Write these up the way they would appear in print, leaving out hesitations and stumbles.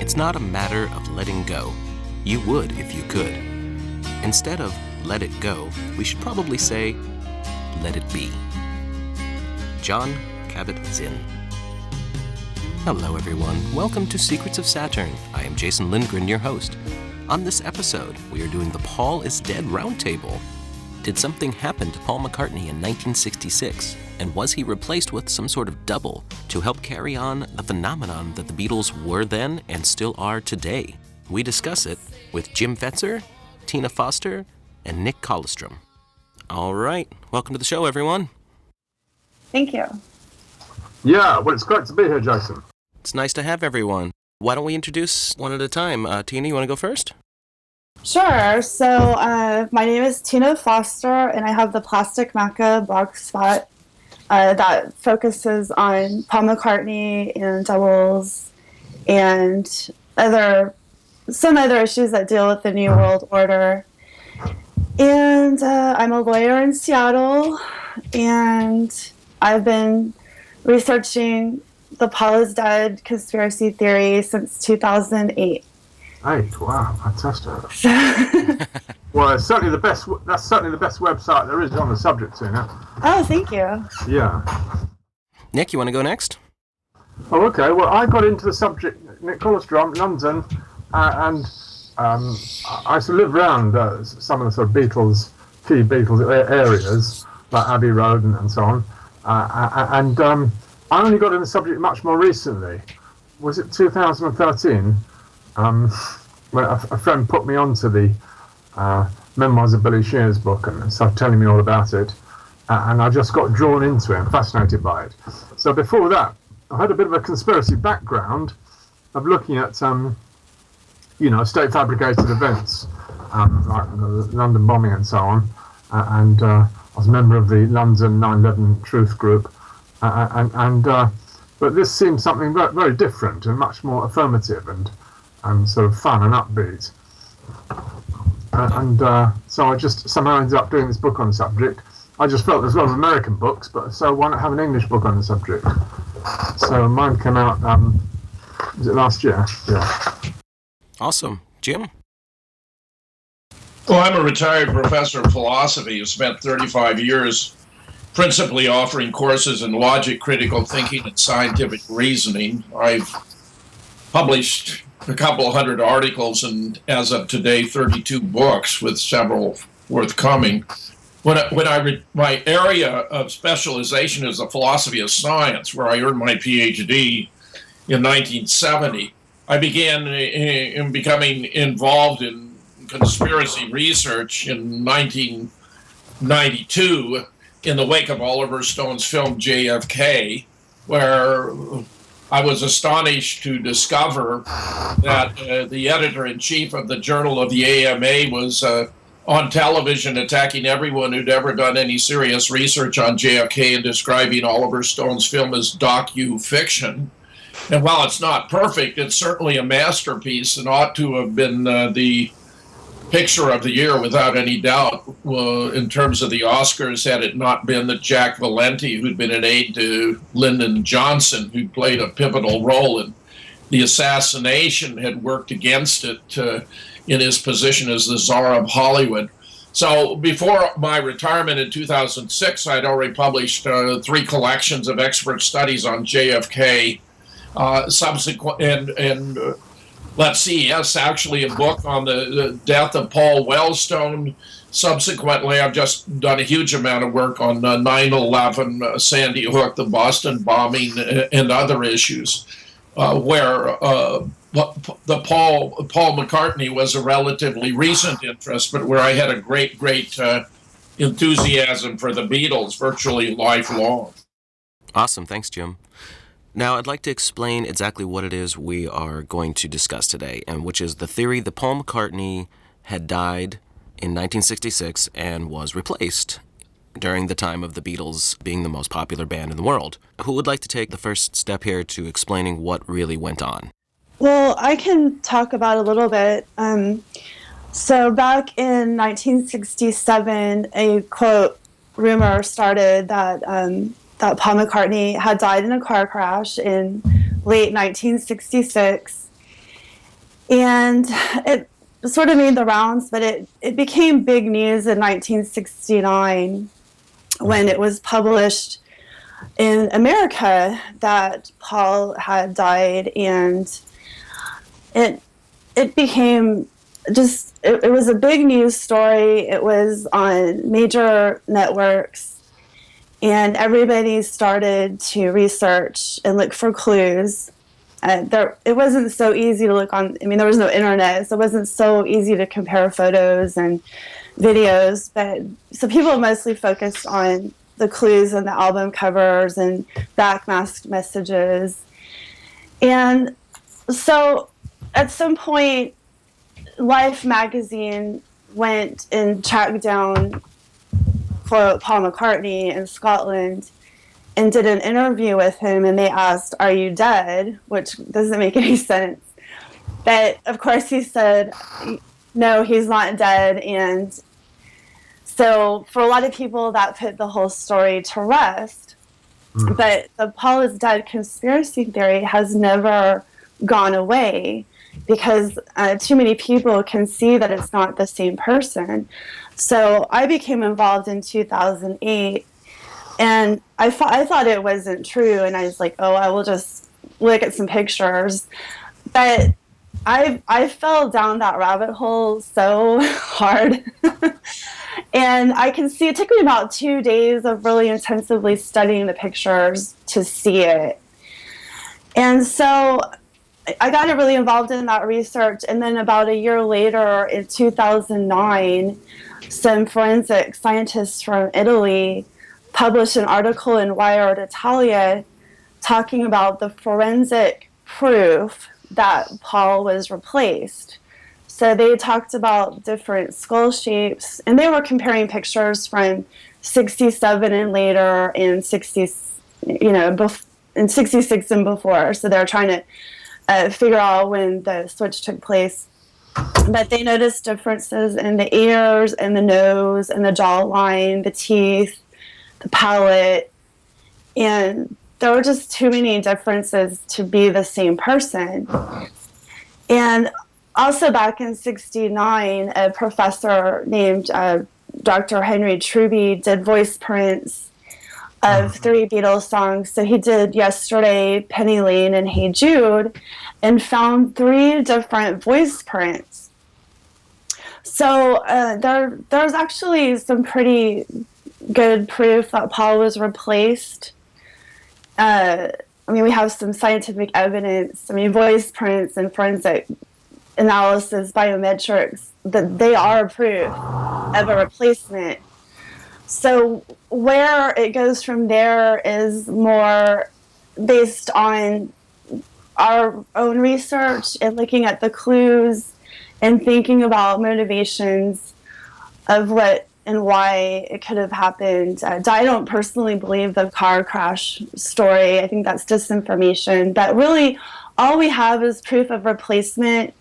It's not a matter of letting go. You would if you could. Instead of let it go, we should probably say, let it be. John Kabat-Zinn. Hello everyone, welcome to Secrets of Saturn. I am Jason Lindgren, your host. On this episode, we are doing the Paul is Dead Roundtable. Did something happen to Paul McCartney in 1966? And was he replaced with some sort of double to help carry on the phenomenon that the Beatles were then and still are today? We discuss it with Jim Fetzer, Tina Foster, and Nick Kollerstrom. All right, welcome to the show, everyone. Thank you. Yeah, well, it's great to be here, Jason. It's nice to have everyone. Why don't we introduce one at a time? Tina, you want to go first? Sure. So my name is Tina Foster, and I have the Plastic Maca blogspot that focuses on Paul McCartney and doubles and some other issues that deal with the New World Order. And I'm a lawyer in Seattle, and I've been researching the Paul is Dead conspiracy theory since 2008. Hey, wow, fantastic. Well, it's certainly the best. That's certainly the best website there is on the subject, Tina. Oh, thank you. Yeah. Nick, you want to go next? Oh, okay. Well, I got into the subject, Nick Kollerstrom, London, and I used to live around some of the sort of key Beatles areas, like Abbey Road and so on. And I only got into the subject much more recently. Was it 2013? When a friend put me onto the memoirs of Billy Shears book and started telling me all about it, and I just got drawn into it and fascinated by it. So before that, I had a bit of a conspiracy background of looking at state fabricated events like the London bombing and so on, and I was a member of the London 9/11 Truth Group, but this seemed something very, very different and much more affirmative and sort of fun and upbeat. So I just somehow ended up doing this book on the subject. I just felt there's a lot of American books, but so why not have an English book on the subject? So mine came out, was it last year? Yeah. Awesome. Jim? Well, I'm a retired professor of philosophy who spent 35 years principally offering courses in logic, critical thinking, and scientific reasoning. I've published a couple hundred articles and, as of today, 32 books with several forthcoming. My area of specialization is the philosophy of science, where I earned my PhD in 1970. I began in becoming involved in conspiracy research in 1992 in the wake of Oliver Stone's film JFK, where I was astonished to discover that the editor-in-chief of the Journal of the AMA was on television attacking everyone who'd ever done any serious research on JFK and describing Oliver Stone's film as docu-fiction. And while it's not perfect, it's certainly a masterpiece and ought to have been the picture of the year without any doubt in terms of the Oscars, had it not been that Jack Valenti, who'd been an aide to Lyndon Johnson, who played a pivotal role in the assassination, had worked against it in his position as the Tsar of Hollywood. So before my retirement in 2006, I'd already published 3 collections of expert studies on JFK. Actually a book on the death of Paul Wellstone. Subsequently, I've just done a huge amount of work on 9/11, Sandy Hook, the Boston bombing, and other issues, where the Paul McCartney was a relatively recent interest, but where I had a great enthusiasm for the Beatles virtually lifelong. Awesome. Thanks, Jim. Now, I'd like to explain exactly what it is we are going to discuss today, and which is the theory that Paul McCartney had died in 1966 and was replaced during the time of the Beatles being the most popular band in the world. Who would like to take the first step here to explaining what really went on? Well, I can talk about a little bit. So back in 1967, a quote rumor started that Paul McCartney had died in a car crash in late 1966. And it sort of made the rounds, but it became big news in 1969 when it was published in America that Paul had died, and it became just, it was a big news story. It was on major networks, and everybody started to research and look for clues. It wasn't so easy to look on, I mean, there was no internet, so it wasn't so easy to compare photos and videos, but so people mostly focused on the clues and the album covers and backmasked messages. And so at some point, Life magazine went and tracked down, quote, Paul McCartney in Scotland and did an interview with him, and they asked, "Are you dead?" Which doesn't make any sense. But of course he said, no, he's not dead. And so for a lot of people that put the whole story to rest. But the Paul is dead conspiracy theory has never gone away, because too many people can see that it's not the same person. So I became involved in 2008, and I thought it wasn't true, and I was like, oh, I will just look at some pictures. But I fell down that rabbit hole so hard. And I can see, it took me about 2 days of really intensively studying the pictures to see it. And so I got really involved in that research. And then about a year later, in 2009, some forensic scientists from Italy published an article in Wired Italia talking about the forensic proof that Paul was replaced. So they talked about different skull shapes, and they were comparing pictures from 67 and later, and 60, in 66 and before. So they're trying to figure out when the switch took place. But they noticed differences in the ears and the nose and the jawline, the teeth, the palate, and there were just too many differences to be the same person. And also back in 69, a professor named Dr. Henry Truby did voice prints of 3 Beatles songs. So he did Yesterday, Penny Lane, and Hey Jude, and found 3 different voice prints. So there's actually some pretty good proof that Paul was replaced. We have some scientific evidence. Voice prints and forensic analysis, biometrics, that they are proof of a replacement. So where it goes from there is more based on our own research and looking at the clues and thinking about motivations of what and why it could have happened. I don't personally believe the car crash story. I think that's disinformation. But really, all we have is proof of replacement.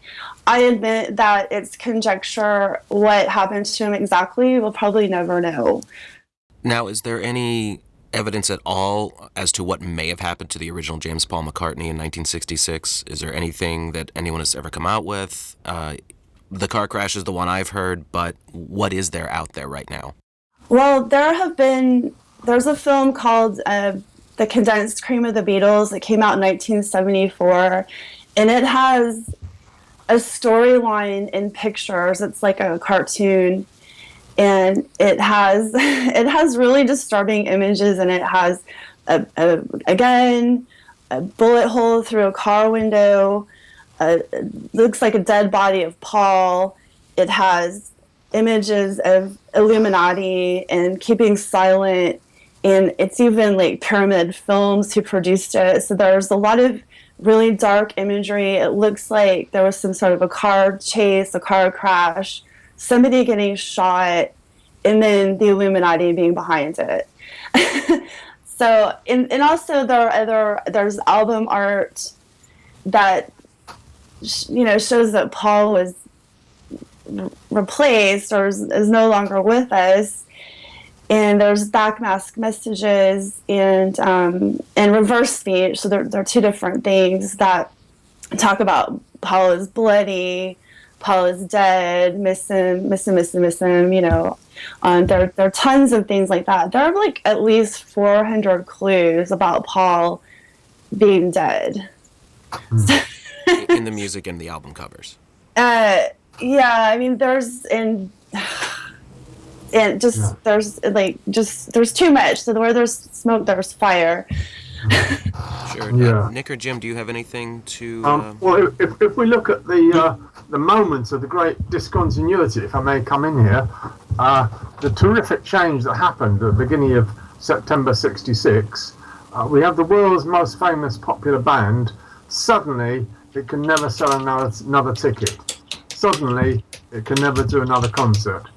I admit that it's conjecture. What happened to him exactly, we'll probably never know. Now, is there any evidence at all as to what may have happened to the original James Paul McCartney in 1966? Is there anything that anyone has ever come out with? The car crash is the one I've heard, but what is there out there right now? Well, there's a film called The Condensed Cream of the Beatles that came out in 1974, and it has a storyline in pictures. It's like a cartoon, and it has really disturbing images, and it has a gun, a bullet hole through a car window, looks like a dead body of Paul. It has images of Illuminati and keeping silent, and it's even like Pyramid Films who produced it. So there's a lot of really dark imagery. It looks like there was some sort of a car chase, a car crash, somebody getting shot, and then the Illuminati being behind it. So, and also there's album art that shows that Paul was replaced or is no longer with us. and there's backmask messages and reverse speech. So they're two different things that talk about Paul is bloody, Paul is dead, miss him, miss him, miss him, miss him. There are tons of things like that. There are like at least 400 clues about Paul being dead. In the music and the album covers. Yeah, I mean, there's too much. So where there's smoke, there's fire. Sure. Yeah. Nick or Jim, do you have anything to? Well, if we look at the moments of the great discontinuity, if I may come in here, the terrific change that happened at the beginning of September '66, we have the world's most famous popular band. Suddenly, it can never sell another ticket. Suddenly, it can never do another concert.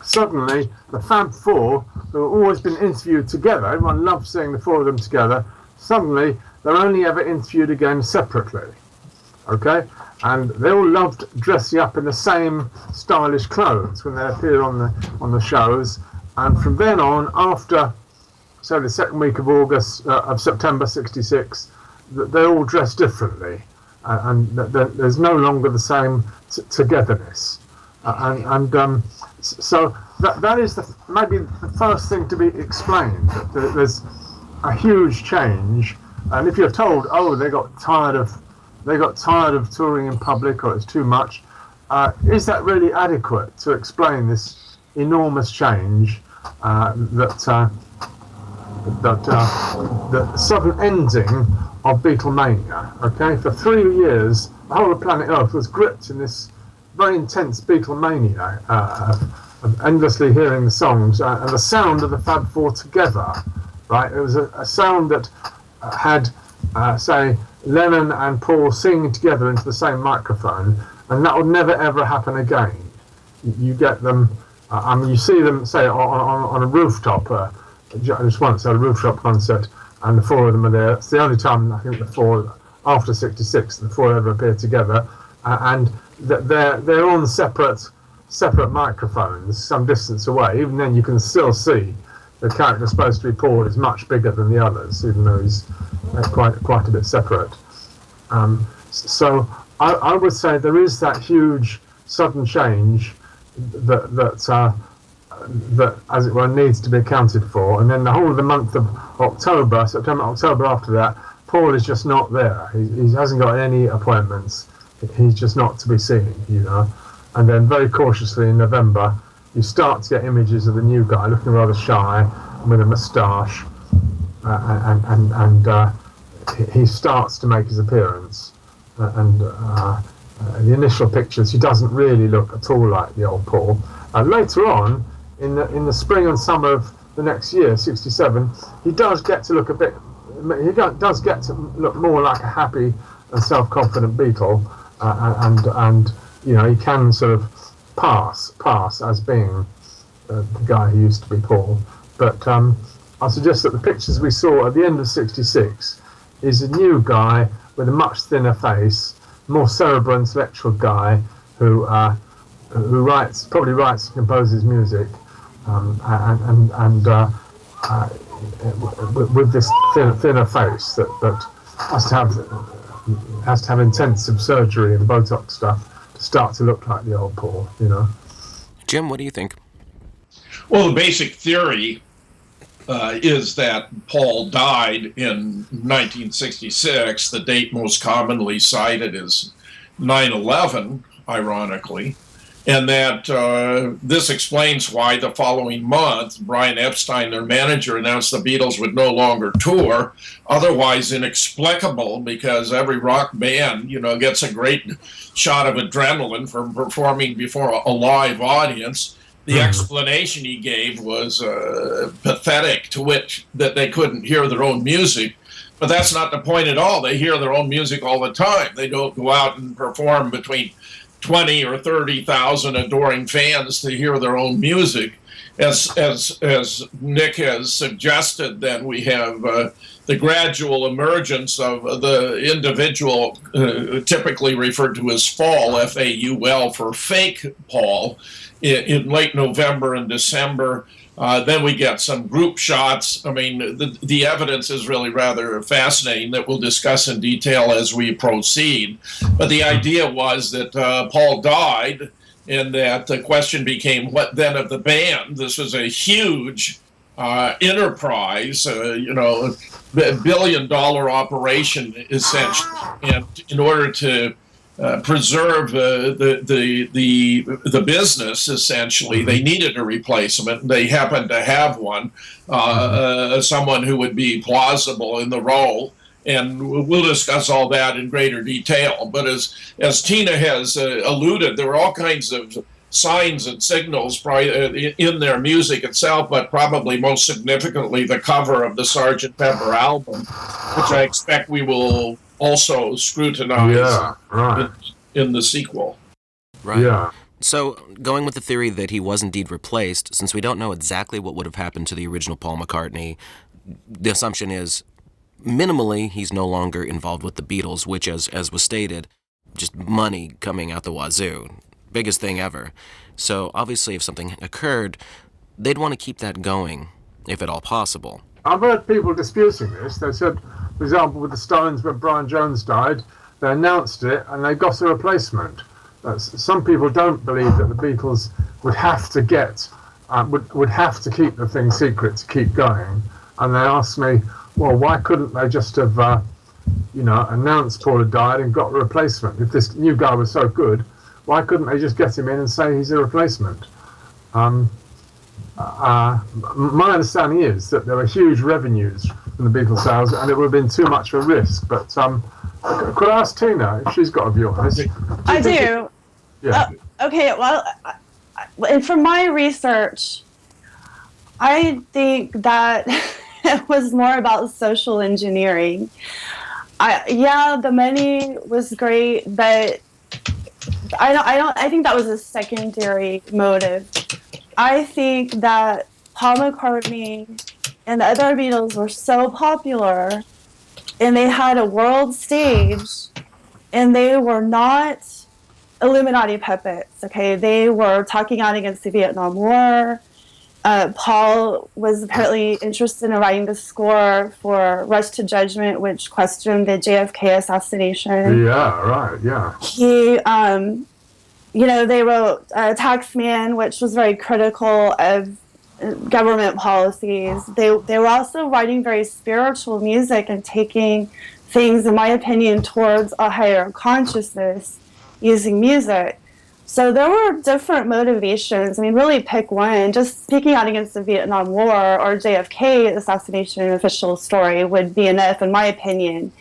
Suddenly, the Fab Four, who have always been interviewed together, everyone loves seeing the four of them together, suddenly they're only ever interviewed again separately. Okay? And they all loved dressing up in the same stylish clothes when they appear on the shows. And from then on, after, say, the second week of September '66, they're all dressed differently. And there's no longer the same togetherness. So that is maybe the first thing to be explained. That there's a huge change, and if you're told, oh, they got tired of touring in public, or it's too much, is that really adequate to explain this enormous change? The sudden ending of Beatlemania. Okay, for 3 years, the whole of planet Earth was gripped in this very intense Beatlemania of endlessly hearing the songs and the sound of the Fab Four together. Right, it was a sound that had, say, Lennon and Paul singing together into the same microphone, and that would never ever happen again. You get them. You see them, say, on a rooftop. Just once at a rooftop concert, and the four of them are there. It's the only time I think the four after '66 the four ever appear together, and they're on separate microphones, some distance away. Even then, you can still see the character supposed to be Paul is much bigger than the others, even though he's quite a bit separate. So I would say there is that huge sudden change that as it were needs to be accounted for, and then the whole of the month of September, October after that, Paul is just not there. He hasn't got any appointments. He's just not to be seen, And then very cautiously in November, you start to get images of the new guy looking rather shy with a moustache, and he starts to make his appearance. The initial pictures, he doesn't really look at all like the old Paul. Later on, in the spring and summer of the next year, '67, he does get to look a bit. He does get to look more like a happy and self-confident Beatle, and he can sort of pass as being the guy who used to be Paul. But I suggest that the pictures we saw at the end of '66 is a new guy with a much thinner face, more cerebral intellectual guy who probably writes and composes music, with this thinner face that has to have intensive surgery and Botox stuff to start to look like the old Paul, Jim, what do you think? Well, the basic theory is that Paul died in 1966. The date most commonly cited is 9/11, ironically, and that this explains why the following month, Brian Epstein, their manager, announced the Beatles would no longer tour, otherwise inexplicable, because every rock band, gets a great shot of adrenaline from performing before a live audience. The explanation he gave was pathetic, to which that they couldn't hear their own music. But that's not the point at all. They hear their own music all the time. They don't go out and perform between 20 or 30,000 adoring fans to hear their own music. As Nick has suggested, then we have the gradual emergence of the individual, typically referred to as Faul, F-A-U-L, for fake Paul, in late November and December Then we get some group shots. I mean, the evidence is really rather fascinating that we'll discuss in detail as we proceed. But the idea was that Paul died, and that the question became, what then of the band? This was a huge enterprise, billion-dollar operation, essentially. And in order to preserve the business, essentially, they needed a replacement. They happened to have one, someone who would be plausible in the role. And we'll discuss all that in greater detail. But as Tina has alluded, there were all kinds of signs and signals in their music itself, but probably most significantly the cover of the Sgt. Pepper album, which I expect we will also scrutinize in the sequel. Right. Yeah. So, going with the theory that he was indeed replaced, since we don't know exactly what would have happened to the original Paul McCartney, the assumption is, minimally, he's no longer involved with the Beatles, which, as was stated, just money coming out the wazoo. Biggest thing ever. So, obviously, if something occurred, they'd want to keep that going, if at all possible. I've heard people disputing this. They said, for example, with the Stones, when Brian Jones died, they announced it and they got a replacement. Some people don't believe that the Beatles would have to would have to keep the thing secret to keep going. And they asked me, well, why couldn't they just have, announced Paul had died and got a replacement? If this new guy was so good, why couldn't they just get him in and say he's a replacement? My understanding is that there were huge revenues from the Beatles sales, and it would have been too much of a risk. But could I ask Tina if she's got a view on this? I do. Yeah. Okay, well, and from my research, I think that it was more about social engineering. The money was great, but I think that was a secondary motive. I think that Paul McCartney and the other Beatles were so popular, and they had a world stage, and they were not Illuminati puppets, okay? They were talking out against the Vietnam War. Paul was apparently interested in writing the score for Rush to Judgment, which questioned the JFK assassination. Yeah, right, yeah. He, they wrote Taxman, which was very critical of government policies. They were also writing very spiritual music and taking things, in my opinion, towards a higher consciousness using music. So there were different motivations. I mean, really pick one. Just speaking out against the Vietnam War or JFK assassination official story would be enough, in my opinion,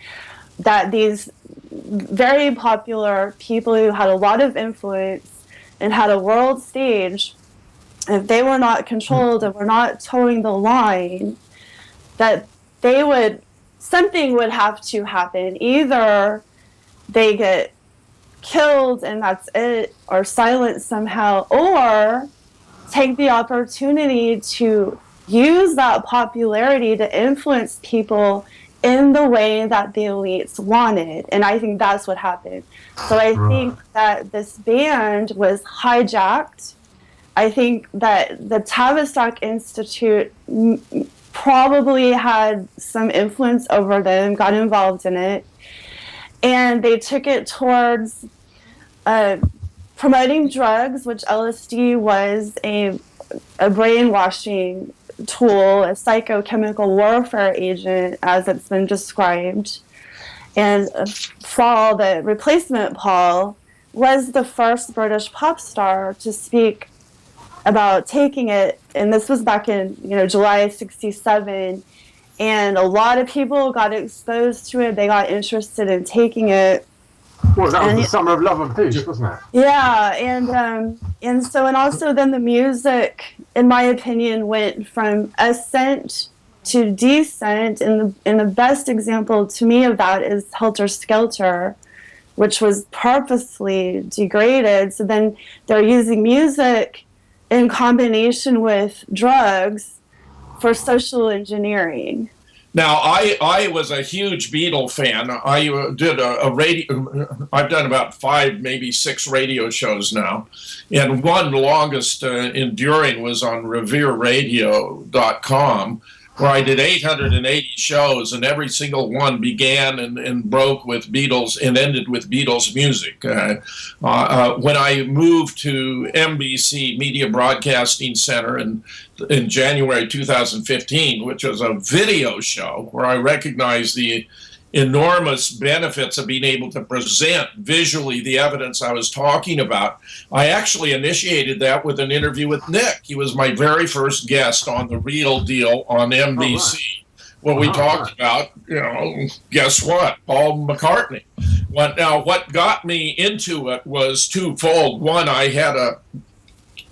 that these very popular people who had a lot of influence and had a world stage, if they were not controlled and were not towing the line, that something would have to happen. Either they get killed and that's it, or silenced somehow, or take the opportunity to use that popularity to influence people in the way that the elites wanted. And I think that's what happened. So I think that this band was hijacked. I think that the Tavistock Institute probably had some influence over them, got involved in it, and they took it towards promoting drugs, which LSD was a brainwashing tool, a psychochemical warfare agent, as it's been described. And Faul, the replacement Paul, was the first British pop star to speak about taking it, and this was back in July '67, and a lot of people got exposed to it. They got interested in taking it. Well, that was the Summer of Love and Peace, wasn't it? Yeah, and also then the music, in my opinion, went from ascent to descent, and the best example to me of that is Helter Skelter, which was purposely degraded. So then they're using music in combination with drugs for social engineering. Now, I was a huge Beatle fan. I did a radio. I've done about 5, maybe 6 radio shows now, and one longest enduring was on RevereRadio.com, where I did 880 shows, and every single one began and broke with Beatles and ended with Beatles music. When I moved to NBC Media Broadcasting Center in January 2015, which was a video show where I recognized the enormous benefits of being able to present visually the evidence I was talking about, I actually initiated that with an interview with Nick. He was my very first guest on The Real Deal on NBC, where we talked about, guess what? Paul McCartney. What got me into it was twofold. One, I had a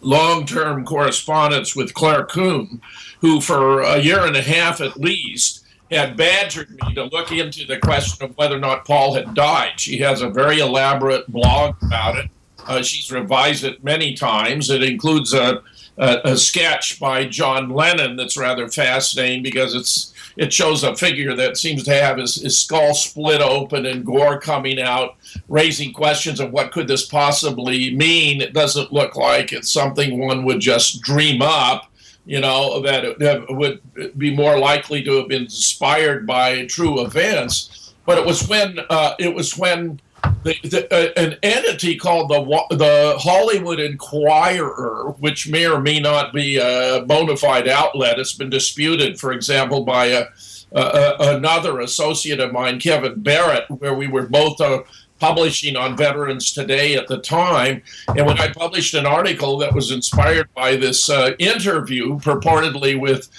long-term correspondence with Claire Kuhn, who for a year and a half at least had badgered me to look into the question of whether or not Paul had died. She has a very elaborate blog about it. She's revised it many times. It includes a sketch by John Lennon that's rather fascinating because it shows a figure that seems to have his skull split open and gore coming out, raising questions of what could this possibly mean. It doesn't look like it's something one would just dream up, that it would be more likely to have been inspired by true events. But it was when an entity called the Hollywood Inquirer, which may or may not be a bona fide outlet, it's been disputed, for example, by another associate of mine, Kevin Barrett, where we were both publishing on Veterans Today at the time. And when I published an article that was inspired by this interview purportedly with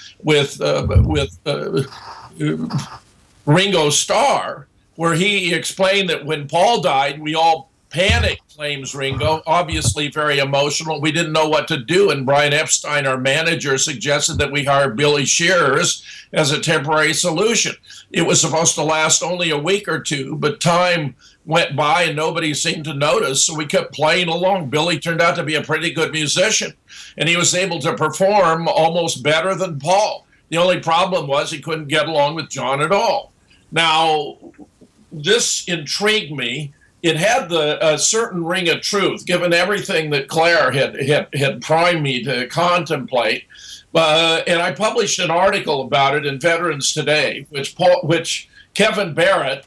Ringo Starr, where he explained that when Paul died, we all panicked, claims Ringo, obviously very emotional. We didn't know what to do, and Brian Epstein, our manager, suggested that we hire Billy Shears as a temporary solution. It was supposed to last only a week or two, but time went by and nobody seemed to notice, so we kept playing along. Billy turned out to be a pretty good musician, and he was able to perform almost better than Paul. The only problem was he couldn't get along with John at all. Now, this intrigued me. It had a certain ring of truth, given everything that Claire had primed me to contemplate. And I published an article about it in Veterans Today, which Kevin Barrett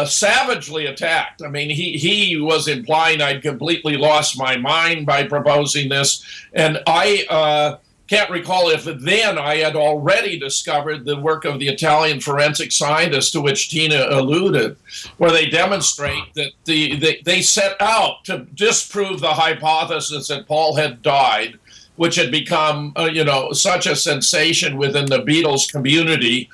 savagely attacked. I mean, he was implying I'd completely lost my mind by proposing this, and I can't recall if then I had already discovered the work of the Italian forensic scientists to which Tina alluded, where they demonstrate that they set out to disprove the hypothesis that Paul had died, which had become, such a sensation within the Beatles community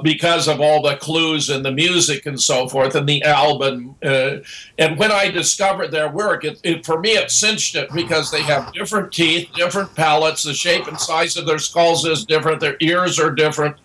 because of all the clues in the music and so forth and the album. And when I discovered their work, for me, it cinched it because they have different teeth, different palates, the shape and size of their skulls is different, their ears are different.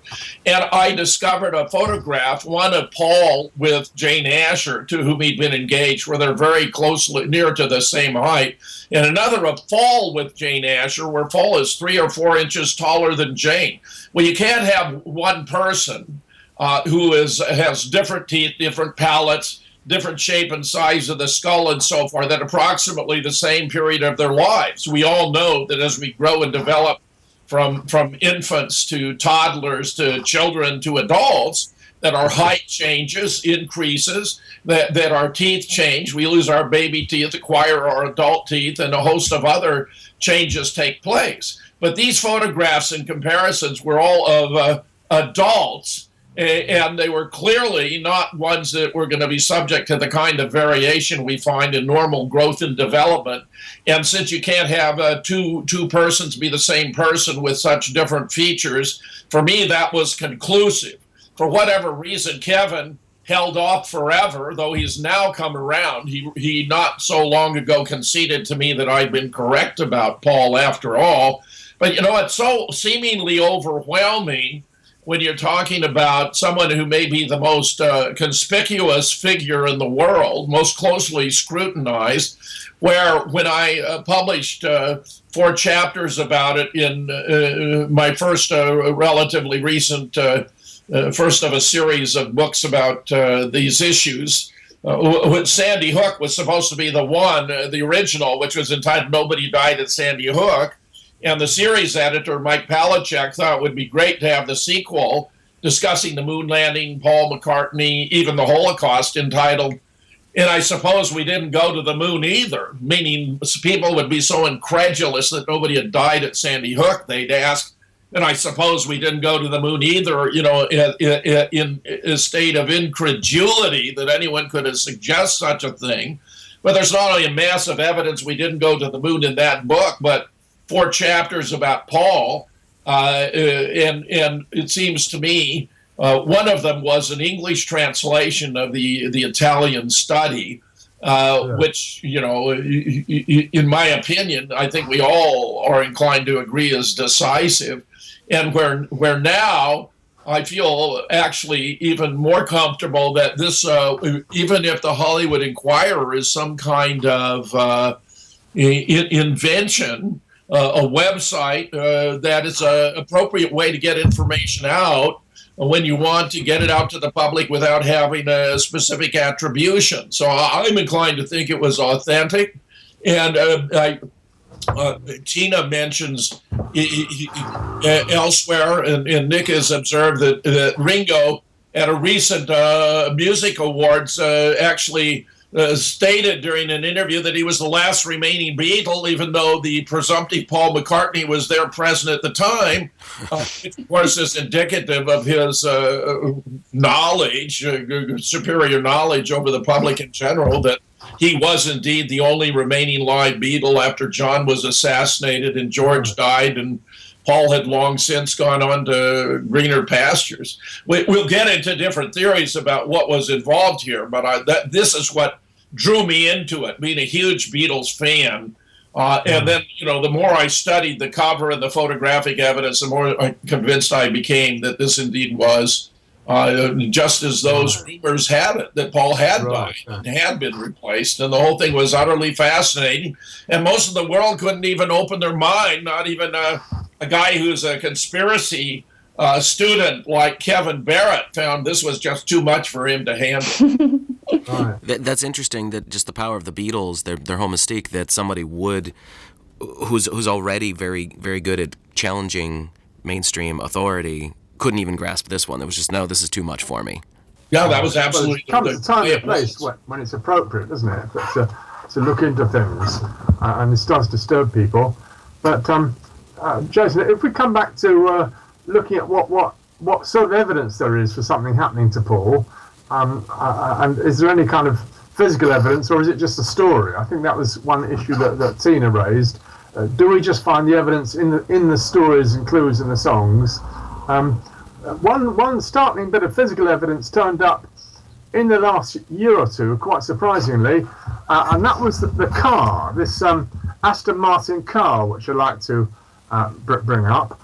And I discovered a photograph, one of Paul with Jane Asher, to whom he'd been engaged, where they're very closely near to the same height, and another of Faul with Jane Asher, where Faul is 3 or 4 inches taller than Jane. Well, you can't have one person who has different teeth, different palates, different shape and size of the skull and so forth at approximately the same period of their lives. We all know that as we grow and develop from infants to toddlers to children to adults, that our height changes, increases, that our teeth change. We lose our baby teeth, acquire our adult teeth, and a host of other changes take place. But these photographs and comparisons were all of adults, and they were clearly not ones that were going to be subject to the kind of variation we find in normal growth and development. And since you can't have two persons be the same person with such different features, for me that was conclusive. For whatever reason, Kevin held off forever, though he's now come around. He not so long ago conceded to me that I'd been correct about Paul after all. But, it's so seemingly overwhelming when you're talking about someone who may be the most conspicuous figure in the world, most closely scrutinized, where when I published 4 chapters about it in my first relatively recent first of a series of books about these issues. When Sandy Hook was supposed to be the original, which was entitled Nobody Died at Sandy Hook. And the series editor, Mike Palachuk, thought it would be great to have the sequel discussing the moon landing, Paul McCartney, even the Holocaust, entitled, "And I Suppose We Didn't Go to the Moon Either," meaning people would be so incredulous that nobody had died at Sandy Hook, they'd ask, "And I suppose we didn't go to the moon either," in a state of incredulity that anyone could suggest such a thing. But there's not only massive evidence we didn't go to the moon in that book, but 4 chapters about Paul, and it seems to me one of them was an English translation of the Italian study, which, in my opinion, I think we all are inclined to agree is decisive, and where now I feel actually even more comfortable that this, even if the Hollywood Inquirer is some kind of invention, a website that is an appropriate way to get information out when you want to get it out to the public without having a specific attribution. So I'm inclined to think it was authentic. And Tina mentions elsewhere, and Nick has observed that Ringo at a recent music awards actually stated during an interview that he was the last remaining Beatle, even though the presumptive Paul McCartney was there present at the time, which of course is indicative of his knowledge, superior knowledge over the public in general, that he was indeed the only remaining live Beatle after John was assassinated and George died and Paul had long since gone on to greener pastures. We'll get into different theories about what was involved here, but this is what drew me into it, being a huge Beatles fan. And then, the more I studied the cover and the photographic evidence, the more convinced I became that this indeed was just as those rumors had it, that Paul had died and had been replaced. And the whole thing was utterly fascinating. And most of the world couldn't even open their mind, not even a guy who's a conspiracy student like Kevin Barrett found this was just too much for him to handle. That's interesting, that just the power of the Beatles, their whole mystique, that somebody would, who's already very, very good at challenging mainstream authority, couldn't even grasp this one. It was just, no, this is too much for me. Yeah, that was absolutely. It comes to time and place when it's appropriate, doesn't it? To look into things and it starts to disturb people. But Jason, if we come back to looking at what sort of evidence there is for something happening to Paul, and is there any kind of physical evidence, or is it just a story? I think that was one issue that Tina raised. Do we just find the evidence in the stories and clues in the songs? One startling bit of physical evidence turned up in the last year or two, quite surprisingly, and that was the car, this Aston Martin car, which I like to bring up.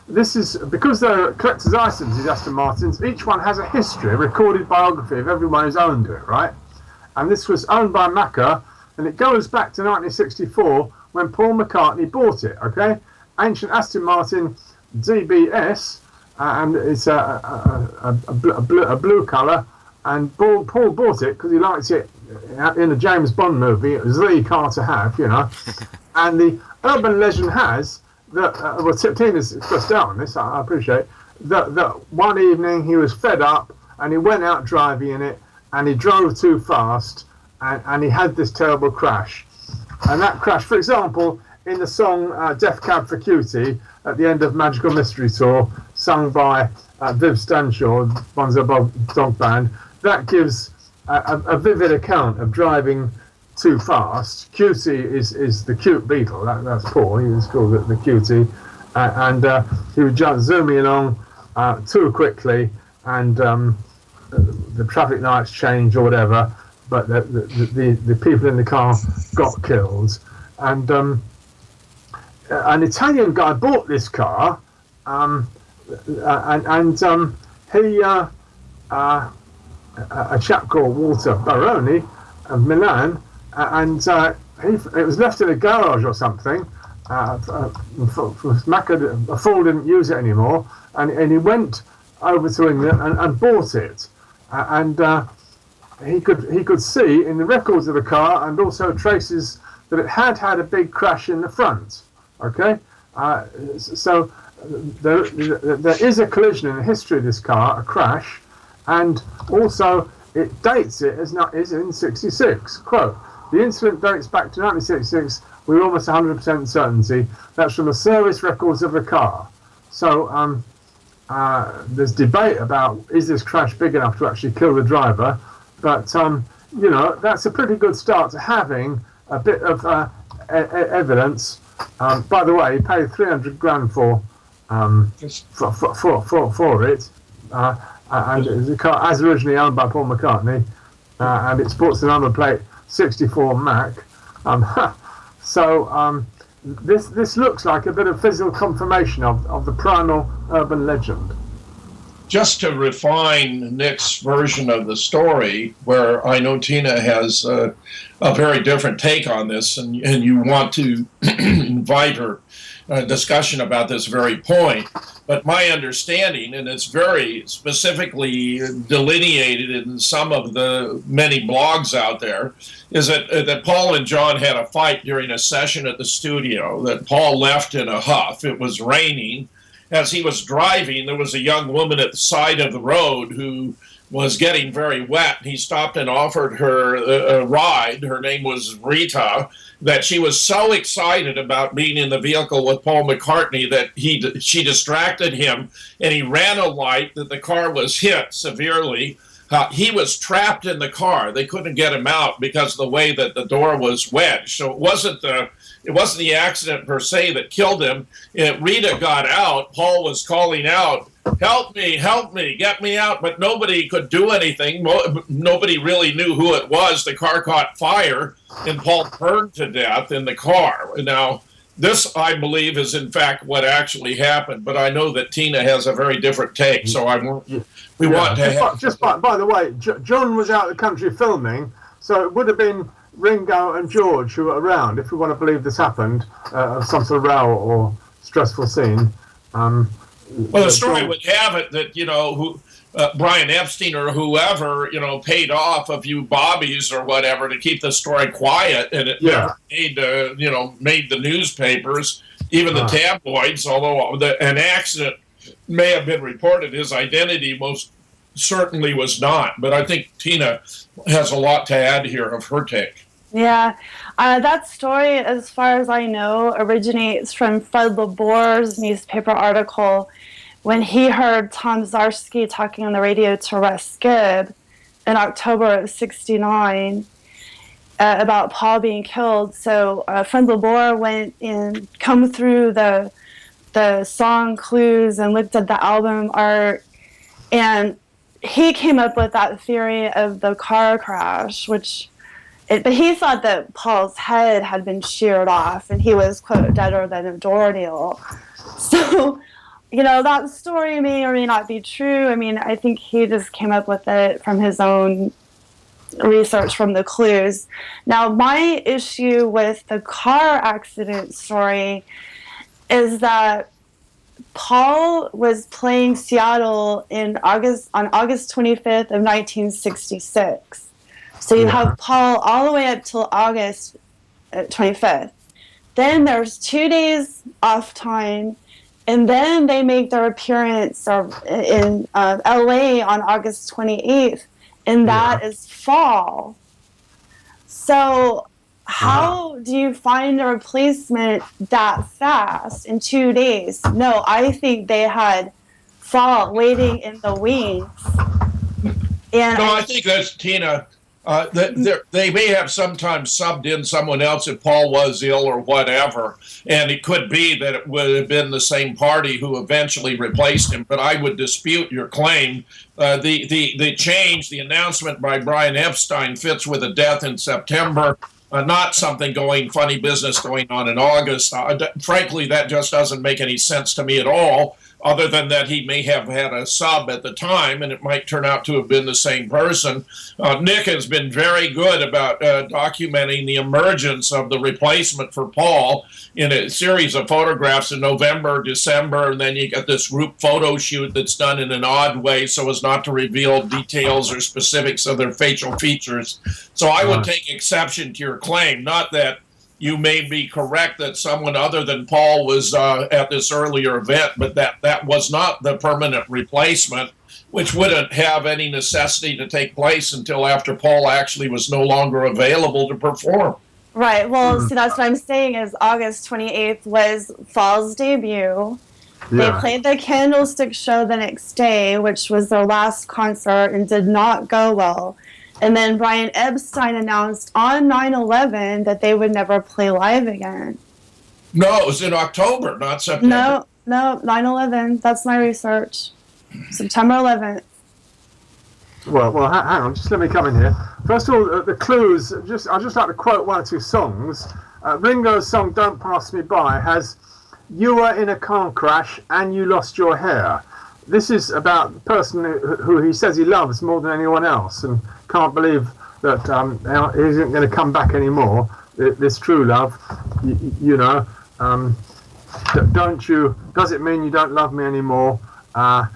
This is because they're collector's items, these Aston Martins. Each one has a history, a recorded biography of everyone who's owned it, right? And this was owned by Macca, and it goes back to 1964 when Paul McCartney bought it, okay? Ancient Aston Martin DBS, and it's a blue colour, and Paul bought it because he liked it in a James Bond movie. It was the car to have, And the urban legend has that, Tina's expressed out on this, I appreciate, that one evening he was fed up and he went out driving in it and he drove too fast and he had this terrible crash. And that crash, for example, in the song Death Cab for Cutie at the end of Magical Mystery Tour, sung by Viv Stanshall, Bonzo Bob Dog Band, that gives a vivid account of driving too fast. Cutie is the cute Beatle, that's Paul, he was called the Cutie, and he was just zooming along too quickly, and the traffic lights changed or whatever, but the people in the car got killed. And an Italian guy bought this car, and he, a chap called Walter Baroni of Milan, and it was left in a garage or something, Faul didn't use it anymore, and he went over to England and bought it, and he could see in the records of the car and also traces that it had a big crash in the front. Okay, so there is a collision in the history of this car, a crash, and also it dates it as in 66. Quote: "The incident dates back to 1966 with almost 100% certainty. That's from the service records of the car." So there's debate about, is this crash big enough to actually kill the driver? But that's a pretty good start to having a bit of evidence. By the way, he paid 300 grand for it, and the car, as originally owned by Paul McCartney, and it sports the number plate 64 Mac. So this looks like a bit of physical confirmation of the primal urban legend. Just to refine Nick's version of the story, where I know Tina has a very different take on this, and you want to invite her discussion about this very point. But my understanding, and it's very specifically delineated in some of the many blogs out there, is that Paul and John had a fight during a session at the studio, that Paul left in a huff. It was raining. As he was driving, there was a young woman at the side of the road who was getting very wet. He stopped and offered her a ride. Her name was Rita. That she was so excited about being in the vehicle with Paul McCartney that she distracted him, and he ran a light that the car was hit severely. He was trapped in the car. They couldn't get him out because of the way that the door was wedged. So it wasn't the accident per se that killed him. Rita got out. Paul was calling out, help me, get me out. But nobody could do anything. Nobody really knew who it was. The car caught fire, and Paul burned to death in the car. Now, this, I believe, is in fact what actually happened. But I know that Tina has a very different take. So by the way, John was out of the country filming, so it would have been Ringo and George who were around, if we want to believe this happened, some sort of row or stressful scene. Well, the story would have it that, Brian Epstein or whoever, paid off a few bobbies or whatever to keep the story quiet, and it never made the newspapers, even the tabloids, although an accident may have been reported. His identity most certainly was not. But I think Tina has a lot to add here of her take. Yeah, that story, as far as I know, originates from Fred LeBour's newspaper article when he heard Tom Zarsky talking on the radio to Russ Gibb in October of '69 about Paul being killed. So Fred LeBour went and combed through the song clues and looked at the album art, and he came up with that theory of the car crash, but he thought that Paul's head had been sheared off and he was, quote, deader than a doornail. So, that story may or may not be true. I mean, I think he just came up with it from his own research from the clues. Now, my issue with the car accident story is that Paul was playing Seattle on August 25th of 1966. So you have Paul all the way up till August 25th. Then there's 2 days off time, and then they make their appearance in LA on August 28th, and that is Faul. So how do you find a replacement that fast in 2 days? No, I think they had Faul waiting in the wings. And I think that's Tina. They may have sometimes subbed in someone else if Paul was ill or whatever, and it could be that it would have been the same party who eventually replaced him. But I would dispute your claim. The change, the announcement by Brian Epstein fits with a death in September. Not something funny business going on in August. Frankly, that just doesn't make any sense to me at all. other than that he may have had a sub at the time, and it might turn out to have been the same person. Nick has been very good about documenting the emergence of the replacement for Paul in a series of photographs in November, December, and then you get this group photo shoot that's done in an odd way so as not to reveal details or specifics of their facial features. So I would take exception to your claim, not that you may be correct that someone other than Paul was at this earlier event, but that was not the permanent replacement, which wouldn't have any necessity to take place until after Paul actually was no longer available to perform. Right. Well, see, that's what I'm saying is August 28th was Faul's debut. They played the Candlestick show the next day, which was their last concert and did not go well. And then Brian Epstein announced on 9/11 that they would never play live again. No, it was in October, not September. No, 9/11. That's my research. September 11th. Well, hang on. Just let me come in here. First of all, the clues. I'd just like to quote one or two songs. Ringo's song "Don't Pass Me By" has "You were in a car crash and you lost your hair." This is about the person who he says he loves more than anyone else, and can't believe that he isn't going to come back anymore. This true love, don't you? Does it mean you don't love me anymore? And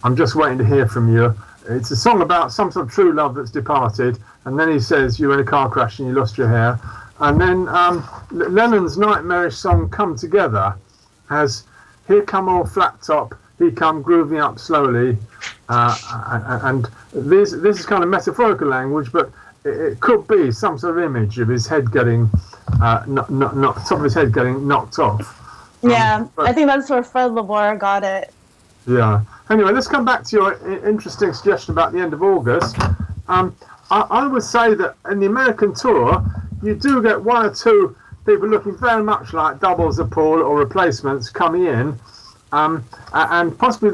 I'm just waiting to hear from you. It's a song about some sort of true love that's departed, and then he says you were in a car crash and you lost your hair. And then Lennon's nightmarish song "Come Together" has "Here come all flat top, he come grooving up slowly," and this is kind of metaphorical language, but it could be some sort of image of his head getting top of his head getting knocked off. Yeah, I think that's where Fred LaBour got it. Yeah. Anyway, let's come back to your interesting suggestion about the end of August. I would say that in the American tour, you do get one or two people looking very much like doubles of Paul or replacements coming in, and possibly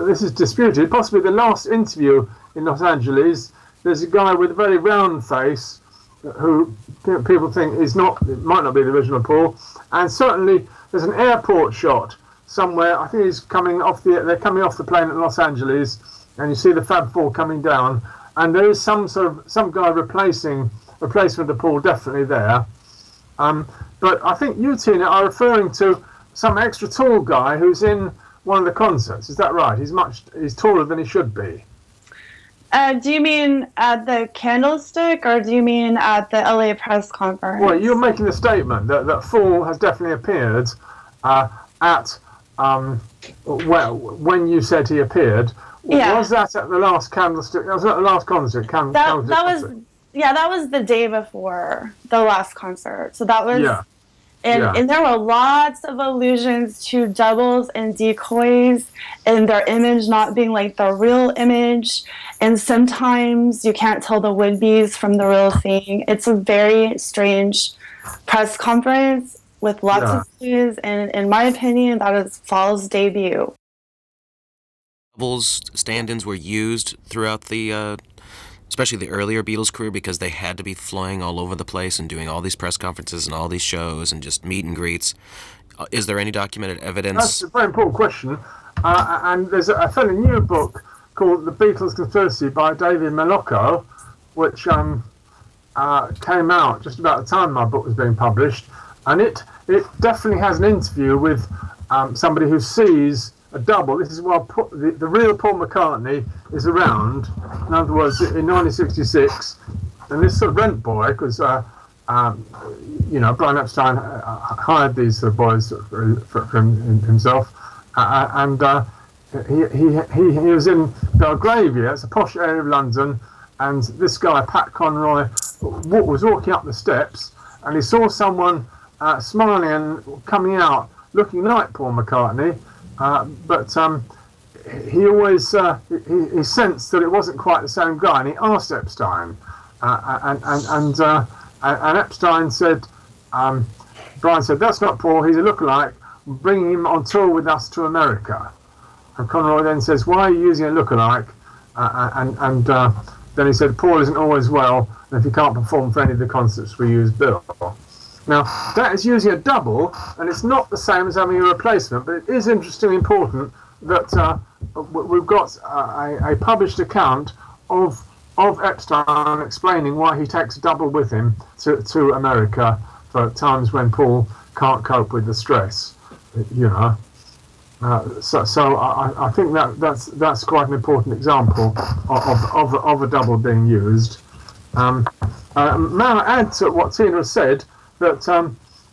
this is disputed. Possibly the last interview in Los Angeles, there's a guy with a very round face who people think might not be the original Paul, and certainly there's an airport shot somewhere. I think they're coming off the plane at Los Angeles, and you see the Fab Four coming down, and there is some guy replacement of Paul definitely there. But I think you, Tina, are referring to some extra tall guy who's in one of the concerts. Is that right? He's taller than he should be. Do you mean at the Candlestick, or do you mean at the LA press conference? Well, you're making the statement that Faul has definitely appeared at when you said he appeared. Yeah. Was that at the last Candlestick? Was that the last concert? That was the day before the last concert. So that was, and there were lots of allusions to doubles and decoys, and their image not being like the real image. And sometimes you can't tell the would-be's from the real thing. It's a very strange press conference with lots of clues, and in my opinion, that is Faul's debut. Doubles stand-ins were used throughout the, especially the earlier Beatles career, because they had to be flying all over the place and doing all these press conferences and all these shows and just meet and greets. Is there any documented evidence? That's a very important question. And there's a fairly new book called The Beatles Conspiracy by David Malocco, which came out just about the time my book was being published. And it definitely has an interview with somebody who sees a double. This is while the real Paul McCartney is around. In other words, in 1966, and this sort of rent boy, because Brian Epstein hired these sort of boys for himself, and he was in Belgravia. It's a posh area of London, and this guy Pat Conroy was walking up the steps, and he saw someone smiling and coming out looking like Paul McCartney. But he always he sensed that it wasn't quite the same guy, and he asked Epstein, and Epstein said, Brian said, "That's not Paul. He's a lookalike. Bring him on tour with us to America." And Conroy then says, "Why are you using a lookalike?" And then he said, "Paul isn't always well, and if he can't perform for any of the concerts, we use Bill." Now, that is using a double, and it's not the same as having a replacement, but it is interestingly important that we've got a published account of Epstein explaining why he takes a double with him to America for times when Paul can't cope with the stress, you know. So I think that's quite an important example of a double being used. May I add to what Tina has said that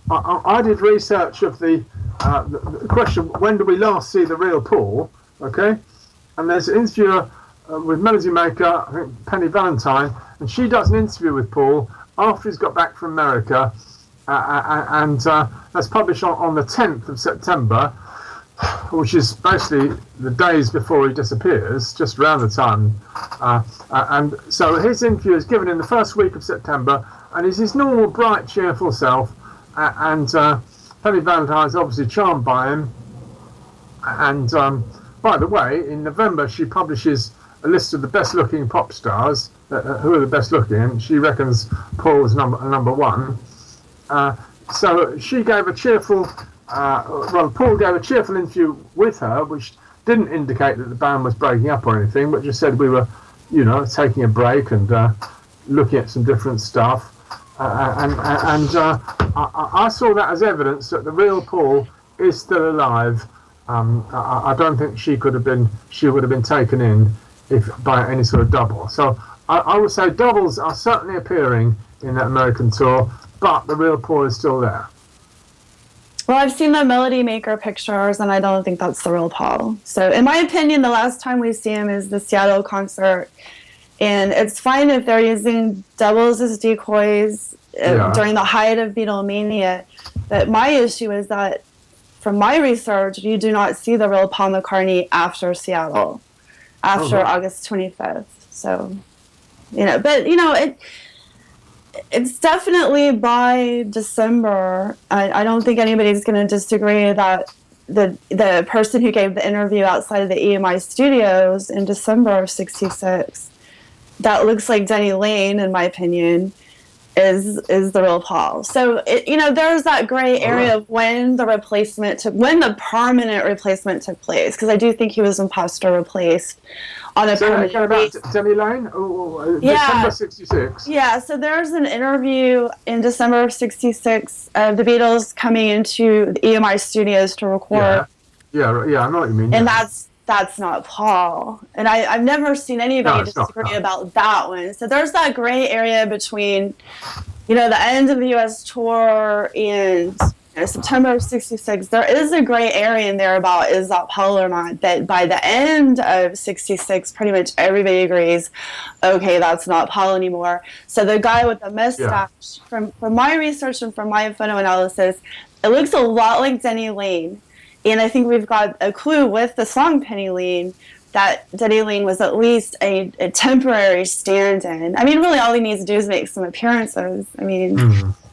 I did research of the question, when do we last see the real Paul? Okay, and there's an interview with melody maker, I think Penny Valentine, and she does an interview with Paul after he's got back from America, and that's published on the 10th of September, which is basically the days before he disappears, just around the time. And so his interview is given in the first week of September, and he's his normal, bright, cheerful self. And Penny Valentine is obviously charmed by him. And by the way, in November she publishes a list of the best-looking pop stars. Who are the best-looking? She reckons Paul was number one. So she gave a cheerful. Paul gave a cheerful interview with her, which didn't indicate that the band was breaking up or anything, but just said we were, you know, taking a break and looking at some different stuff. I saw that as evidence that the real Paul is still alive. I don't think she would have been taken in if by any sort of double. So I would say doubles are certainly appearing in that American tour, but the real Paul is still there. Well, I've seen the Melody Maker pictures, and I don't think that's the real Paul. So, in my opinion, the last time we see him is the Seattle concert. And it's fine if they're using doubles as decoys during the height of Beatlemania. But my issue is that, from my research, you do not see the real Paul McCartney after Seattle, after August 25th. So, you know, but, you know, it's definitely by December. I don't think anybody's going to disagree that the person who gave the interview outside of the EMI studios in December of '66, that looks like Denny Lane, in my opinion, is the real Paul. So you know, there's that gray area of when the permanent replacement took place, because I do think he was imposter replaced on a permanent basis. About Denny Lane? December '66. Yeah, so there's an interview in December of '66 of the Beatles coming into the EMI studios to record. Yeah, I know what you mean. And that's not Paul. And I've never seen anybody disagree about that one. So there's that gray area between, you know, the end of the U.S. tour and September of '66. There is a gray area in there about is that Paul or not. But by the end of '66, pretty much everybody agrees, okay, that's not Paul anymore. So the guy with the mustache, from my research and from my photo analysis, it looks a lot like Denny Lane. And I think we've got a clue with the song Penny Lane that Denny Lane was at least a temporary stand-in. I mean, really all he needs to do is make some appearances. I mean,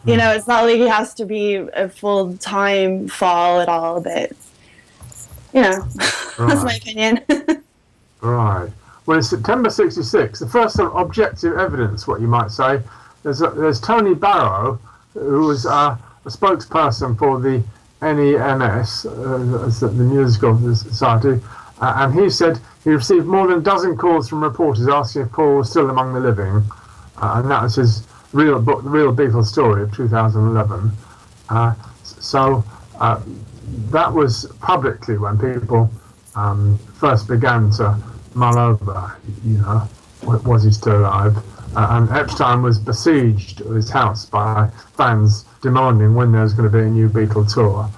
you know, it's not like he has to be a full-time Faul at all, but, you know, that's my opinion. Right. Well, in September '66, the first sort of objective evidence, what you might say, there's Tony Barrow, who was a spokesperson for the NEMS, the Musical Society, and he said he received more than a dozen calls from reporters asking if Paul was still among the living, and that was his real book, The Real Beatles Story of 2011. So that was publicly when people first began to mull over, you know, was he still alive? And Epstein was besieged at his house by fans demanding when there was going to be a new Beatle tour,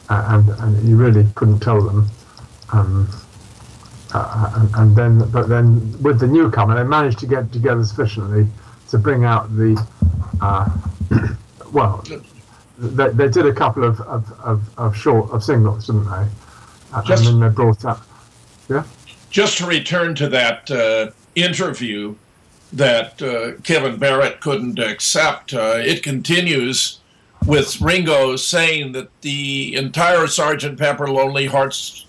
and you really couldn't tell them. But then with the newcomer, they managed to get together sufficiently to bring out the they did a couple of singles, didn't they? And then they brought up. Just to return to that interview that Kevin Barrett couldn't accept, it continues with Ringo saying that the entire Sgt. Pepper Lonely Hearts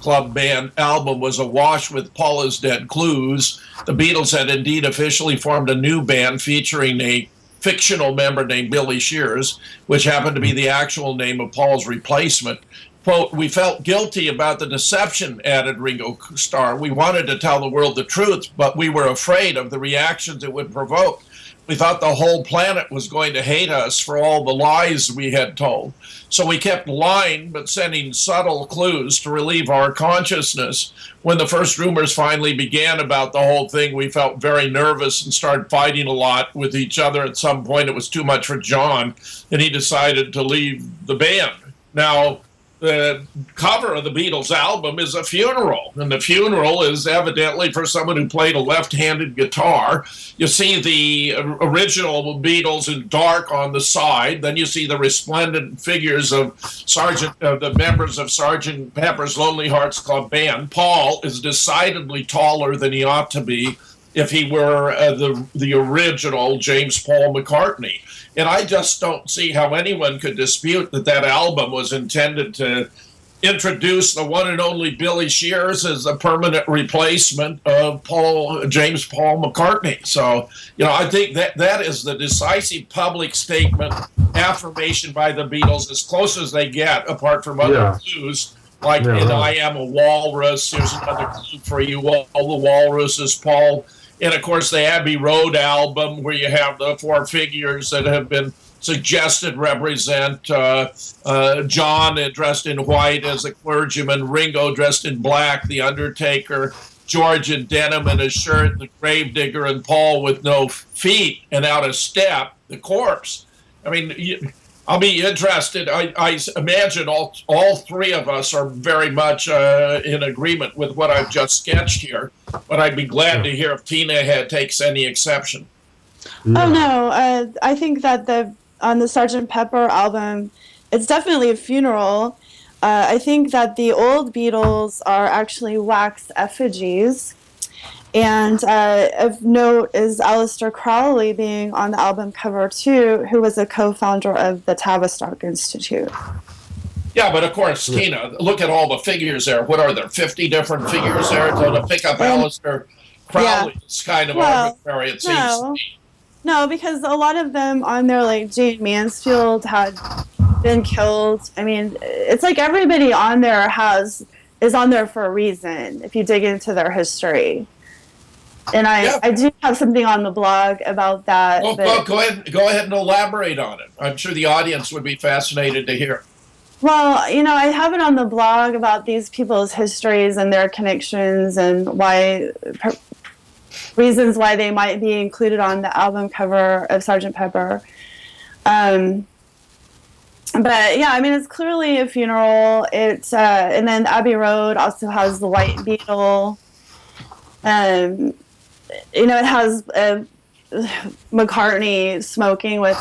Club Band album was awash with Paula's Dead clues. The Beatles had indeed officially formed a new band featuring a fictional member named Billy Shears, which happened to be the actual name of Paul's replacement. Quote, "We felt guilty about the deception," added Ringo Starr. "We wanted to tell the world the truth, but we were afraid of the reactions it would provoke. We thought the whole planet was going to hate us for all the lies we had told. So we kept lying, but sending subtle clues to relieve our consciousness. When the first rumors finally began about the whole thing, we felt very nervous and started fighting a lot with each other. At some point, it was too much for John, and he decided to leave the band." Now, the cover of the Beatles album is a funeral, and the funeral is evidently for someone who played a left-handed guitar. You see the original Beatles in dark on the side, then you see the resplendent figures of the members of Sgt. Pepper's Lonely Hearts Club Band. Paul is decidedly taller than he ought to be if he were the original James Paul McCartney. And I just don't see how anyone could dispute that that album was intended to introduce the one and only Billy Shears as a permanent replacement of James Paul McCartney. So, I think that is the decisive public statement, affirmation by the Beatles, as close as they get, apart from other clues, like in I Am a Walrus. There's another clue for you, all the walruses, Paul. And, of course, the Abbey Road album, where you have the four figures that have been suggested represent John dressed in white as a clergyman, Ringo dressed in black, the undertaker, George in denim and a shirt, the gravedigger, and Paul with no feet and out of step, the corpse. I mean, I'll be interested. I imagine all three of us are very much in agreement with what I've just sketched here, but I'd be glad to hear if Tina takes any exception. Yeah. Oh, no. I think that on the Sgt. Pepper album, it's definitely a funeral. I think that the old Beatles are actually wax effigies. And of note is Aleister Crowley being on the album cover, too, who was a co-founder of the Tavistock Institute. Yeah, but of course, Tina, look at all the figures there. What are there, 50 different figures there? So to pick up Aleister Crowley is kind of arbitrary, it seems to me. No, because a lot of them on there, like Jane Mansfield, had been killed. I mean, it's like everybody on there is on there for a reason, if you dig into their history. And I do have something on the blog about that. Well, go ahead and elaborate on it. I'm sure the audience would be fascinated to hear. Well, I have it on the blog about these people's histories and their connections and reasons why they might be included on the album cover of Sgt. Pepper. But yeah, I mean, it's clearly a funeral. It's and then Abbey Road also has the White Beetle. It has McCartney smoking with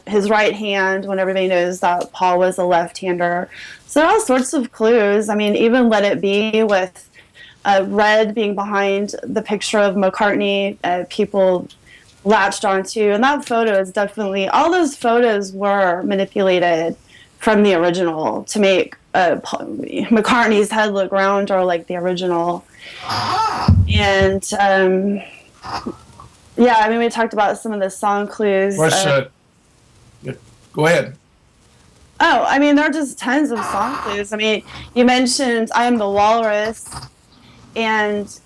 his right hand when everybody knows that Paul was a left-hander. So there are all sorts of clues. I mean, even Let It Be with Red being behind the picture of McCartney, people latched onto. And that photo is definitely, all those photos were manipulated from the original to make McCartney's head look rounder like the original. And yeah, I mean, we talked about some of the song clues. Go ahead. Oh, I mean, there are just tons of song clues. I mean, you mentioned I Am the Walrus, and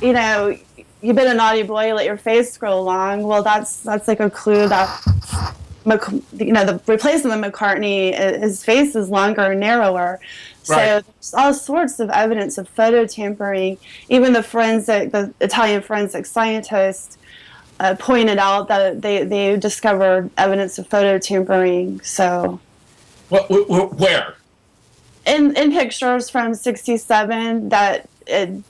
you've been a naughty boy, let your face grow long. Well, that's like a clue that the replacement of McCartney, his face is longer and narrower. So there's all sorts of evidence of photo tampering. Even the Italian forensic scientists pointed out that they discovered evidence of photo tampering. So, where? In pictures from '67 that. They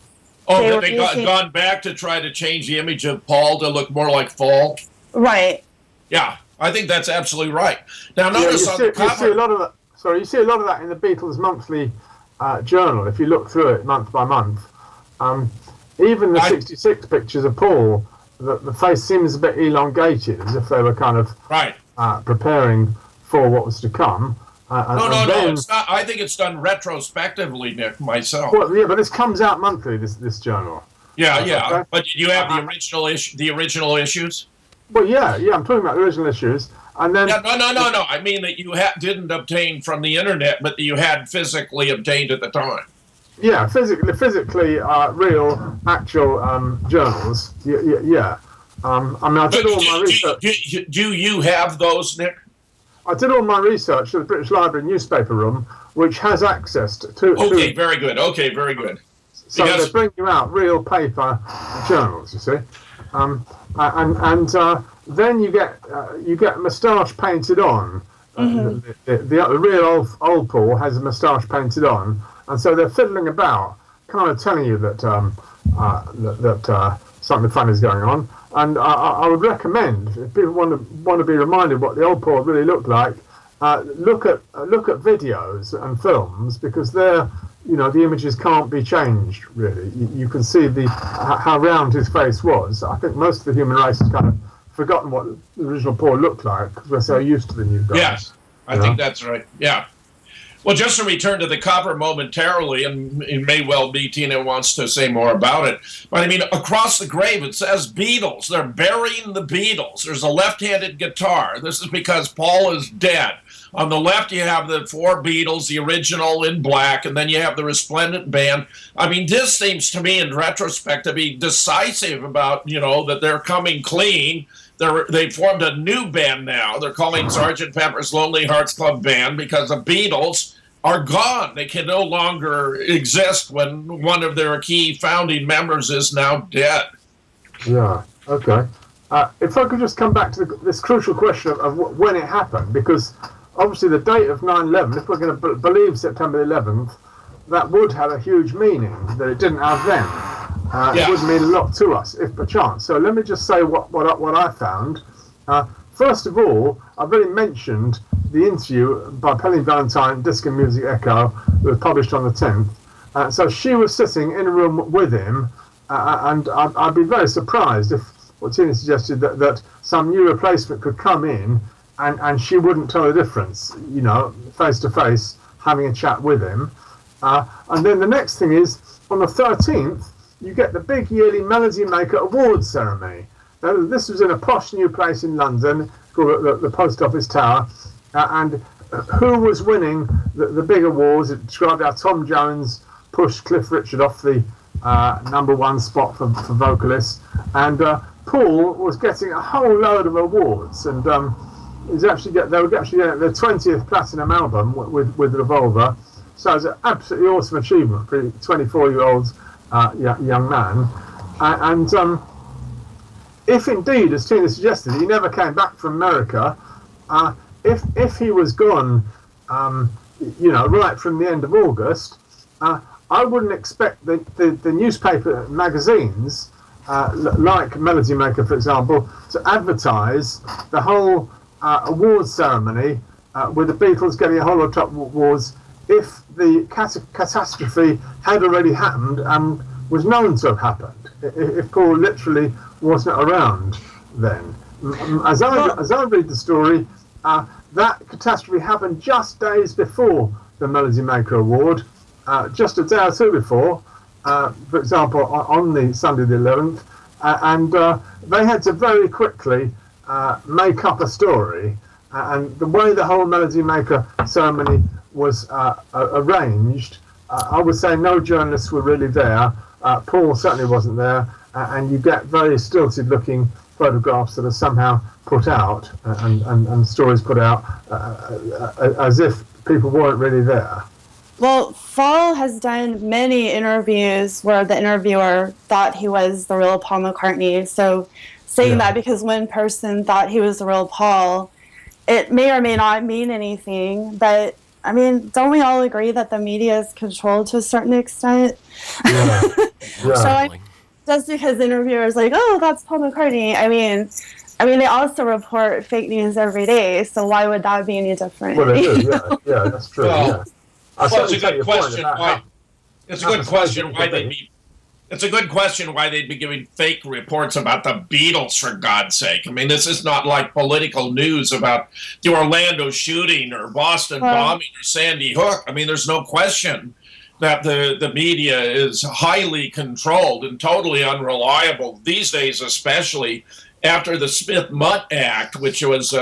gone back to try to change the image of Paul to look more like Faul. Right. Yeah, I think that's absolutely right. Now, notice on the cover. You see a lot of that. Sorry, you see a lot of that in the Beatles' monthly journal. If you look through it month by month, even the '66 pictures of Paul, the face seems a bit elongated, as if they were kind of preparing for what was to come. No, it's not. I think it's done retrospectively, Nick, myself. Well, yeah, but this comes out monthly. This journal. Yeah. Okay. But did you have the original issues? Well, yeah, I'm talking about the original issues, and then No. I mean that you didn't obtain from the internet, but that you had physically obtained at the time. yeah, physically real, actual journals. Yeah. I mean, I did all my research. Do you have those, Nick? I did all my research at the British Library newspaper room, which has access to. Okay, very good. Okay, very good. So they bring you out real paper journals, you see, and then you get moustache painted on. The real old Paul has a moustache painted on, and so they're fiddling about, kind of telling you that something fun is going on. And I would recommend, if people want to be reminded what the old Paul really looked like, look at videos and films, because they're, the images can't be changed really. You can see how round his face was. I think most of the human race has kind of forgotten what the original Paul looked like because we're so used to the new guys. Yes, I think that's right. Yeah. Well, just to return to the cover momentarily, and it may well be Tina wants to say more about it, but I mean, across the grave it says Beatles. They're burying the Beatles. There's a left-handed guitar. This is because Paul is dead. On the left, you have the four Beatles, the original in black, and then you have the resplendent band. I mean, this seems to me, in retrospect, to be decisive about, that they're coming clean. They formed a new band now. They're calling Sgt. Pepper's Lonely Hearts Club Band because the Beatles are gone. They can no longer exist when one of their key founding members is now dead. Yeah, okay. If I could just come back to this crucial question of when it happened, because obviously the date of 9/11, if we're going to believe September 11th, that would have a huge meaning that it didn't have then. It would mean a lot to us, if perchance. So let me just say what I found. First of all, I've already mentioned the interview by Penny Valentine, Disc and Music Echo, that was published on the 10th. So she was sitting in a room with him, and I'd be very surprised if what Tina suggested that some new replacement could come in and she wouldn't tell the difference, face to face, having a chat with him. And then the next thing is, on the 13th, you get the big yearly Melody Maker Awards ceremony. Now, this was in a posh new place in London called the Post Office Tower, and who was winning the big awards? It described how Tom Jones pushed Cliff Richard off the #1 spot for vocalist, and Paul was getting a whole load of awards, and they were actually getting their 20th platinum album with Revolver. So it's an absolutely awesome achievement for a 24-year-old young man. And if indeed, as Tina suggested, he never came back from America, if he was gone, right from the end of August, I wouldn't expect the newspaper magazines, like Melody Maker, for example, to advertise the whole awards ceremony with the Beatles getting a whole lot of awards if the catastrophe had already happened and was known to have happened. If Paul literally wasn't around then. As I read the story, that catastrophe happened just days before the Melody Maker Award, just a day or two before, for example, on the Sunday the 11th, and they had to very quickly make up a story, and the way the whole Melody Maker ceremony was arranged, I would say no journalists were really there. Paul certainly wasn't there, and you get very stilted looking photographs that are somehow put out and stories put out as if people weren't really there. Well, Faul has done many interviews where the interviewer thought he was the real Paul McCartney. So saying that because one person thought he was the real Paul, it may or may not mean anything. But, I mean, don't we all agree that the media is controlled to a certain extent? Yeah. So just because the interviewer is like, oh, that's Paul McCartney, I mean, they also report fake news every day, so why would that be any different? Well, they do, yeah, that's true. Well, it's a good question. It's a good question why they'd be. It's a good question why they'd be giving fake reports about the Beatles, for God's sake. I mean, this is not like political news about the Orlando shooting or Boston bombing or Sandy Hook. I mean, there's no question that the media is highly controlled and totally unreliable these days, especially. after the Smith-Mudd Act, which was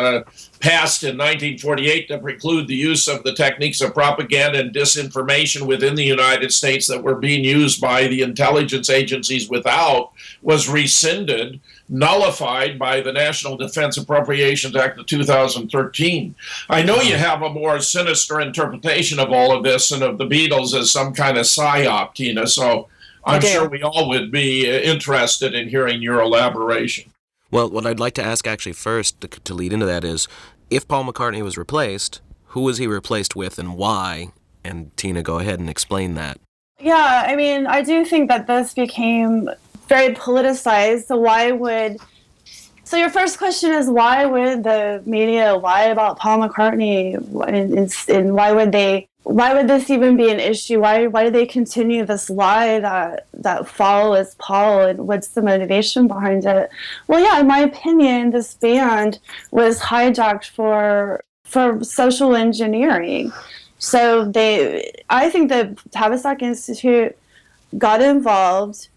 passed in 1948 to preclude the use of the techniques of propaganda and disinformation within the United States that were being used by the intelligence agencies without, was rescinded, nullified by the National Defense Appropriations Act of 2013. I know you have a more sinister interpretation of all of this and of the Beatles as some kind of psyop, Tina, so I'm sure we all would be interested in hearing your elaboration. Well, what I'd like to ask actually first to lead into that is, if Paul McCartney was replaced, who was he replaced with and why? And Tina, go ahead and explain that. Yeah, I mean, I do think that this became very politicized. So your first question is, why would the media lie about Paul McCartney? And why would this even be an issue? Why do they continue this lie that Faul is Paul, and what's the motivation behind it? Well, yeah, in my opinion, this band was hijacked for social engineering. So I think the Tavistock Institute got involved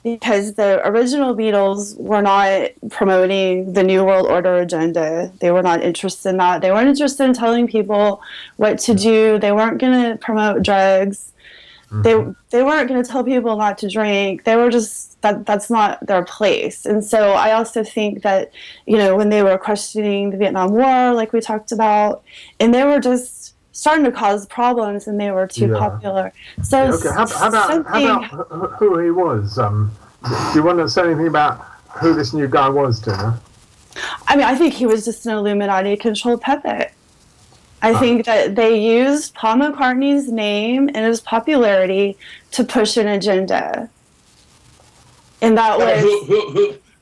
because the original Beatles were not promoting the New World Order agenda. They were not interested in that. They weren't interested in telling people what to do. They weren't going to promote drugs. Mm-hmm. They weren't going to tell people not to drink. They were just, that's not their place. And so I also think that, when they were questioning the Vietnam War, like we talked about, and they were just starting to cause problems, and they were too popular. So okay. How about who he was? Do you want to say anything about who this new guy was, Tina? I mean, I think he was just an Illuminati-controlled puppet. I think that they used Paul McCartney's name and his popularity to push an agenda, and that was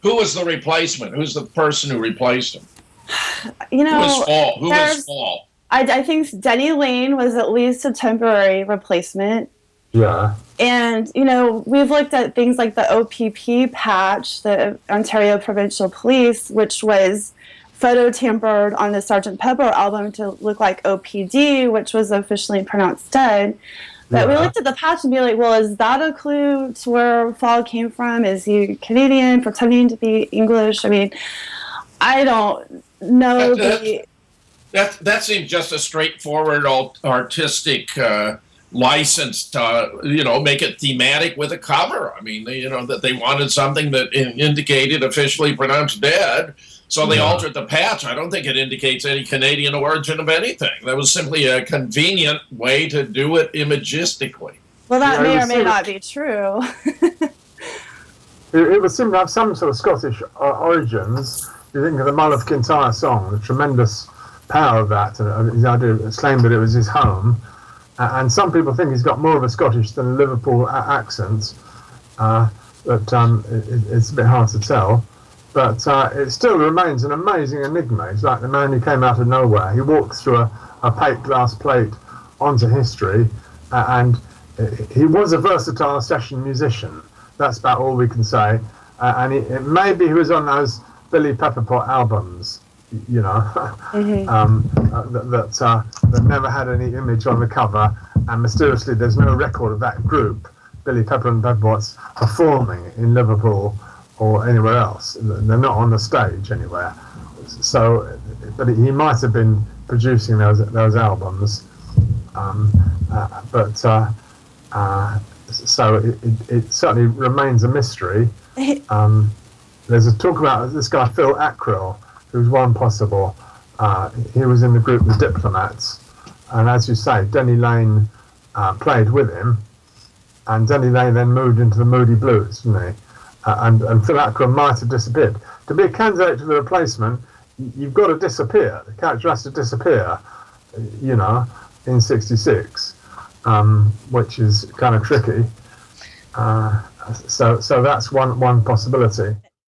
who was the replacement? Who's the person who replaced him? Who was Faul? Who was Faul? I think Denny Lane was at least a temporary replacement. Yeah. And, we've looked at things like the OPP patch, the Ontario Provincial Police, which was photo-tampered on the Sgt. Pepper album to look like OPD, which was officially pronounced dead. But we looked at the patch and be like, well, is that a clue to where Faul came from? Is he Canadian, pretending to be English? I mean, I don't know. That seems just a straightforward artistic license to, make it thematic with a cover. I mean, that they wanted something that indicated officially pronounced dead, so they altered the patch. I don't think it indicates any Canadian origin of anything. That was simply a convenient way to do it imagistically. Well, that may or may not be true. It would seem to have some sort of Scottish origins. You think of the Mull of Kintyre song, the tremendous power of that, and his idea claimed that it was his home. And some people think he's got more of a Scottish than a Liverpool accent, but it's a bit hard to tell. But it still remains an amazing enigma. He's like the man who came out of nowhere. He walks through a plate glass plate onto history, and he was a versatile session musician. That's about all we can say. And maybe he was on those Billy Pepperpot albums, that never had any image on the cover, and mysteriously there's no record of that group, Billy Pepper and Pepperpots, performing in Liverpool or anywhere else. They're not on the stage anywhere. So, but he might have been producing those albums. So it certainly remains a mystery. There's a talk about this guy Phil Ackrill, who's one possible. He was in the group The Diplomats, and as you say, Denny Lane played with him, and Denny Lane then moved into the Moody Blues, didn't he? And Phil Ackrill might have disappeared. To be a candidate to the replacement, you've got to disappear. The character has to disappear, in '66, which is kind of tricky. So that's one possibility.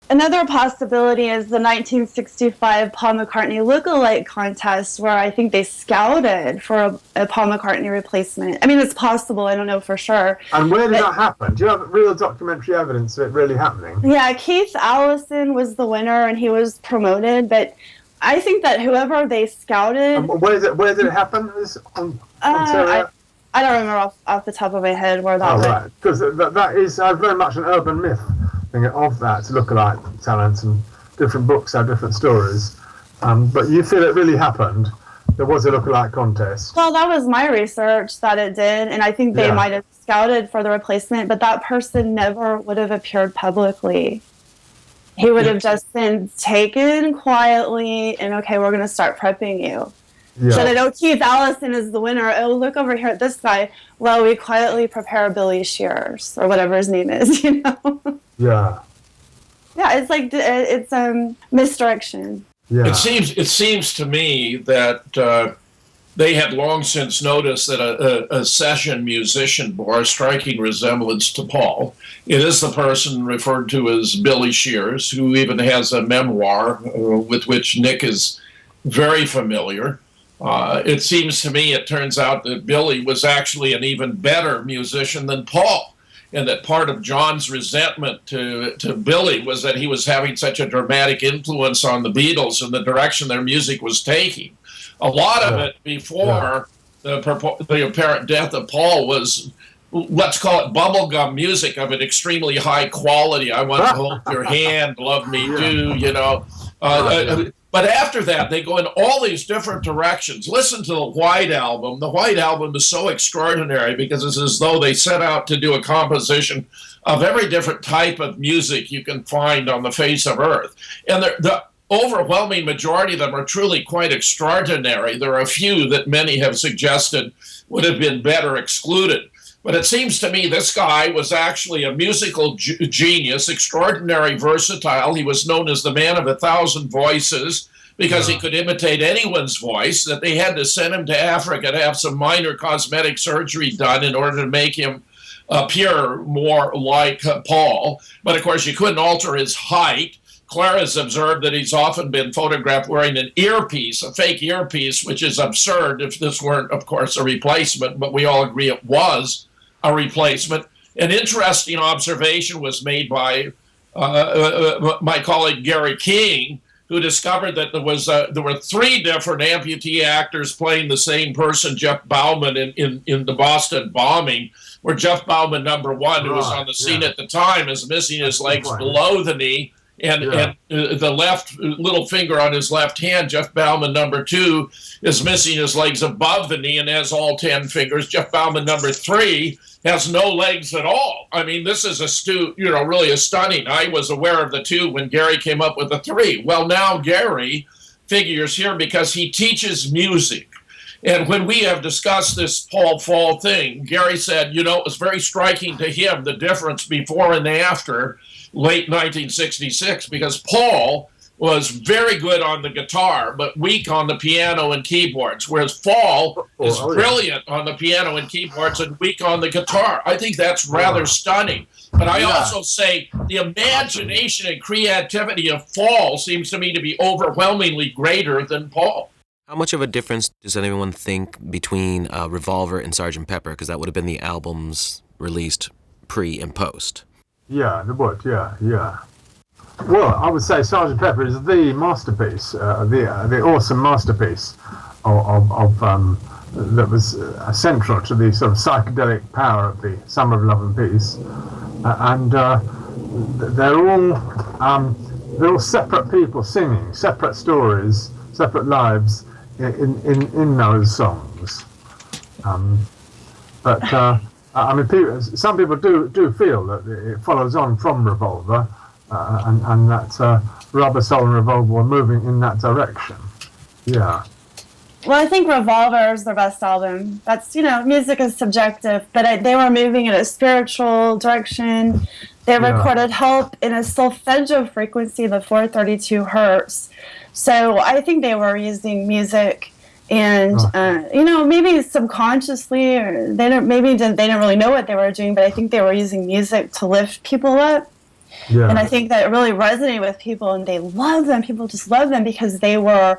Another possibility is the 1965 Paul McCartney lookalike contest, where I think they scouted for a Paul McCartney replacement. I mean, it's possible. I don't know for sure. And where did that happen? Do you have real documentary evidence of it really happening? Yeah, Keith Allison was the winner, and he was promoted. But I think that whoever they scouted... Where did it happen? Ontario? I don't remember off the top of my head where that was. Oh, right. Because that is very much an urban myth. Of that lookalike talent, and different books have different stories. But you feel it really happened. There was a lookalike contest. Well, that was my research that it did, and I think they Yeah. might have scouted for the replacement, but that person never would have appeared publicly. He would have just been taken quietly, and okay, we're going to start prepping you. Yeah. So that, oh, Keith Allison is the winner. Oh, look over here at this guy. Well, we quietly prepare Billy Shears, or whatever his name is, you know? Yeah. Yeah, it's like, it's misdirection. Yeah. It seems to me that they had long since noticed that a session musician bore a striking resemblance to Paul. It is the person referred to as Billy Shears, who even has a memoir with which Nick is very familiar. It seems to me, it turns out that Billy was actually an even better musician than Paul, and that part of John's resentment to Billy was that he was having such a dramatic influence on the Beatles and the direction their music was taking. A lot of it before the apparent death of Paul was, let's call it bubblegum music of an extremely high quality. I want to hold your hand, love me do, you know. But after that, they go in all these different directions. Listen to the White Album. The White Album is so extraordinary because it's as though they set out to do a composition of every different type of music you can find on the face of Earth. And the overwhelming majority of them are truly quite extraordinary. There are a few that many have suggested would have been better excluded. But it seems to me this guy was actually a musical genius, extraordinary versatile. He was known as the man of 1,000 voices because he could imitate anyone's voice, that they had to send him to Africa to have some minor cosmetic surgery done in order to make him appear more like Paul. But of course, you couldn't alter his height. Claire has observed that he's often been photographed wearing an earpiece, a fake earpiece, which is absurd if this weren't, of course, a replacement, but we all agree it was a replacement. An interesting observation was made by my colleague Gary King, who discovered that there were 3 different amputee actors playing the same person, Jeff Bauman, in the Boston bombing, where Jeff Bauman, number 1, who was on the scene at the time, is missing his legs below the knee, and the left little finger on his left hand. Jeff Bauman, number 2, is missing his legs above the knee and has all 10 fingers. Jeff Bauman, number 3, has no legs at all. I mean, this is really stunning. I was aware of the 2 when Gary came up with the 3. Well, now Gary figures here because he teaches music. And when we have discussed this Paul Faul thing, Gary said, it was very striking to him, the difference before and after late 1966, because Paul was very good on the guitar, but weak on the piano and keyboards, whereas Faul is brilliant on the piano and keyboards and weak on the guitar. I think that's rather stunning. But I also say the imagination and creativity of Faul seems to me to be overwhelmingly greater than Paul. How much of a difference does anyone think between Revolver and Sgt. Pepper? Because that would have been the albums released pre and post. Yeah, they would, yeah. Well, I would say Sgt. Pepper is the masterpiece, the awesome masterpiece of that was central to the sort of psychedelic power of the Summer of Love and Peace, and they're all separate people singing, separate stories, separate lives in those songs. Some people do feel that it follows on from Revolver. And that Rubber Soul and Revolver were moving in that direction. Yeah. Well, I think Revolver is their best album. That's, music is subjective, but they were moving in a spiritual direction. They recorded Help in a solfeggio frequency, the 432 hertz. So I think they were using music and, maybe subconsciously, or they didn't really know what they were doing, but I think they were using music to lift people up. Yeah. And I think that it really resonated with people, and they love them. People just love them because they were,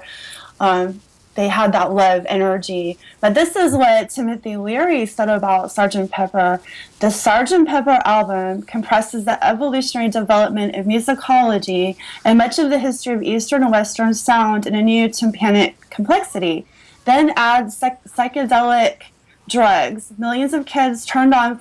they had that love energy. But this is what Timothy Leary said about Sgt. Pepper. The Sgt. Pepper album compresses the evolutionary development of musicology and much of the history of Eastern and Western sound in a new tympanic complexity. Then adds psychedelic drugs. Millions of kids turned on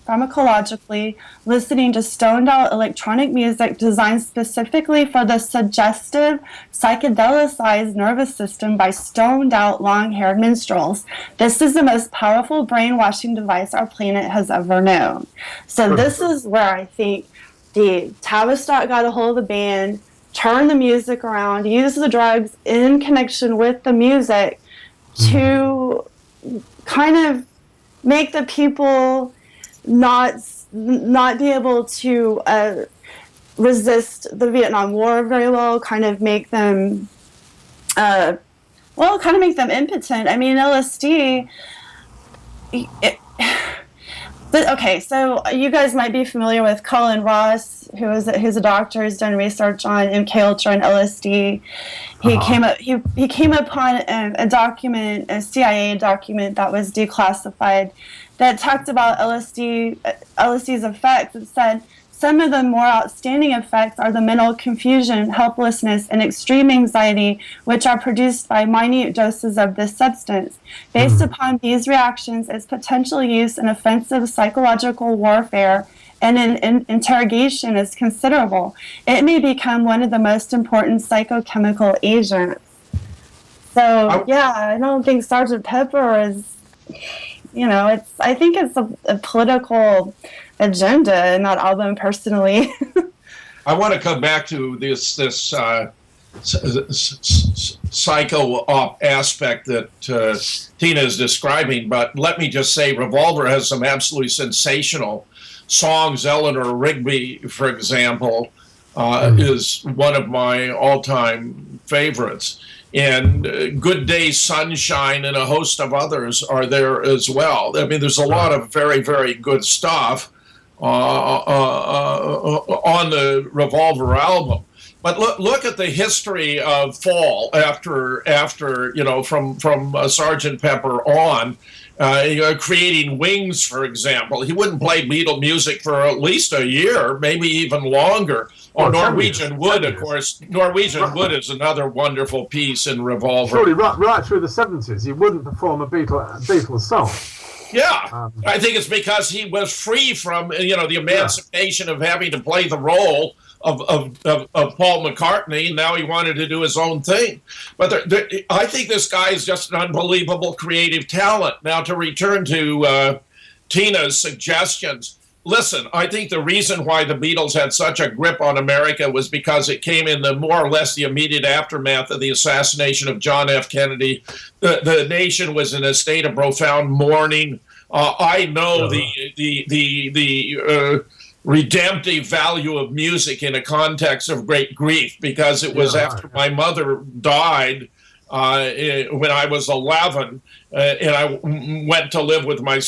pharmacologically, listening to stoned-out electronic music designed specifically for the suggestive, psychedelicized nervous system by stoned-out, long-haired minstrels. This is the most powerful brainwashing device our planet has ever known. So this is where I think the Tavistock got a hold of the band, turned the music around, used the drugs in connection with the music to kind of make the people not be able to resist the Vietnam War very well, kind of make them impotent. I mean, LSD. Okay, so you guys might be familiar with Colin Ross, who's a doctor who's done research on MK Ultra and LSD. He came upon a document, a CIA document that was declassified, that talked about LSD's effects. It said some of the more outstanding effects are the mental confusion, helplessness, and extreme anxiety, which are produced by minute doses of this substance. Based upon these reactions, its potential use in offensive psychological warfare and in interrogation is considerable. It may become one of the most important psychochemical agents. So, yeah, I don't think Sgt. Pepper is, I think it's a political agenda in that album, personally. I want to come back to this psycho-op aspect that Tina is describing, but let me just say Revolver has some absolutely sensational songs. Eleanor Rigby, for example, is one of my all-time favorites. And Good Day Sunshine and a host of others are there as well. I mean, there's a lot of very, very good stuff on the Revolver album. But look at the history of Faul after from Sgt. Pepper on, creating Wings, for example. He wouldn't play Beatle music for at least a year, maybe even longer. Or Norwegian Wood, of course. Norwegian Wood is another wonderful piece in Revolver. Surely, right through the 70s, he wouldn't perform a Beatles song. Yeah, I think it's because he was free from the emancipation of having to play the role of Paul McCartney. And now he wanted to do his own thing. But I think this guy is just an unbelievable creative talent. Now, to return to Tina's suggestions, listen, I think the reason why the Beatles had such a grip on America was because it came in the more or less the immediate aftermath of the assassination of John F. Kennedy. The nation was in a state of profound mourning. I know the redemptive value of music in a context of great grief, because it was after my mother died when I was 11, and I went to live with my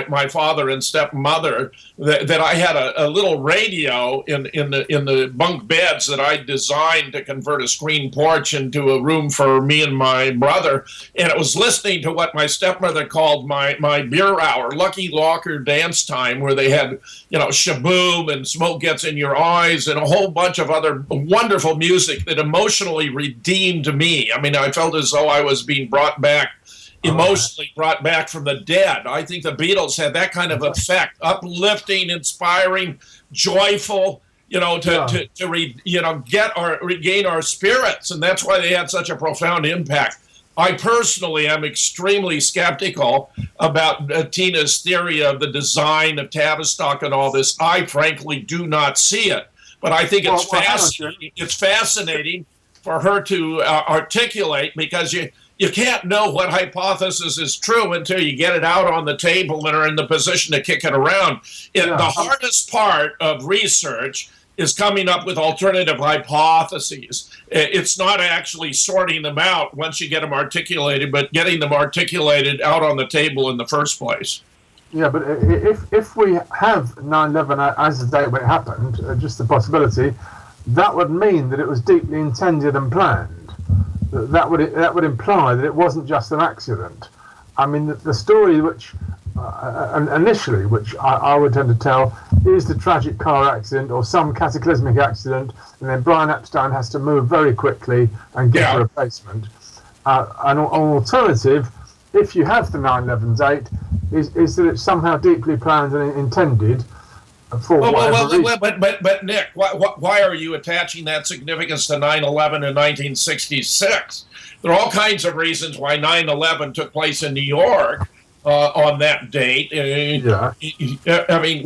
my father and stepmother, that I had a little radio in the bunk beds that I designed to convert a screen porch into a room for me and my brother, and it was listening to what my stepmother called my beer hour, Lucky Locker dance time, where they had Shaboom and Smoke Gets in Your Eyes and a whole bunch of other wonderful music that emotionally redeemed me. I mean, I felt as though I was being emotionally brought back from the dead. I think the Beatles had that kind of effect, uplifting, inspiring, joyful, regain our spirits, and that's why they had such a profound impact. I personally am extremely skeptical about Tina's theory of the design of Tavistock and all this. I frankly do not see it, but I think it's fascinating. It's fascinating for her to articulate, because you can't know what hypothesis is true until you get it out on the table and are in the position to kick it around. The hardest part of research is coming up with alternative hypotheses. It's not actually sorting them out once you get them articulated, but getting them articulated out on the table in the first place. Yeah, but if we have 9/11 as the date when it happened, just the possibility, that would mean that it was deeply intended and planned. That would imply that it wasn't just an accident. I mean, the story which initially, which I would tend to tell, is the tragic car accident or some cataclysmic accident, and then Brian Epstein has to move very quickly and get a replacement. An alternative, if you have the 9/11 date, is that it's somehow deeply planned and intended for whatever reason. But Nick, why are you attaching that significance to 9/11 in 1966? There are all kinds of reasons why 9/11 took place in New York on that date. Yeah. I mean,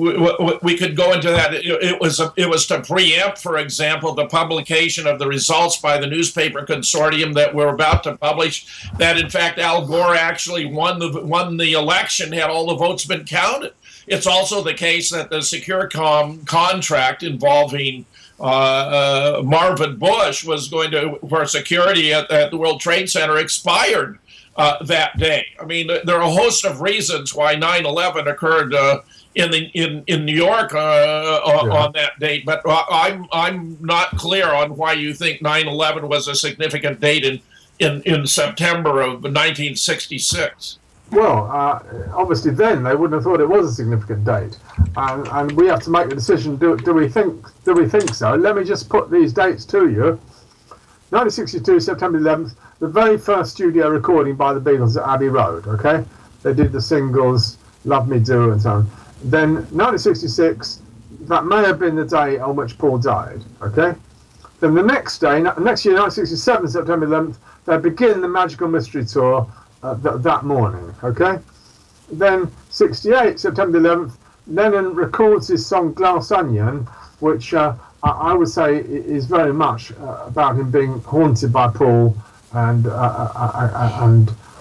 we could go into that. It was to preempt, for example, the publication of the results by the newspaper consortium that we're about to publish. That in fact Al Gore actually won the election had all the votes been counted. It's also the case that the Securicom contract involving Marvin Bush was going to, for security at the World Trade Center, expired that day. I mean, there are a host of reasons why 9/11 occurred in New York on that date, but I'm not clear on why you think 9/11 was a significant date in September of 1966. Well, obviously then they wouldn't have thought it was a significant date, and we have to make a decision. Do we think so? Let me just put these dates to you. 1962, September 11th, the very first studio recording by the Beatles at Abbey Road. Okay, they did the singles "Love Me Do" and so on. Then 1966, that may have been the day on which Paul died. Okay. Then the next year, 1967, September 11th, they begin the Magical Mystery Tour. That morning, okay? Then 68, September 11th, Lennon records his song Glass Onion, which I would say is very much about him being haunted by Paul and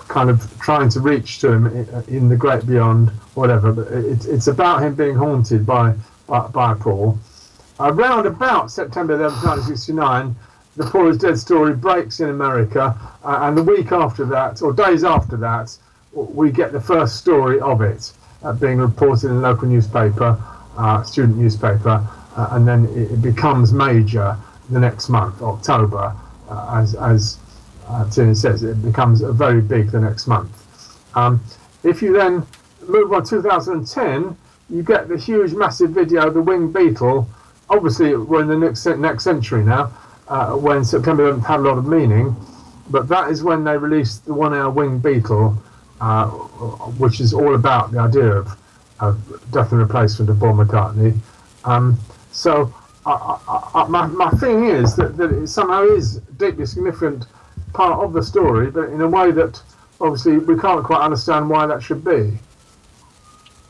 kind of trying to reach to him in the great beyond, whatever. But it's about him being haunted by Paul. Around about September 11th, 1969, the Paul is Dead story breaks in America, and the week after that, or days after that, we get the first story of it being reported in a local newspaper, student newspaper, and then it becomes major the next month, October, as Tina says, it becomes very big the next month. If you then move on 2010, you get the huge, massive video, The Winged Beetle. Obviously, we're in the next century now. When September 11th had a lot of meaning, but that is when they released the 1 Hour Winged Beetle, which is all about the idea of death and replacement of Paul McCartney. So my thing is that it somehow is a deeply significant part of the story, but in a way that obviously we can't quite understand why that should be.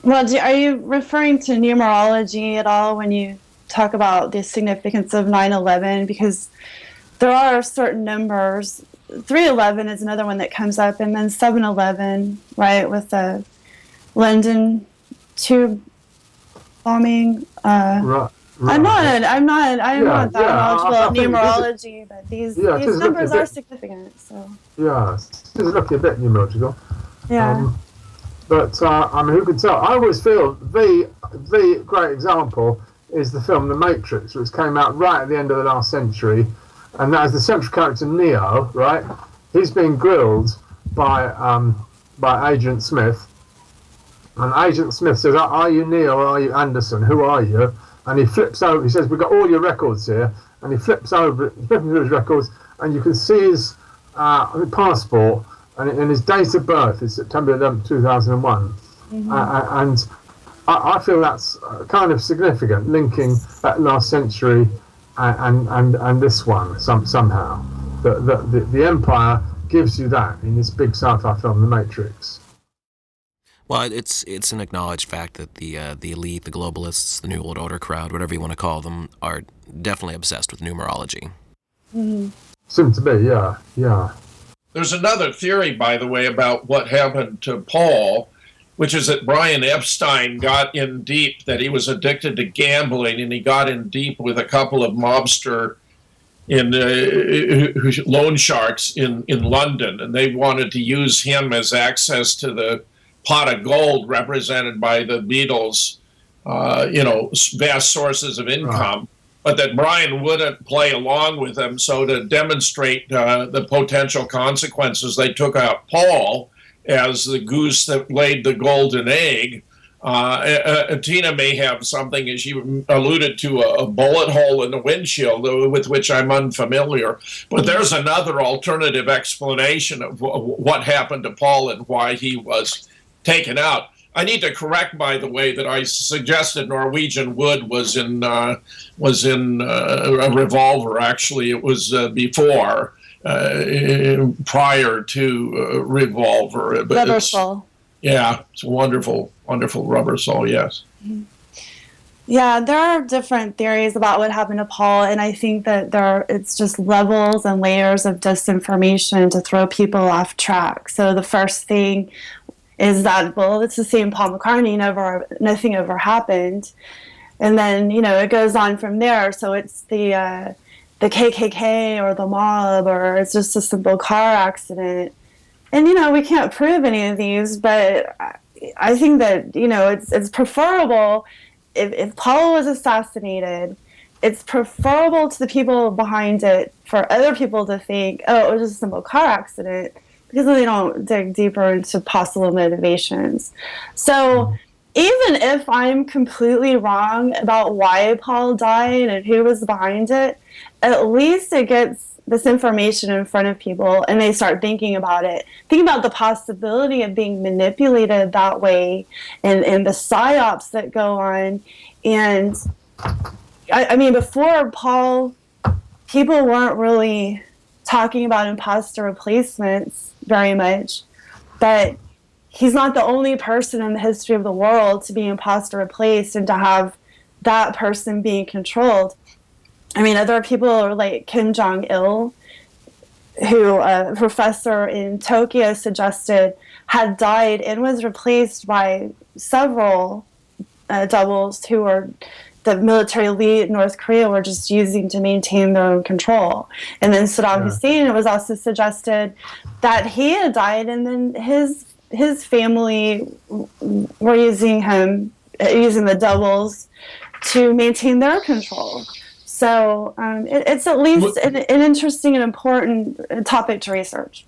Well, are you referring to numerology at all when you talk about the significance of 9/11? Because there are certain numbers. 3/11 is another one that comes up, and then 7/11, right, with the London tube bombing. Right. I'm not that knowledgeable about numerology, but these numbers are significant. So yeah, it's looking a bit numerological. Yeah. But I mean, who can tell? I always feel the great example is the film The Matrix, which came out right at the end of the last century, and that is the central character Neo, right? He's being grilled by Agent Smith, and Agent Smith says, "Are you Neo or are you Anderson? Who are you?" And he flips over. He says, "We've got all your records here," and he flips over, flipping through his records, and you can see his passport, and his date of birth is September 11th, 2001, and I feel that's kind of significant, linking that last century and this one somehow. The Empire gives you that in this big sci-fi film, The Matrix. Well, it's an acknowledged fact that the elite, the globalists, the New World Order crowd, whatever you want to call them, are definitely obsessed with numerology. Mm-hmm. Seems to be, yeah. There's another theory, by the way, about what happened to Paul, which is that Brian Epstein got in deep, that he was addicted to gambling, and he got in deep with a couple of mobster loan sharks in London, and they wanted to use him as access to the pot of gold represented by the Beatles, vast sources of income. Right. But that Brian wouldn't play along with them, so to demonstrate the potential consequences, they took out Paul as the goose that laid the golden egg. Tina may have something, as she alluded to, a bullet hole in the windshield with which I'm unfamiliar. But there's another alternative explanation of what happened to Paul and why he was taken out. I need to correct, by the way, that I suggested Norwegian Wood was in a revolver. Actually, it was before, prior to Revolver. Rubber Soul. Yeah, it's a wonderful, wonderful Rubber Soul. Yes. Yeah, there are different theories about what happened to Paul, and I think that it's just levels and layers of disinformation to throw people off track. So the first thing is that, well, it's the same Paul McCartney, nothing ever happened. And then, it goes on from there. So it's the KKK or the mob, or it's just a simple car accident. And, we can't prove any of these, but I think that, it's preferable if Paul was assassinated, it's preferable to the people behind it for other people to think, oh, it was just a simple car accident, because then they don't dig deeper into possible motivations. So even if I'm completely wrong about why Paul died and who was behind it, at least it gets this information in front of people and they start thinking about it. Think about the possibility of being manipulated that way and the psyops that go on. And I mean, before Paul, people weren't really talking about imposter replacements very much, but he's not the only person in the history of the world to be imposter replaced and to have that person being controlled. I mean, other people like Kim Jong-il, who a professor in Tokyo suggested had died and was replaced by several doubles who were the military elite in North Korea were just using to maintain their own control. And then Saddam Hussein, it was also suggested that he had died, and then his family were using the doubles to maintain their control. So it's at least an interesting and important topic to research.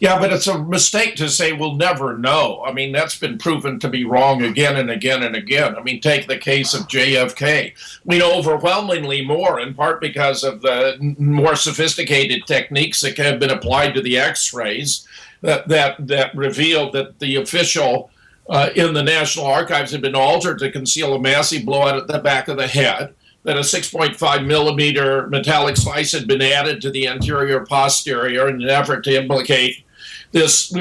Yeah, but it's a mistake to say we'll never know. I mean, that's been proven to be wrong again and again and again. I mean, take the case of JFK. We know overwhelmingly more, in part because of the more sophisticated techniques that have been applied to the X-rays that revealed that the official in the National Archives had been altered to conceal a massive blowout at the back of the head, that a 6.5 millimeter metallic slice had been added to the anterior posterior in an effort to implicate this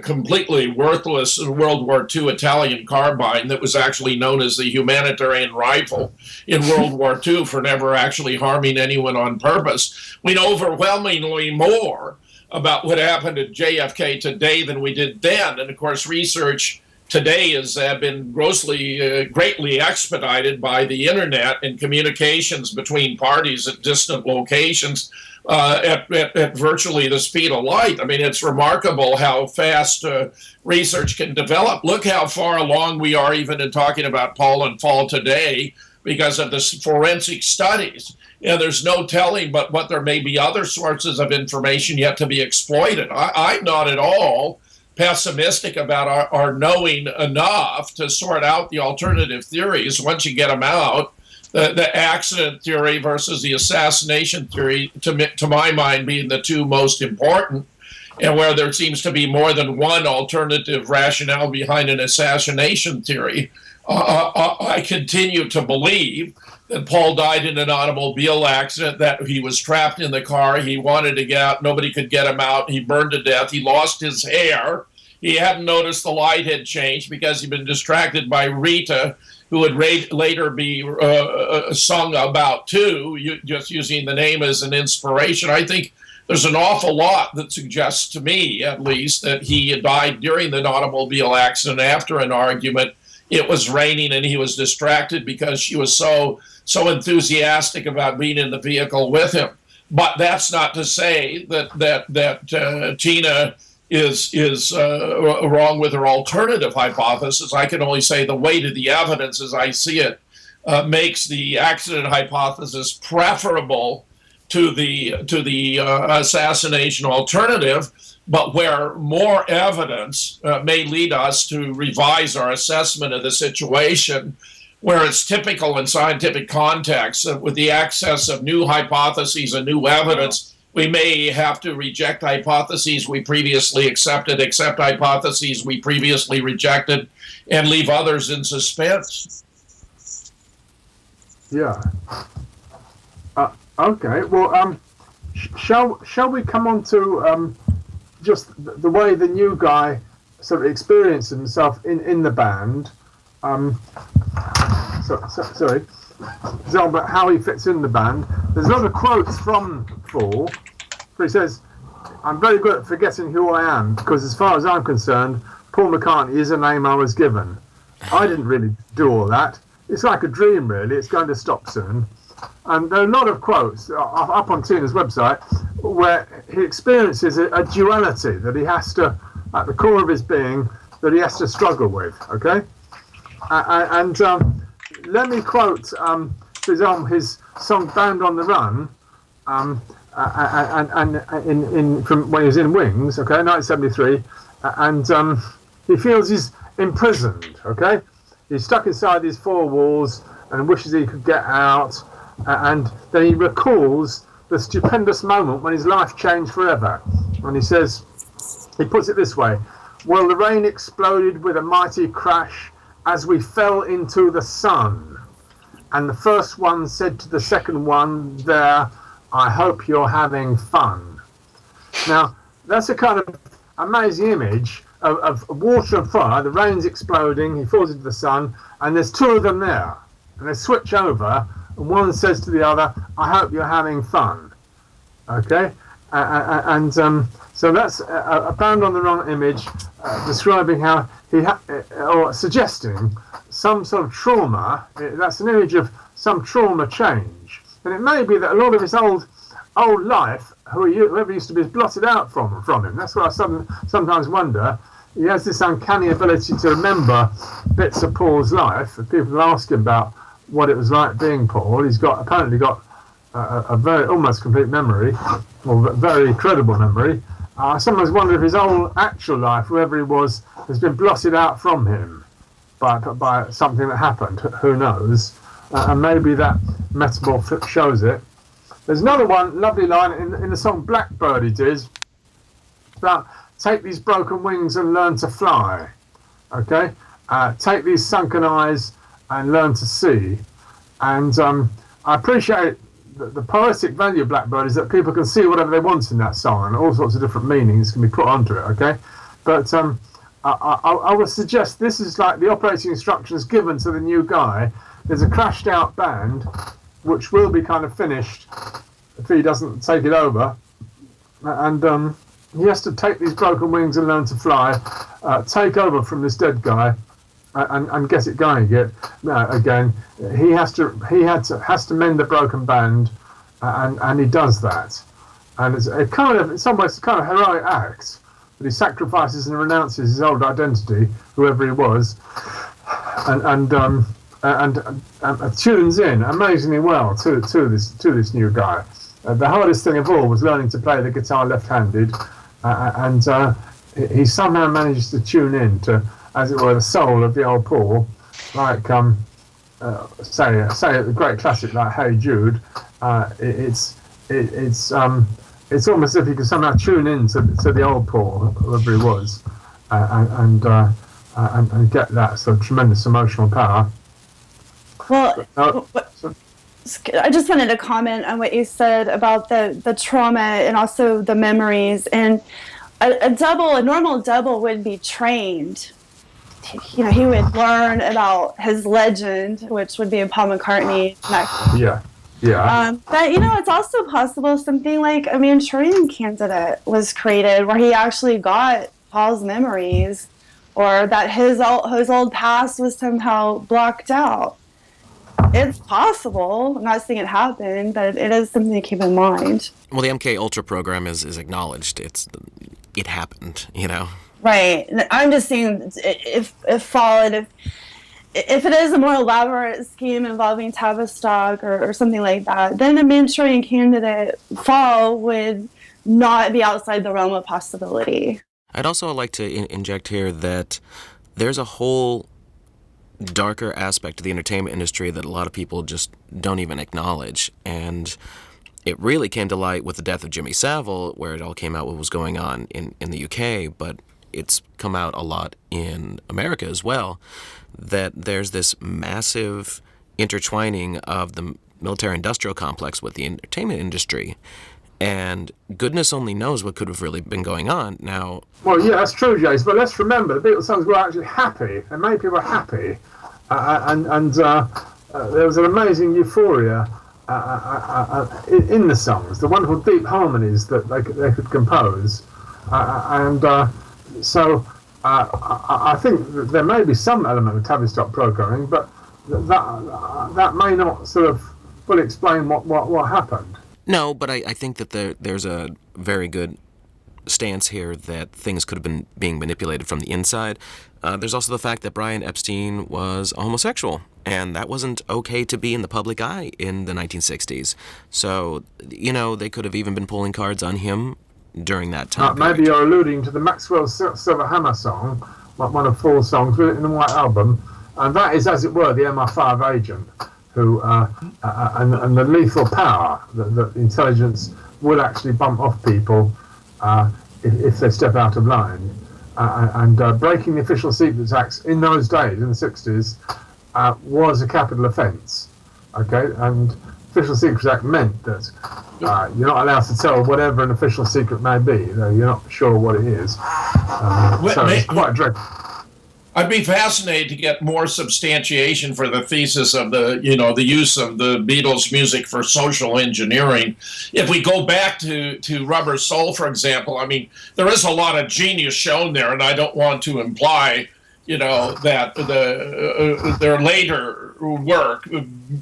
completely worthless World War II Italian carbine that was actually known as the humanitarian rifle in World War II for never actually harming anyone on purpose. We know overwhelmingly more about what happened to JFK today than we did then. And of course, research today has been greatly expedited by the internet and communications between parties at distant locations at virtually the speed of light. I mean, it's remarkable how fast research can develop. Look how far along we are even in talking about Paul and Faul today because of the forensic studies. And there's no telling but what there may be other sources of information yet to be exploited. I'm not at all pessimistic about our knowing enough to sort out the alternative theories once you get them out. The accident theory versus the assassination theory, to my mind, being the two most important, and where there seems to be more than one alternative rationale behind an assassination theory. I continue to believe that Paul died in an automobile accident, that he was trapped in the car, he wanted to get out, nobody could get him out, he burned to death, he lost his hair, he hadn't noticed the light had changed because he'd been distracted by Rita, who would later be sung about too, just using the name as an inspiration. I think there's an awful lot that suggests to me, at least, that he had died during the automobile accident after an argument. It was raining and he was distracted because she was so enthusiastic about being in the vehicle with him. But that's not to say that Tina is wrong with her alternative hypothesis. I can only say the weight of the evidence as I see it makes the accident hypothesis preferable to the assassination alternative, but where more evidence may lead us to revise our assessment of the situation, where it's typical in scientific context with the access of new hypotheses and new evidence, We may have to reject hypotheses we previously accepted, accept hypotheses we previously rejected, and leave others in suspense. Yeah. Okay. Well, shall we come on to just the way the new guy sort of experiences himself in the band? Sorry. But how he fits in the band. There's a lot of quotes from Faul, where he says, "I'm very good at forgetting who I am, because as far as I'm concerned, Paul McCartney is a name I was given. I didn't really do all that. It's like a dream, really. It's going to stop soon." And there are a lot of quotes up on Tina's website where he experiences a duality that he has to, at the core of his being, that he has to struggle with, okay? Let me quote, for example, his song "Bound on the Run," and from when he was in Wings, okay, 1973, and he feels he's imprisoned, okay? He's stuck inside these four walls and wishes he could get out, and then he recalls the stupendous moment when his life changed forever. And he says, he puts it this way: "Well, the rain exploded with a mighty crash as we fell into the sun. And the first one said to the second one there, 'I hope you're having fun.'" Now, that's a kind of amazing image of water and fire. The rain's exploding, he falls into the sun, and there's two of them there. And they switch over, and one says to the other, "I hope you're having fun." Okay? So that's a Bound on the Run image describing how or suggesting some sort of trauma. That's an image of some trauma change. And it may be that a lot of his old life, whoever used to be, is blotted out from him. That's what I sometimes wonder. He has this uncanny ability to remember bits of Paul's life. If people ask him about what it was like being Paul, he's apparently got a very almost complete memory, or very credible memory. I sometimes wonder if his whole actual life, whoever he was, has been blotted out from him by something that happened. Who knows? And maybe that metaphor shows it. There's another lovely line in the song Blackbird he did about "Take these broken wings and learn to fly." Okay? "Take these sunken eyes and learn to see." And I appreciate the poetic value of Blackbird is that people can see whatever they want in that song, and all sorts of different meanings can be put onto it, okay? But I would suggest this is like the operating instructions given to the new guy. There's a crashed out band, which will be kind of finished if he doesn't take it over. And he has to take these broken wings and learn to fly, take over from this dead guy, and get it going again. He has to mend the broken band, and he does that. And it's a kind of, in some ways, a kind of heroic act that he sacrifices and renounces his old identity, whoever he was, and tunes in amazingly well to this new guy. The hardest thing of all was learning to play the guitar left-handed, and he somehow manages to tune in to, as it were, the soul of the old Paul, like say a great classic like "Hey Jude." It's almost as if he could somehow tune in to the old Paul, whoever he was, and get that sort of tremendous emotional power. Well, I just wanted to comment on what you said about the trauma and also the memories. And a normal double would be trained. You know, he would learn about his legend, which would be Paul McCartney. Yeah. But, it's also possible something like a Manchurian Candidate was created where he actually got Paul's memories, or that his old past was somehow blocked out. It's possible. I'm not saying it happened, but it is something to keep in mind. Well, the MK Ultra program is acknowledged. It happened, Right. I'm just saying if Faul, and if it is a more elaborate scheme involving Tavistock or something like that, then a Manchurian Candidate, Faul, would not be outside the realm of possibility. I'd also like to inject here that there's a whole darker aspect to the entertainment industry that a lot of people just don't even acknowledge. And It really came to light with the death of Jimmy Savile, where it all came out what was going on in the UK, but it's come out a lot in America as well, that there's this massive intertwining of the military-industrial complex with the entertainment industry. And goodness only knows what could have really been going on. Now, well, yeah, that's true, Jace. But let's remember, the Beatles songs were actually happy, and made people happy, and there was an amazing euphoria in the songs, the wonderful deep harmonies that they could compose, so I think that there may be some element of Tavistock programming, but that may not sort of fully explain what happened. no, but I think that there's a very good stance here that things could have been being manipulated from the inside. There's also the fact that Brian Epstein was homosexual, and that wasn't okay to be in the public eye in the 1960s. So, they could have even been pulling cards on him during that time. Maybe you're alluding to the Maxwell Silver Hammer song, one of Faul's songs in the White Album, and that is, as it were, the MI5 agent who and the lethal power that intelligence will actually bump off people if they step out of line. And breaking the Official Secrets Acts in those days, in the 60s, was a capital offence. Okay, and Official Secrets Act meant that you're not allowed to tell whatever an official secret may be, though you're not sure what it is. So it's quite dreadful. I'd be fascinated to get more substantiation for the thesis of the use of the Beatles' music for social engineering. If we go back to Rubber Soul, for example, I mean, there is a lot of genius shown there, and I don't want to imply, that their later work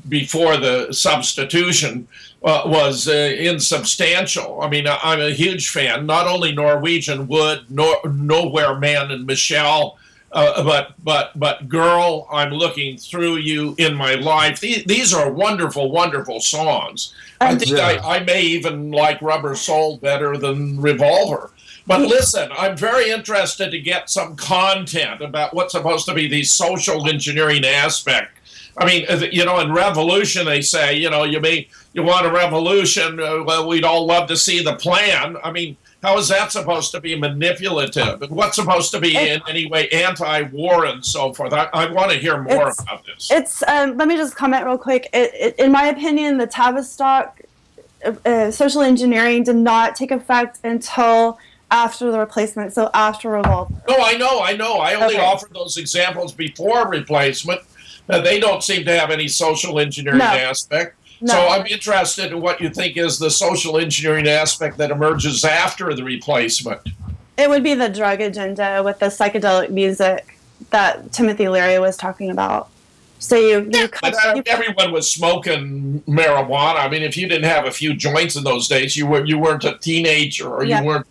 before the substitution was insubstantial. I mean, I'm a huge fan, not only Norwegian Wood, Nowhere Man and Michelle, but Girl, I'm Looking Through You, In My Life. These are wonderful, wonderful songs. I think I may even like Rubber Soul better than Revolver. But listen, I'm very interested to get some content about what's supposed to be the social engineering aspect. I mean, in Revolution, they say, you want a revolution, well, we'd all love to see the plan. I mean, how is that supposed to be manipulative? And what's supposed to be in any way anti-war and so forth? I want to hear more about this. Let me just comment real quick. In my opinion, the Tavistock social engineering did not take effect until after the replacement, so after Revolver. No, I know. I only offered those examples before replacement. They don't seem to have any social engineering aspect. No. So I'm interested in what you think is the social engineering aspect that emerges after the replacement. It would be the drug agenda with the psychedelic music that Timothy Leary was talking about. So everyone was smoking marijuana. I mean, if you didn't have a few joints in those days, you weren't a teenager, or you weren't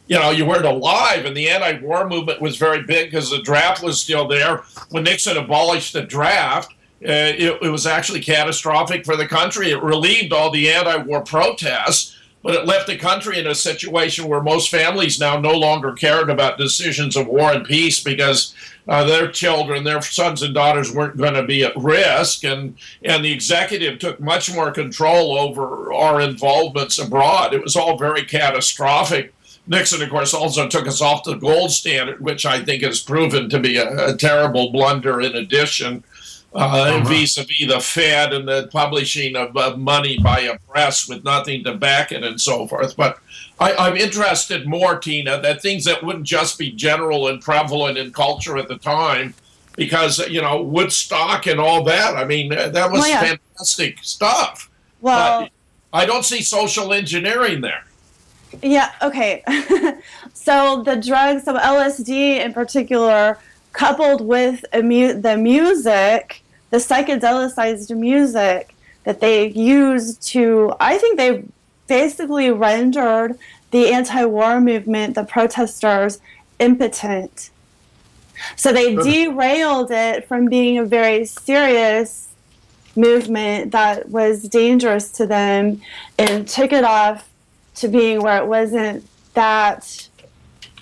you weren't alive. And the anti-war movement was very big because the draft was still there. When Nixon abolished the draft, it was actually catastrophic for the country. It relieved all the anti-war protests, but it left the country in a situation where most families now no longer cared about decisions of war and peace because their children, their sons and daughters weren't going to be at risk, and the executive took much more control over our involvements abroad. It was all very catastrophic. Nixon, of course, also took us off the gold standard, which I think has proven to be a terrible blunder in addition, vis-a-vis the Fed and the publishing of money by a press with nothing to back it and so forth. But I'm interested more, Tina, that things that wouldn't just be general and prevalent in culture at the time, because, Woodstock and all that, I mean, that was fantastic stuff. Well, I don't see social engineering there. Yeah, okay. So the drugs, so LSD in particular, coupled with the music, the psychedelicized music that they used to, I think they basically rendered the anti-war movement, the protesters, impotent. So they derailed it from being a very serious movement that was dangerous to them and took it off to being where it wasn't that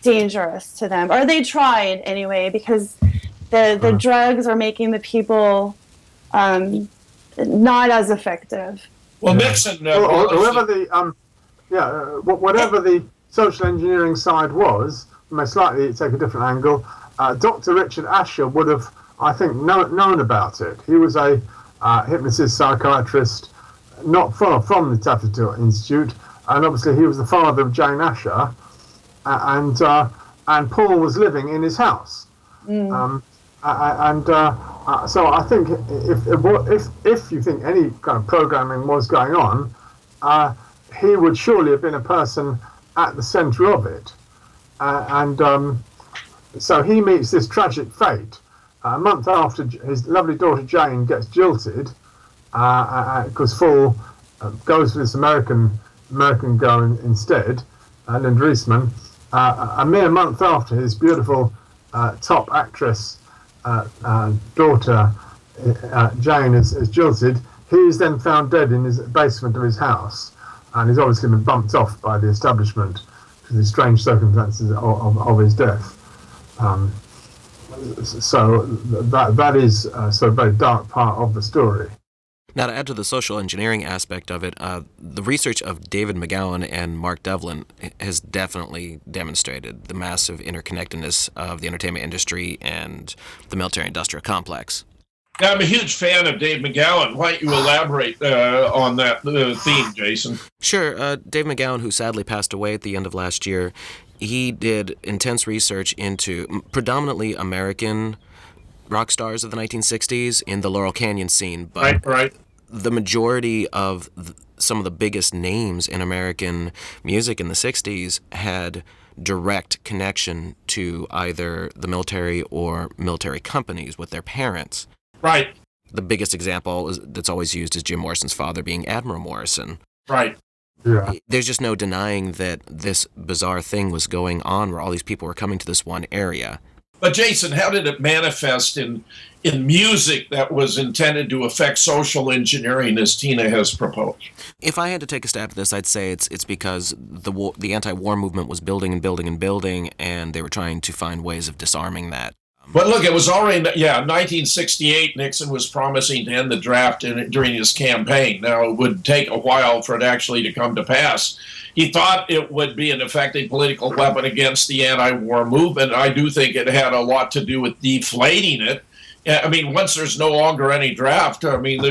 dangerous to them. Or they tried anyway, because the drugs are making the people not as effective. Well, Nixon, whoever the whatever the social engineering side was, most likely take a different angle. Dr. Richard Asher would have, I think, known about it. He was a hypnotist psychiatrist, not far from the Tattoo Institute, and obviously he was the father of Jane Asher, and Paul was living in his house. So I think if you think any kind of programming was going on, he would surely have been a person at the centre of it, so he meets this tragic fate a month after his lovely daughter Jane gets jilted, because Faul goes for this American girl instead, Linda Eastman. A mere month after his beautiful top actress daughter Jane is jilted, he is then found dead in his basement of his house, and he's obviously been bumped off by the establishment to the strange circumstances of his death. So that is sort of a very dark part of the story. Now, to add to the social engineering aspect of it, the research of David McGowan and Mark Devlin has definitely demonstrated the massive interconnectedness of the entertainment industry and the military-industrial complex. Yeah, I'm a huge fan of Dave McGowan. Why don't you elaborate on that theme, Jason? Sure. Dave McGowan, who sadly passed away at the end of last year, he did intense research into predominantly American rock stars of the 1960s in the Laurel Canyon scene. But right. The majority of some of the biggest names in American music in the 60s had direct connection to either the military or military companies with their parents. Right. The biggest example that's always used is Jim Morrison's father being Admiral Morrison. Right. Yeah. There's just no denying that this bizarre thing was going on where all these people were coming to this one area. But Jason, how did it manifest in music that was intended to affect social engineering, as Tina has proposed? If I had to take a stab at this, I'd say it's because the anti-war movement was building and building and building, and they were trying to find ways of disarming that. But look, it was already, 1968, Nixon was promising to end the draft during his campaign. Now, it would take a while for it actually to come to pass. He thought it would be an effective political weapon against the anti-war movement. I do think it had a lot to do with deflating it. I mean, once there's no longer any draft, I mean,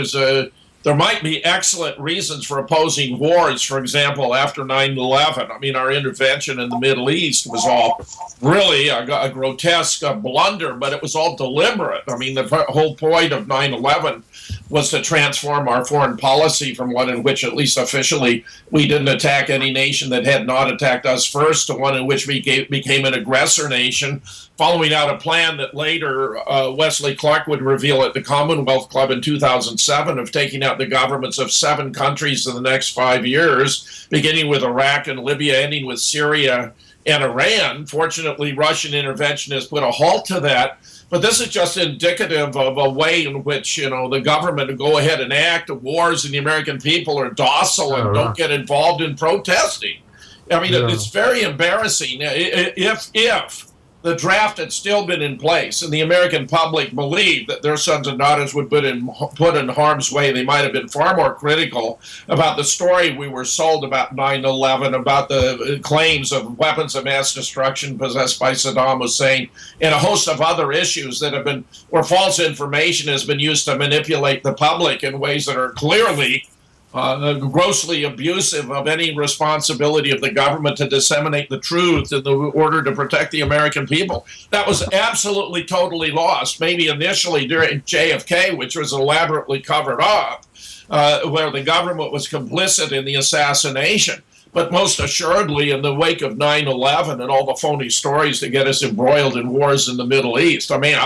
there might be excellent reasons for opposing wars. For example, after 9/11, I mean, our intervention in the Middle East was all really a grotesque blunder, but it was all deliberate. I mean, the whole point of 9/11 was to transform our foreign policy from one in which, at least officially, we didn't attack any nation that had not attacked us first to one in which we became an aggressor nation, following out a plan that later Wesley Clark would reveal at the Commonwealth Club in 2007 of taking out the governments of 7 countries in the next 5 years, beginning with Iraq and Libya, ending with Syria and Iran. Fortunately, Russian intervention has put a halt to that. But this is just indicative of a way in which, the government will go ahead and act wars, and the American people are docile and don't get involved in protesting. I mean, it's very embarrassing. If the draft had still been in place and the American public believed that their sons and daughters would be put in harm's way, they might have been far more critical about the story we were sold about 9/11, about the claims of weapons of mass destruction possessed by Saddam Hussein, and a host of other issues that have been, where false information has been used to manipulate the public in ways that are clearly grossly abusive of any responsibility of the government to disseminate the truth in the order to protect the American people. That was absolutely, totally lost, maybe initially during JFK, which was elaborately covered up, where the government was complicit in the assassination. But most assuredly, in the wake of 9/11 and all the phony stories that get us embroiled in wars in the Middle East, I mean,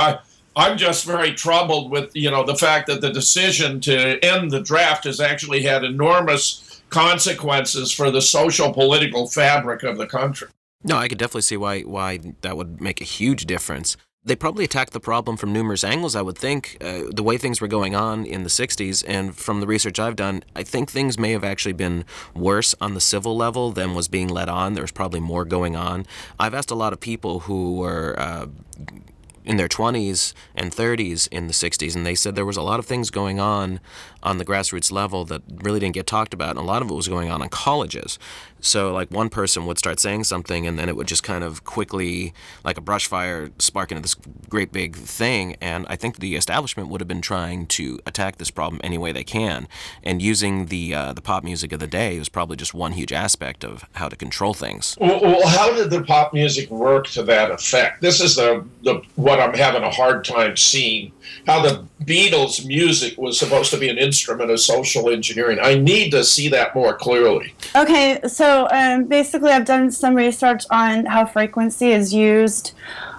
I'm just very troubled with, the fact that the decision to end the draft has actually had enormous consequences for the social political fabric of the country. No, I could definitely see why that would make a huge difference. They probably attacked the problem from numerous angles, I would think. The way things were going on in the 60s, and from the research I've done, I think things may have actually been worse on the civil level than was being let on. There was probably more going on. I've asked a lot of people who were in their 20s and 30s in the 60s, and they said there was a lot of things going on the grassroots level that really didn't get talked about, and a lot of it was going on in colleges. So like one person would start saying something, and then it would just kind of quickly, like a brush fire, spark into this great big thing. And I think the establishment would have been trying to attack this problem any way they can, and using the pop music of the day was probably just one huge aspect of how to control things. Well, how did the pop music work to that effect? This is the what I'm having a hard time seeing. How the Beatles' music was supposed to be an instrument of social engineering. I need to see that more clearly. Okay, so basically I've done some research on how frequency is used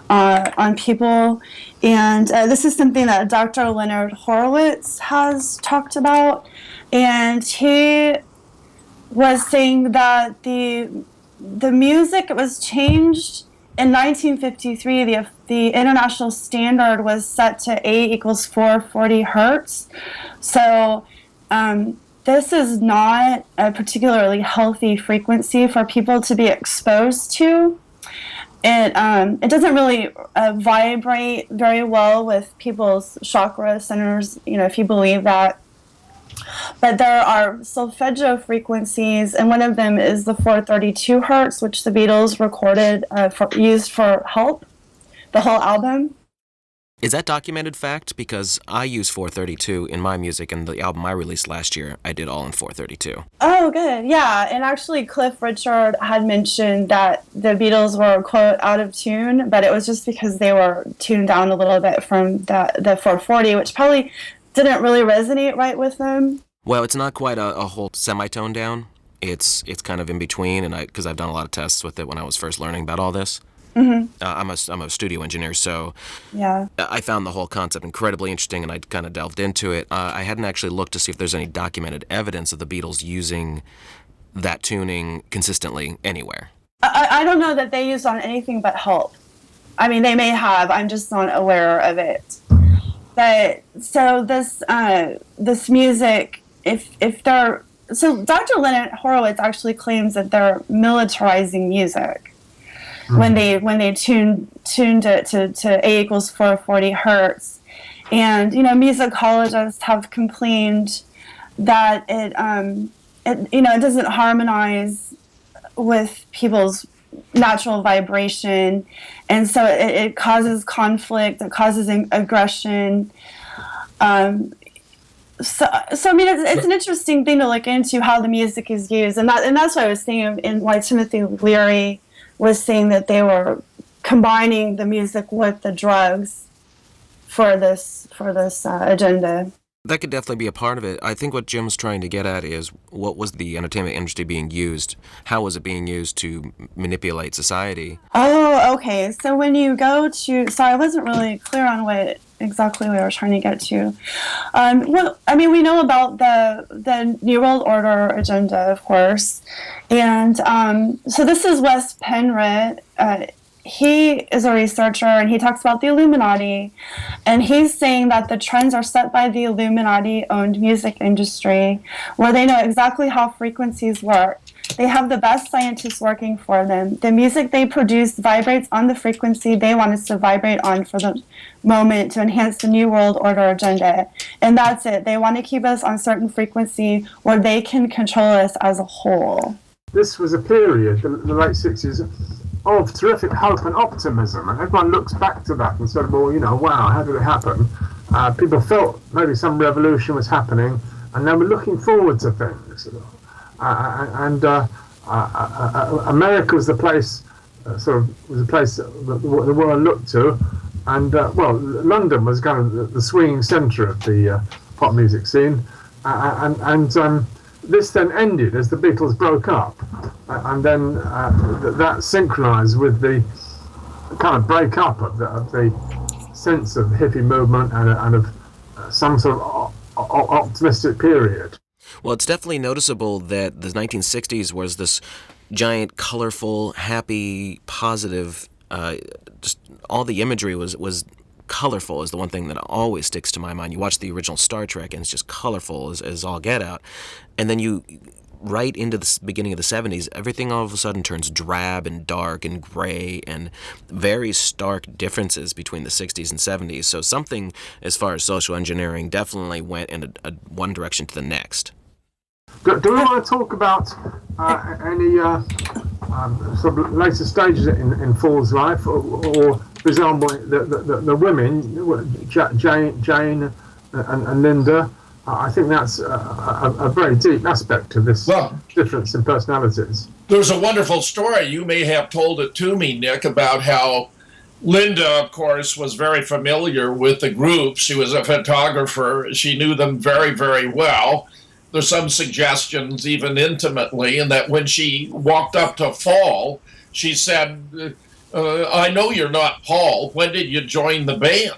on people, and this is something that Dr. Leonard Horowitz has talked about, and he was saying that the music was changed in 1953. The international standard was set to A equals 440 hertz. So this is not a particularly healthy frequency for people to be exposed to. It doesn't really vibrate very well with people's chakra centers, if you believe that. But there are solfeggio frequencies, and one of them is the 432 hertz, which the Beatles recorded, used for Help, the whole album. Is that documented fact? Because I use 432 in my music, and the album I released last year, I did all in 432. Oh, good. Yeah, and actually Cliff Richard had mentioned that the Beatles were, quote, out of tune, but it was just because they were tuned down a little bit from the 440, which probably didn't really resonate right with them. Well, it's not quite a whole semitone down. It's kind of in between, and because I've done a lot of tests with it when I was first learning about all this. Mm-hmm. I'm a studio engineer, so yeah, I found the whole concept incredibly interesting, and I kind of delved into it. I hadn't actually looked to see if there's any documented evidence of the Beatles using that tuning consistently anywhere. I don't know that they used on anything but Help. I mean, they may have. I'm just not aware of it. But so this music, if they're so Dr. Leonard Horowitz actually claims that they're militarizing music when they tuned it to A equals 440 hertz, and musicologists have complained that it doesn't harmonize with people's natural vibration, and so it causes conflict, it causes aggression. So I mean, it's an interesting thing to look into how the music is used, and that's what I was saying, and why Timothy Leary was saying that they were combining the music with the drugs for this agenda. That could definitely be a part of it. I think what Jim's trying to get at is what was the entertainment industry being used? How was it being used to manipulate society? Oh, okay. So when you go to... Sorry, I wasn't really clear on what exactly we were trying to get to. Well, I mean, we know about the New World Order agenda, of course. And so this is Wes Penrith. He is a researcher, and he talks about the Illuminati, and he's saying that the trends are set by the Illuminati-owned music industry, where they know exactly how frequencies work. They have the best scientists working for them. The music they produce vibrates on the frequency they want us to vibrate on for the moment to enhance the New World Order agenda. And that's it. They want to keep us on a certain frequency where they can control us as a whole. This was a period, the late 60s, of terrific hope and optimism, and everyone looks back to that and said, well, wow, how did it happen? People felt maybe some revolution was happening, and they were looking forward to things. America was the place, that the world looked to, and London was kind of the swinging centre of the pop music scene, this then ended as the Beatles broke up, and then that synchronised with the kind of break-up of the sense of hippie movement and of some sort of optimistic period. Well, it's definitely noticeable that the 1960s was this giant, colorful, happy, positive, just all the imagery was colorful is the one thing that always sticks to my mind. You watch the original Star Trek, and it's just colorful as all get out. And then you right into the beginning of the 70s, everything all of a sudden turns drab and dark and gray, and very stark differences between the 60s and 70s. So something, as far as social engineering, definitely went in one direction to the next. Do we want to talk about any sort of later stages in Faul's life, or for example, the women, Jane and Linda? I think that's a very deep aspect of this difference in personalities. There's a wonderful story. You may have told it to me, Nick, about how Linda, of course, was very familiar with the group. She was a photographer. She knew them very, very well. There's some suggestions, even intimately, and that when she walked up to Faul, she said, I know you're not Paul. When did you join the band?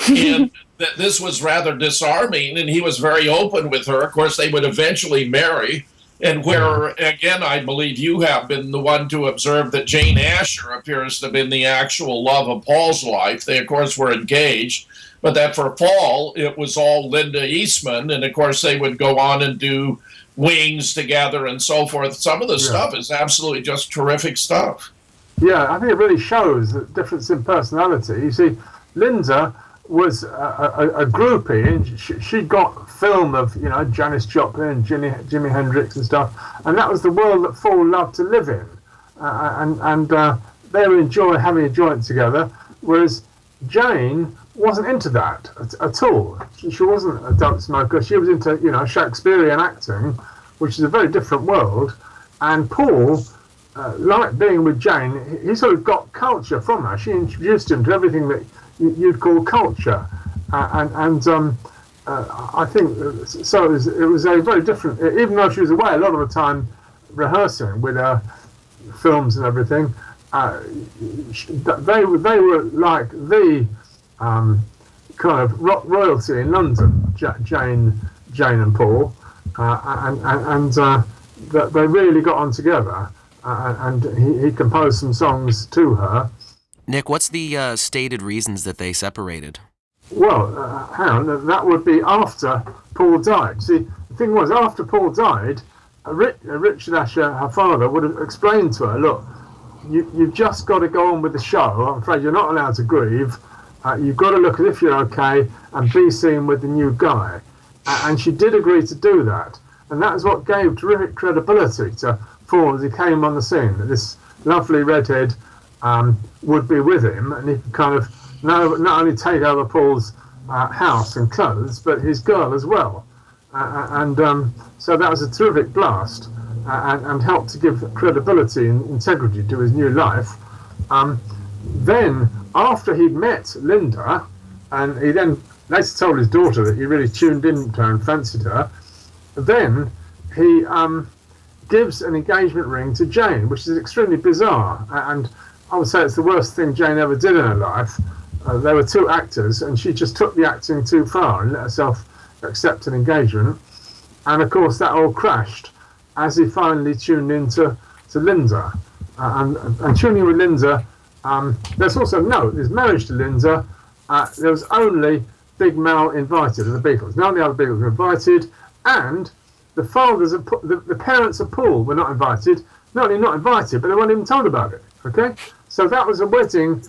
And that this was rather disarming, and he was very open with her. Of course, they would eventually marry, and where, again, I believe you have been the one to observe that Jane Asher appears to have been the actual love of Paul's life. They, of course, were engaged, but that for Faul, it was all Linda Eastman, and, of course, they would go on and do Wings together and so forth. Some of the stuff is absolutely just terrific stuff. Yeah, I think it really shows the difference in personality. You see, Linda was a groupie, and she got film of, you know, Janis Joplin and Jimi Hendrix and stuff, and that was the world that Faul loved to live in, and they would enjoy having a joint together, whereas Jane wasn't into that at all. She wasn't a dope smoker. She was into, you know, Shakespearean acting, which is a very different world, and Paul, like being with Jane, he sort of got culture from her. She introduced him to everything that you'd call culture, and I think so. It was a very different. Even though she was away a lot of the time rehearsing with her films and everything, they were like the kind of rock royalty in London. Jane and Paul, and they really got on together. And he composed some songs to her. Nick, what's the stated reasons that they separated? Well, hang on, that would be after Paul died. See, the thing was, after Paul died, Richard Asher, her father, would have explained to her, look, you've just got to go on with the show. I'm afraid you're not allowed to grieve. You've got to look as if you're okay and be seen with the new guy. And she did agree to do that. And that is what gave terrific credibility to Faul as he came on the scene. This lovely redhead would be with him, and he could kind of not only take over Paul's house and clothes, but his girl as well. So that was a terrific blast, and helped to give credibility and integrity to his new life. Then, after he'd met Linda, and he then later told his daughter that he really tuned in to her and fancied her, then he gives an engagement ring to Jane, which is extremely bizarre, and I would say it's the worst thing Jane ever did in her life. There were two actors, and she just took the acting too far and let herself accept an engagement, and of course that all crashed as he finally tuned in to Linda, and tuning with Linda. Let's also note his marriage to Linda, there was only Big Mal invited of the Beatles. None of the other Beatles were invited, and the fathers of the parents of Paul were not invited. Not only not invited, but they weren't even told about it. Okay, so that was a wedding.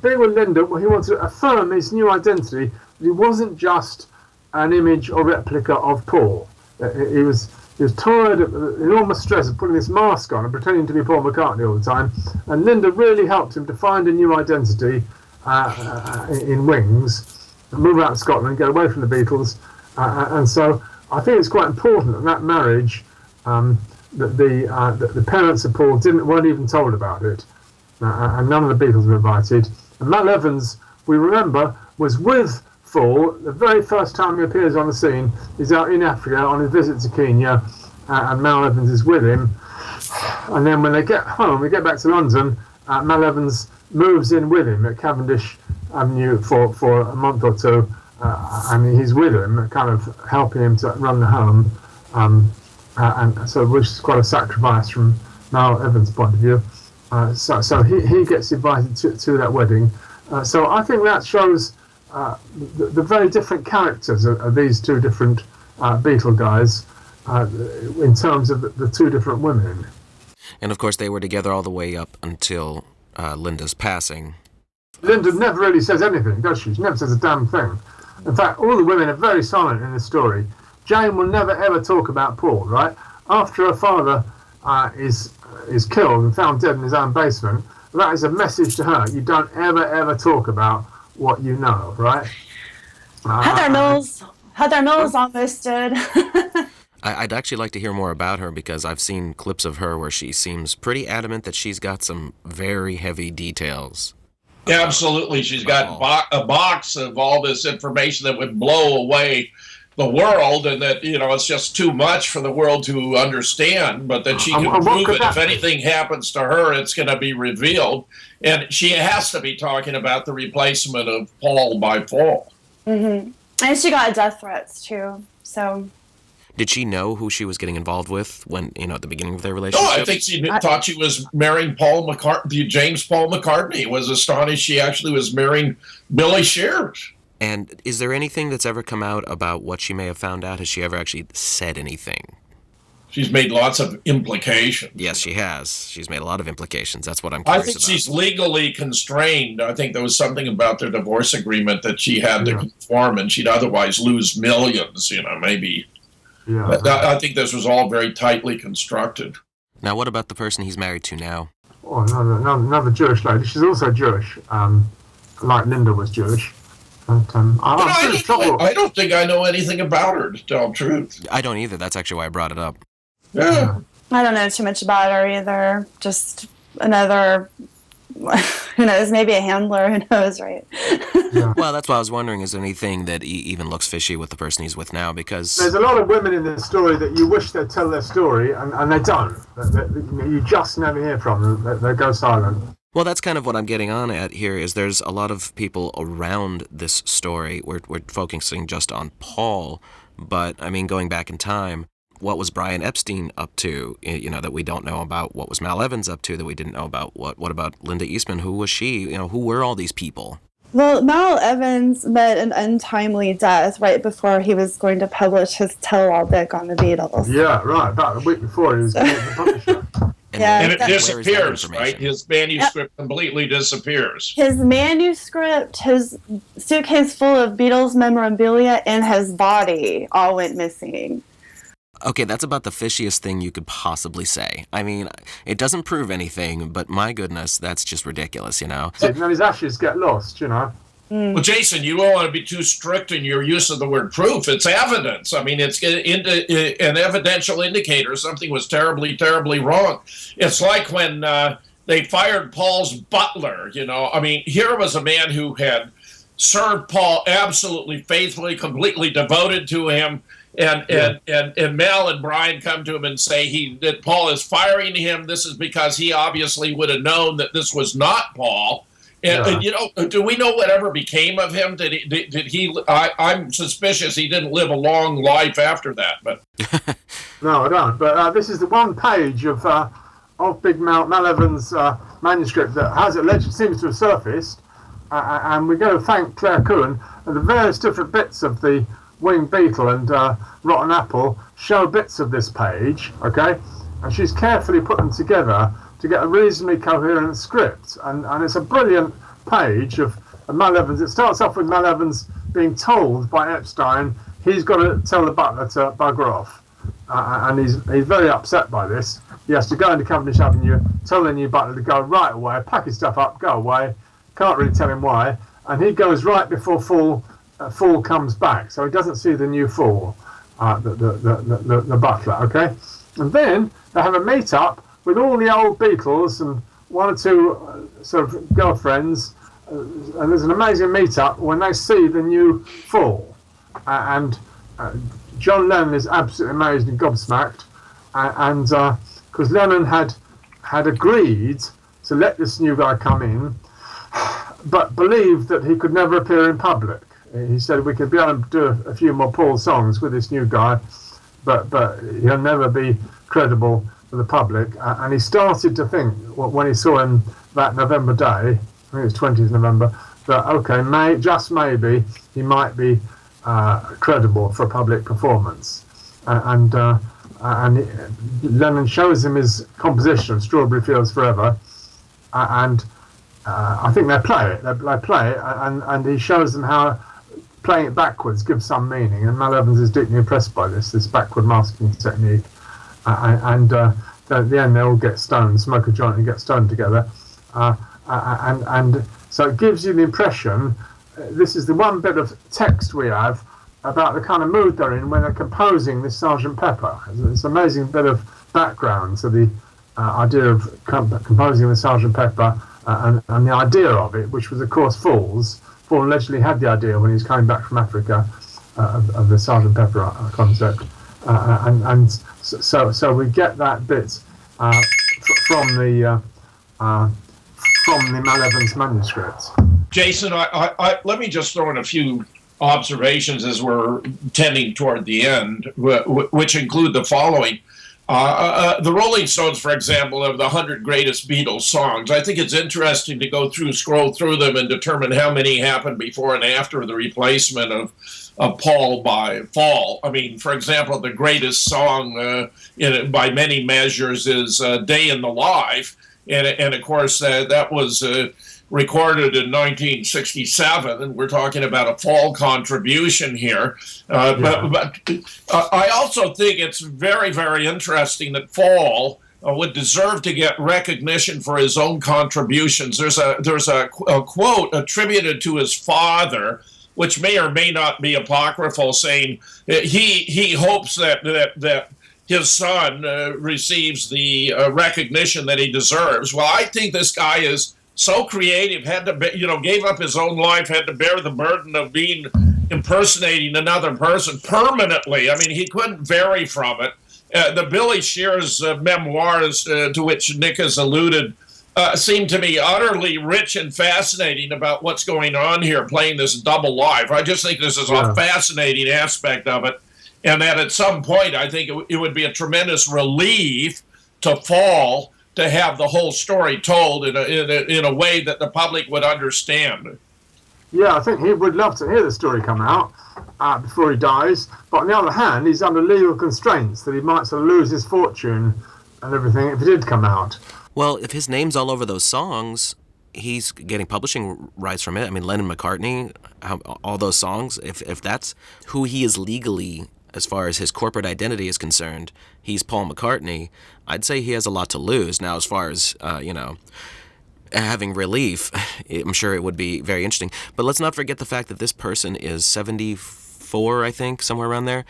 Being with Linda, he wanted to affirm his new identity. That he wasn't just an image or replica of Paul. He was tired of the enormous stress of putting this mask on and pretending to be Paul McCartney all the time. And Linda really helped him to find a new identity in Wings, and move out to Scotland, get away from the Beatles, and so I think it's quite important that marriage, that the parents of Paul weren't even told about it, and none of the Beatles were invited. And Mal Evans, we remember, was with Faul the very first time he appears on the scene. He's out in Africa on his visit to Kenya, and Mal Evans is with him. And then when they get home, they get back to London, Mal Evans moves in with him at Cavendish Avenue for a month or two, and he's with him, kind of helping him to run the home, and so which is quite a sacrifice from Mal Evans' point of view. So he gets invited to that wedding. So I think that shows the very different characters of these two different Beatle guys, in terms of the two different women. And of course, they were together all the way up until Linda's passing. Linda never really says anything, does she? She never says a damn thing. In fact, all the women are very silent in this story. Jane will never ever talk about Paul, right? After her father is killed and found dead in his own basement, that is a message to her. You don't ever talk about what you know, right? Heather Mills almost did. I'd actually like to hear more about her because I've seen clips of her where she seems pretty adamant that she's got some very heavy details. Absolutely. She's got a box of all this information that would blow away the world, and that, it's just too much for the world to understand, but that she can prove it. If anything happens to her, it's going to be revealed. And she has to be talking about the replacement of Paul by Faul. Mm-hmm. And she got death threats, too. So... Did she know who she was getting involved with when, at the beginning of their relationship? No, I think she thought she was marrying Paul McCartney, James Paul McCartney. Was astonished she actually was marrying Billy Shears. And is there anything that's ever come out about what she may have found out? Has she ever actually said anything? She's made lots of implications. Yes, she has. She's made a lot of implications. That's what I'm curious about. I think she's legally constrained. I think there was something about their divorce agreement that she had to conform, and she'd otherwise lose millions, maybe. Yeah. I think this was all very tightly constructed. Now, what about the person he's married to now? Oh, another Jewish lady. She's also Jewish, like Linda was Jewish. But, I don't think I know anything about her, to tell the truth. I don't either. That's actually why I brought it up. Yeah. I don't know too much about her either. Just another... Who knows? Maybe a handler. Who knows, right? Yeah. Well, that's why I was wondering, is there anything that even looks fishy with the person he's with now? Because there's a lot of women in this story that you wish they'd tell their story, and they don't. You just never hear from them. They go silent. Well, that's kind of what I'm getting on at here, is there's a lot of people around this story. We're focusing just on Paul, but, going back in time, what was Brian Epstein up to, that we don't know about? What was Mal Evans up to that we didn't know about? What about Linda Eastman? Who was she? Who were all these people? Well, Mal Evans met an untimely death right before he was going to publish his tell-all book on the Beatles. Yeah, right. About a week before he was going to publish it. And it disappears, right? His manuscript completely disappears. His manuscript, his suitcase full of Beatles memorabilia, and his body all went missing. Okay, that's about the fishiest thing you could possibly say. It doesn't prove anything, but my goodness, that's just ridiculous, And then his ashes get lost, Well, Jason, you don't want to be too strict in your use of the word proof. It's evidence. It's an evidential indicator. Something was terribly, terribly wrong. It's like when they fired Paul's butler, Here was a man who had served Paul absolutely faithfully, completely devoted to him. And Mel and Brian come to him and say that Paul is firing him. This is because he obviously would have known that this was not Paul. And do we know whatever became of him? Did he? I'm suspicious he didn't live a long life after that. But no, I don't. But this is the one page of Big Mal Evans' manuscript that seems to have surfaced, and we're going to thank Claire Cohen and the various different bits of the Winged Beetle and Rotten Apple show bits of this page, okay? And she's carefully put them together to get a reasonably coherent script. And it's a brilliant page of Mal Evans. It starts off with Mal Evans being told by Epstein he's got to tell the butler to bugger off. And he's very upset by this. He has to go into Cavendish Avenue, tell the new butler to go right away, pack his stuff up, go away. Can't really tell him why. And he goes right before Faul comes back, so he doesn't see the new Faul, the butler, okay? And then they have a meet-up with all the old Beatles and one or two sort of girlfriends, and there's an amazing meet-up when they see the new Faul. And John Lennon is absolutely amazed and gobsmacked, and because Lennon had agreed to let this new guy come in, but believed that he could never appear in public. He said we could be able to do a few more Paul songs with this new guy, but he'll never be credible for the public. And he started to think, when he saw him that November day, I think it was 20th November, that okay, just maybe he might be credible for a public performance. And and Lennon shows him his composition of Strawberry Fields Forever, and I think they play it. They play it, and he shows them how playing it backwards gives some meaning. And Mal Evans is deeply impressed by this backward masking technique. And at the end, they all get stoned, smoke a joint, and get stoned together. And so it gives you the impression. This is the one bit of text we have about the kind of mood they're in when they're composing this Sgt. Pepper. It's an amazing bit of background to the idea of composing the Sgt. Pepper and the idea of it, which was, of course, Faul's. Faul allegedly had the idea when he was coming back from Africa of the Sgt. Pepper concept. And so we get that bit from the Mal Evans manuscript. Jason, let me just throw in a few observations as we're tending toward the end, which include the following. The Rolling Stones, for example, have the 100 greatest Beatles songs. I think it's interesting to scroll through them and determine how many happened before and after the replacement of Paul by Faul. I mean, for example, the greatest song by many measures is Day in the Life. And of course, that was recorded in 1967, and we're talking about a Faul contribution here. But I also think it's very, very interesting that Faul would deserve to get recognition for his own contributions. There's a quote attributed to his father, which may or may not be apocryphal, saying he hopes that his son receives the recognition that he deserves. Well, I think this guy is so creative, gave up his own life, had to bear the burden of impersonating another person permanently. I mean, he couldn't vary from it. The Billy Shears memoirs, to which Nick has alluded, seem to me utterly rich and fascinating about what's going on here, playing this double life. I just think this is a fascinating aspect of it. And that at some point, I think it would be a tremendous relief to Faul to have the whole story told in a way that the public would understand. Yeah, I think he would love to hear the story come out before he dies. But on the other hand, he's under legal constraints that he might sort of lose his fortune and everything if it did come out. Well, if his name's all over those songs, he's getting publishing rights from it. I mean, Lennon-McCartney, all those songs, if that's who he is legally, as far as his corporate identity is concerned, he's Paul McCartney, I'd say he has a lot to lose. Now, as far as, having relief, I'm sure it would be very interesting. But let's not forget the fact that this person is 74, I think, somewhere around there.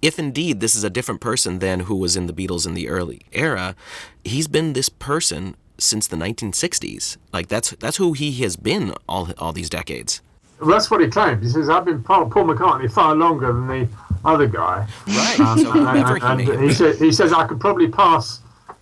If indeed this is a different person than who was in the Beatles in the early era, he's been this person since the 1960s. Like, that's who he has been all these decades. Well, that's what he claimed. He says, I've been Paul McCartney far longer than the other guy. Right. So he says, I could probably pass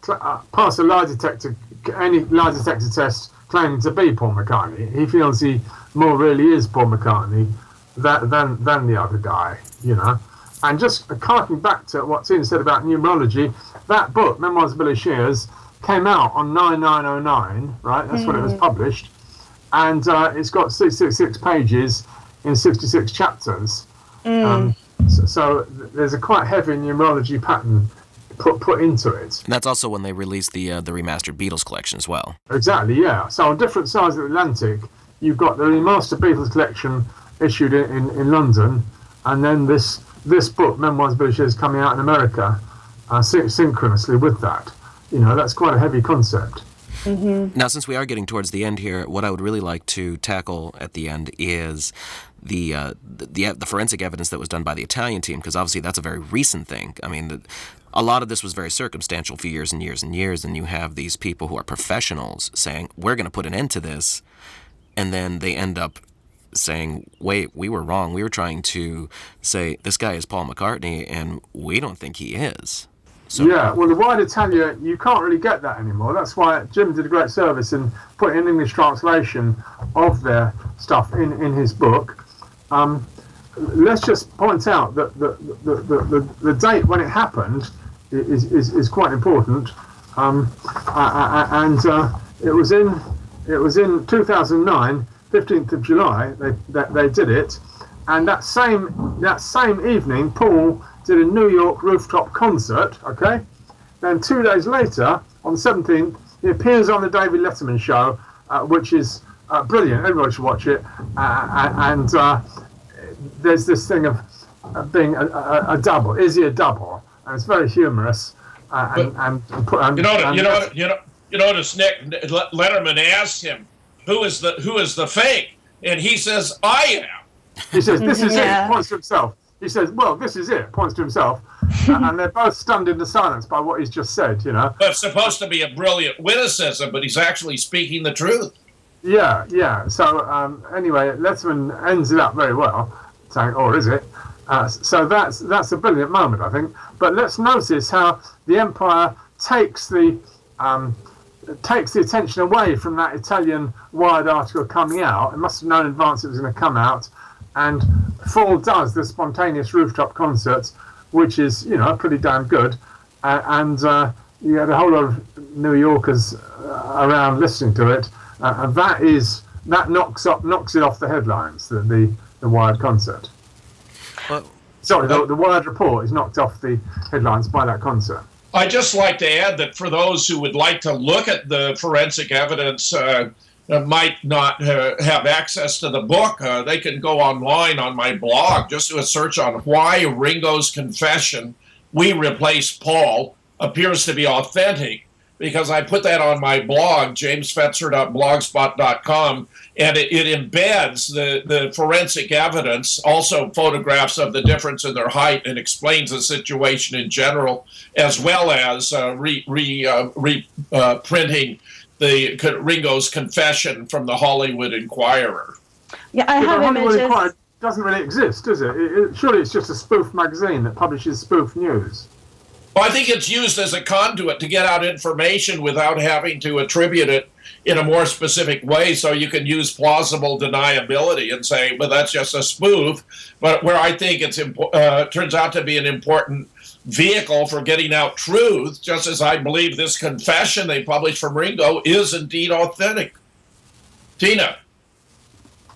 a lie detector, any lie detector test claiming to be Paul McCartney. He feels he more really is Paul McCartney than the other guy, you know. And just harking back to what Tina said about numerology, that book, Memoirs of Billy Shears, came out on 9909, right? That's when it was published. And it's got 666 pages in 66 chapters. So there's a quite heavy numerology pattern put into it. And that's also when they released the remastered Beatles collection as well. Exactly, yeah. So on different sides of the Atlantic, you've got the remastered Beatles collection issued in London, and then this book, Memoirs of Billy Shears, coming out in America synchronously with that. You know, that's quite a heavy concept. Mm-hmm. Now, since we are getting towards the end here, what I would really like to tackle at the end is the forensic evidence that was done by the Italian team, because obviously that's a very recent thing. I mean, a lot of this was very circumstantial for years and years and years, and you have these people who are professionals saying, we're going to put an end to this, and then they end up saying, wait, we were wrong. We were trying to say this guy is Paul McCartney, and we don't think he is. So, yeah, well, the wide Italia, you can't really get that anymore. That's why Jim did a great service in putting an English translation of their stuff in his book. Let's just point out that the date when it happened is quite important, and it was in 2009, 15th of July. They did it, and that same evening, Paul did a New York Rooftop concert, okay? Then 2 days later, on the 17th, he appears on the David Letterman show, which is brilliant. Everybody should watch it. And there's this thing of being a double. Is he a double? And it's very humorous. You notice Nick Letterman asked him, "Who is the fake?" And he says, "I am." He says, "This is it." Points to himself. He says, "Well, this is it." Points to himself. And they're both stunned into silence by what he's just said. But it's supposed to be a brilliant witticism, but he's actually speaking the truth. Yeah. So anyway, Letterman ends it up very well, saying, "Or is it?" So that's a brilliant moment, I think. But let's notice how the Empire takes the attention away from that Italian Wired article coming out. It must have known in advance it was going to come out. And Faul does the spontaneous rooftop concerts, which is, pretty damn good. And you had a whole lot of New Yorkers around listening to it. And that knocks it off the headlines, the Wired concert. Well, the Wired report is knocked off the headlines by that concert. I'd just like to add that for those who would like to look at the forensic evidence, might not have access to the book, they can go online on my blog, just do a search on why Ringo's confession, "We Replace Paul," appears to be authentic, because I put that on my blog, jamesfetzer.blogspot.com, and it embeds the forensic evidence, also photographs of the difference in their height, and explains the situation in general, as well as reprinting Ringo's confession from the Hollywood Inquirer. Yeah, I have Hollywood images. Inquirer doesn't really exist, does it? Surely it's just a spoof magazine that publishes spoof news. Well, I think it's used as a conduit to get out information without having to attribute it in a more specific way, so you can use plausible deniability and say, well, that's just a spoof. But where I think it turns out to be an important vehicle for getting out truth, just as I believe this confession they published from Ringo is indeed authentic. Tina.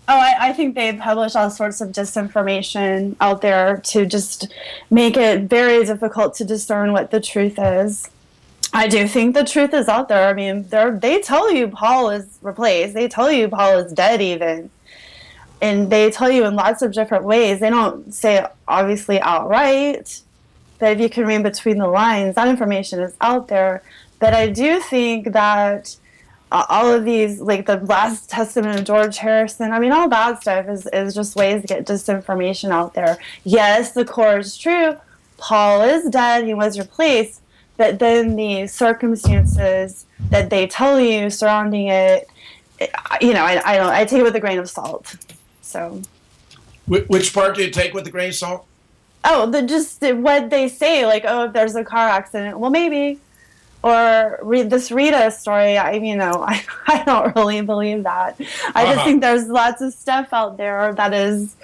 Oh, I think they publish all sorts of disinformation out there to just make it very difficult to discern what the truth is. I do think the truth is out there. I mean, they tell you Paul is replaced. They tell you Paul is dead even. And they tell you in lots of different ways. They don't say it obviously outright, but if you can read between the lines, that information is out there. But I do think that all of these, like the last testament of George Harrison, I mean, all that stuff is just ways to get disinformation out there. Yes, the core is true. Paul is dead. He was replaced. But then the circumstances that they tell you surrounding it, I take it with a grain of salt. So, which part do you take with a grain of salt? Oh, what they say, like, oh, if there's a car accident, well, maybe. Or this Rita story, I don't really believe that. I just think there's lots of stuff out there that is,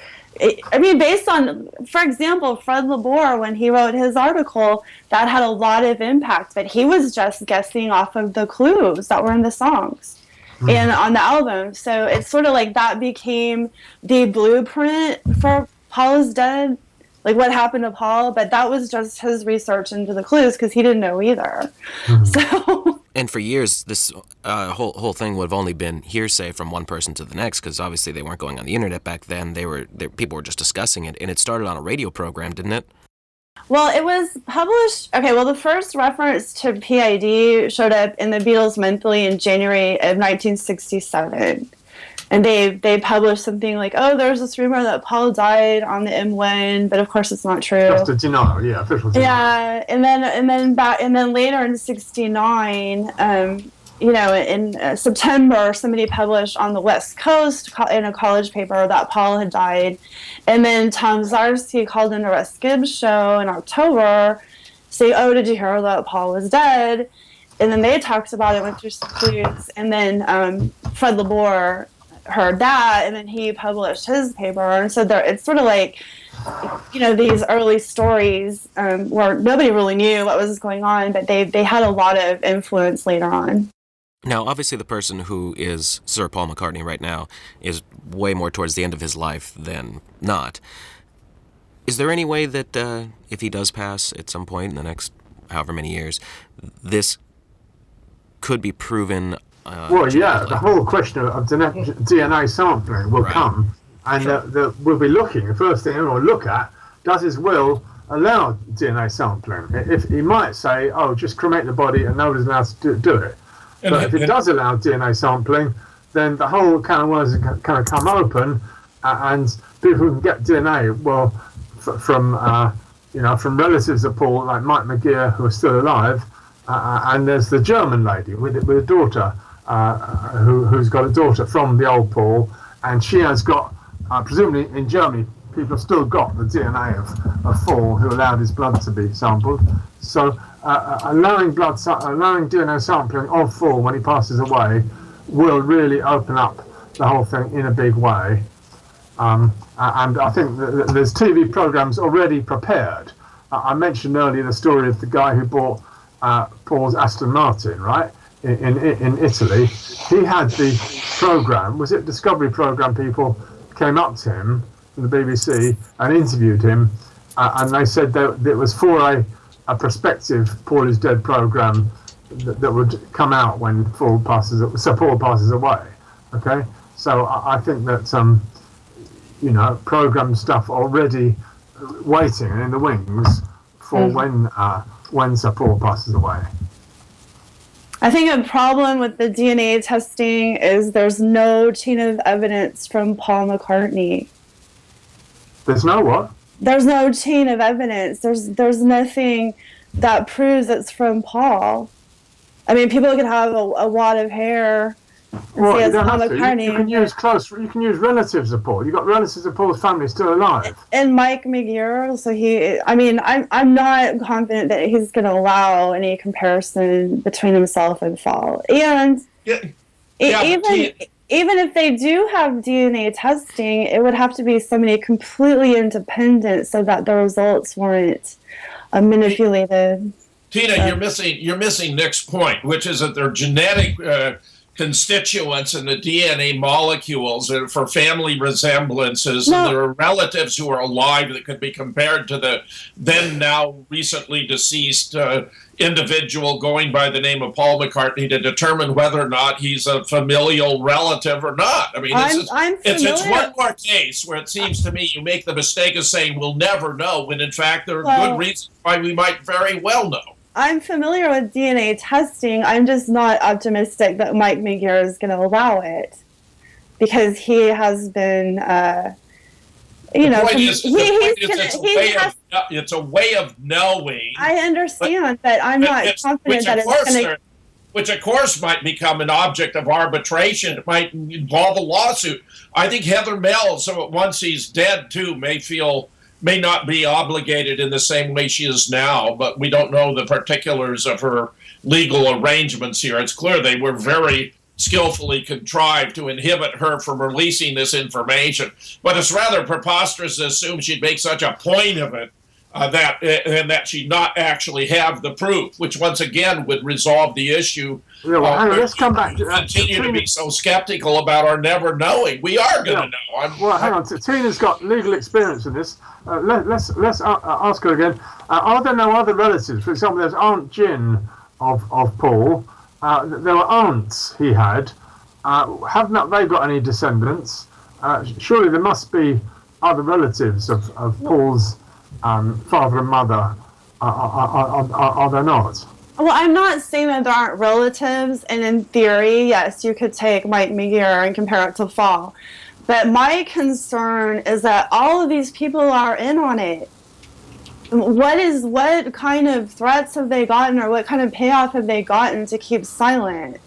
based on, for example, Fred LeBour, when he wrote his article, that had a lot of impact, but he was just guessing off of the clues that were in the songs and on the album. So it's sort of like that became the blueprint for Paul is Dead. Like what happened to Paul, but that was just his research into the clues because he didn't know either. So, and for years, this whole thing would have only been hearsay from one person to the next, because obviously they weren't going on the internet back then. People were just discussing it, and it started on a radio program, didn't it? Well, it was published. Okay, well, the first reference to PID showed up in the Beatles Monthly in January of 1967. And they published something like, oh, there's this rumor that Paul died on the M1, but of course it's not true. Just a denial, yeah, official denial. Yeah, and then later in '69, in September, somebody published on the West Coast in a college paper that Paul had died, and then Tom Zarsky called into Russ Gibbs' show in October, saying, oh, did you hear that Paul was dead? And then they talked about it, went through some clues, and then Fred LeBour heard that, and then he published his paper. And so it's sort of like, these early stories where nobody really knew what was going on, but they had a lot of influence later on. Now, obviously, the person who is Sir Paul McCartney right now is way more towards the end of his life than not. Is there any way that if he does pass at some point in the next however many years, this could be proven? Well, yeah, the whole question of DNA sampling will come, and we'll be looking. The first thing we'll look at, does his will allow DNA sampling? If he might say, "Oh, just cremate the body and nobody's allowed to do it," but if it does allow DNA sampling, then the whole can of worms kind of come open, and people who can get DNA, well, from relatives of Paul, like Mike McGear, who are still alive, and there's the German lady with a daughter, who's got a daughter from the old Paul, and she has got, presumably in Germany, people have still got the DNA of Faul, who allowed his blood to be sampled. So allowing DNA sampling of Faul when he passes away will really open up the whole thing in a big way. And I think that there's TV programs already prepared. I mentioned earlier the story of the guy who bought Paul's Aston Martin, right, in Italy. He had the program, was it Discovery program people came up to him from the BBC and interviewed him, and they said that it was for a prospective Paul is Dead program that would come out when Paul passes away. Okay, so I think that program stuff already waiting in the wings for when Sir Paul passes away. I think a problem with the DNA testing is there's no chain of evidence from Paul McCartney. There's no what? There's no chain of evidence. There's nothing that proves it's from Paul. I mean, people could have a wad of hair and say it's Paul McCartney. You can use relatives of Paul. You've got relatives of Paul's family still alive. And Mike McGear, I'm not confident that he's going to allow any comparison between himself and Faul. And even if they do have DNA testing, it would have to be somebody completely independent so that the results weren't manipulated. Tina, you're missing Nick's point, which is that their genetic constituents in the DNA molecules for family resemblances, and there are relatives who are alive that could be compared to the then now recently deceased individual going by the name of Paul McCartney to determine whether or not he's a familial relative or not. I mean, it's one more case where it seems to me you make the mistake of saying we'll never know, when in fact there are good reasons why we might very well know. I'm familiar with DNA testing. I'm just not optimistic that Mike McGear is going to allow it, because he has been, it's a way of knowing. I understand, but I'm not confident that it's going to. Which, of course, might become an object of arbitration. It might involve a lawsuit. I think Heather Mills, once he's dead, too, may not be obligated in the same way she is now, but we don't know the particulars of her legal arrangements here. It's clear they were very skillfully contrived to inhibit her from releasing this information. But it's rather preposterous to assume she'd make such a point of it that she'd not actually have the proof, which once again would resolve the issue. Yeah, well, let's come back to continue to be so skeptical about our never knowing. We are going to know. Hang on. Tina's got legal experience in this. Let's ask her again. Are there no other relatives? For example, there's Aunt Jin of Paul. There were aunts he had. Have not they got any descendants? Surely there must be other relatives of Paul's father and mother. Are there not? Well, I'm not saying that there aren't relatives, and in theory, yes, you could take Mike McGear and compare it to Faul. But my concern is that all of these people are in on it. What kind of threats have they gotten, or what kind of payoff have they gotten to keep silent?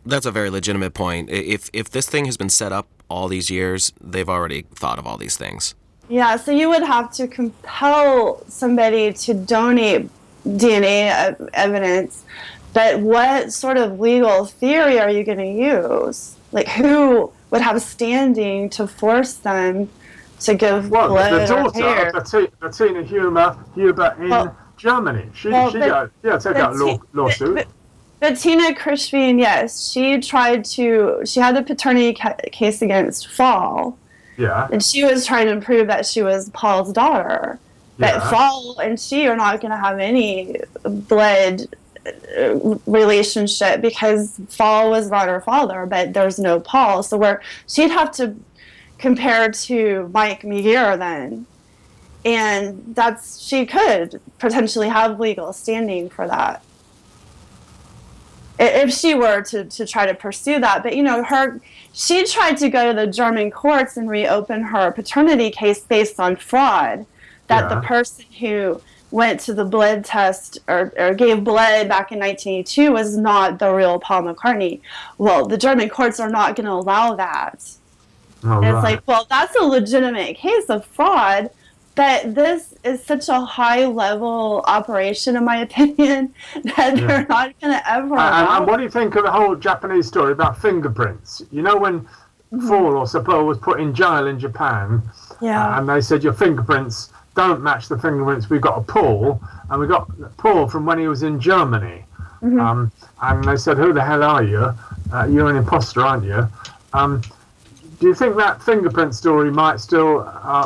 That's a very legitimate point. If this thing has been set up all these years, they've already thought of all these things. Yeah, so you would have to compel somebody to donate DNA evidence, but what sort of legal theory are you going to use? Like, who would have standing to force them to give blood the daughter or hair? of Bettina Huber in Germany. She take out a lawsuit. Bettina Crispin, yes, she had the paternity case against Faul. Yeah. And she was trying to prove that she was Paul's daughter. But Yeah. Faul and she are not going to have any blood relationship because Faul was not her father, but there's no Paul. So where she'd have to compare to Mike Meagher then. And she could potentially have legal standing for that if she were to try to pursue that. But, she tried to go to the German courts and reopen her paternity case based on fraud, that the person who went to the blood test or gave blood back in 1982 was not the real Paul McCartney. Well, the German courts are not going to allow that. Oh, It's like, well, that's a legitimate case of fraud, but this is such a high-level operation, in my opinion, that they're not going to ever allow. And what do you think of the whole Japanese story about fingerprints? You know, when Faul or Sappho was put in jail in Japan, and they said your fingerprints don't match the fingerprints we've got a Paul, and we got Paul from when he was in Germany. And they said, who the hell are you? You're an imposter, aren't you? Do you think that fingerprint story might still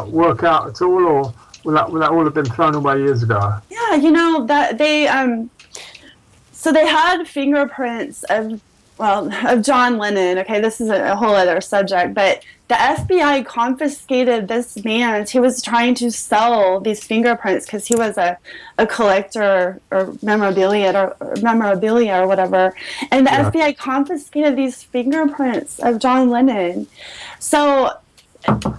work out at all, or will that all have been thrown away years ago? Yeah, that they so they had fingerprints of John Lennon. Okay, this is a whole other subject, but the FBI confiscated this man. He was trying to sell these fingerprints because he was a collector or memorabilia or whatever. And the FBI confiscated these fingerprints of John Lennon. So,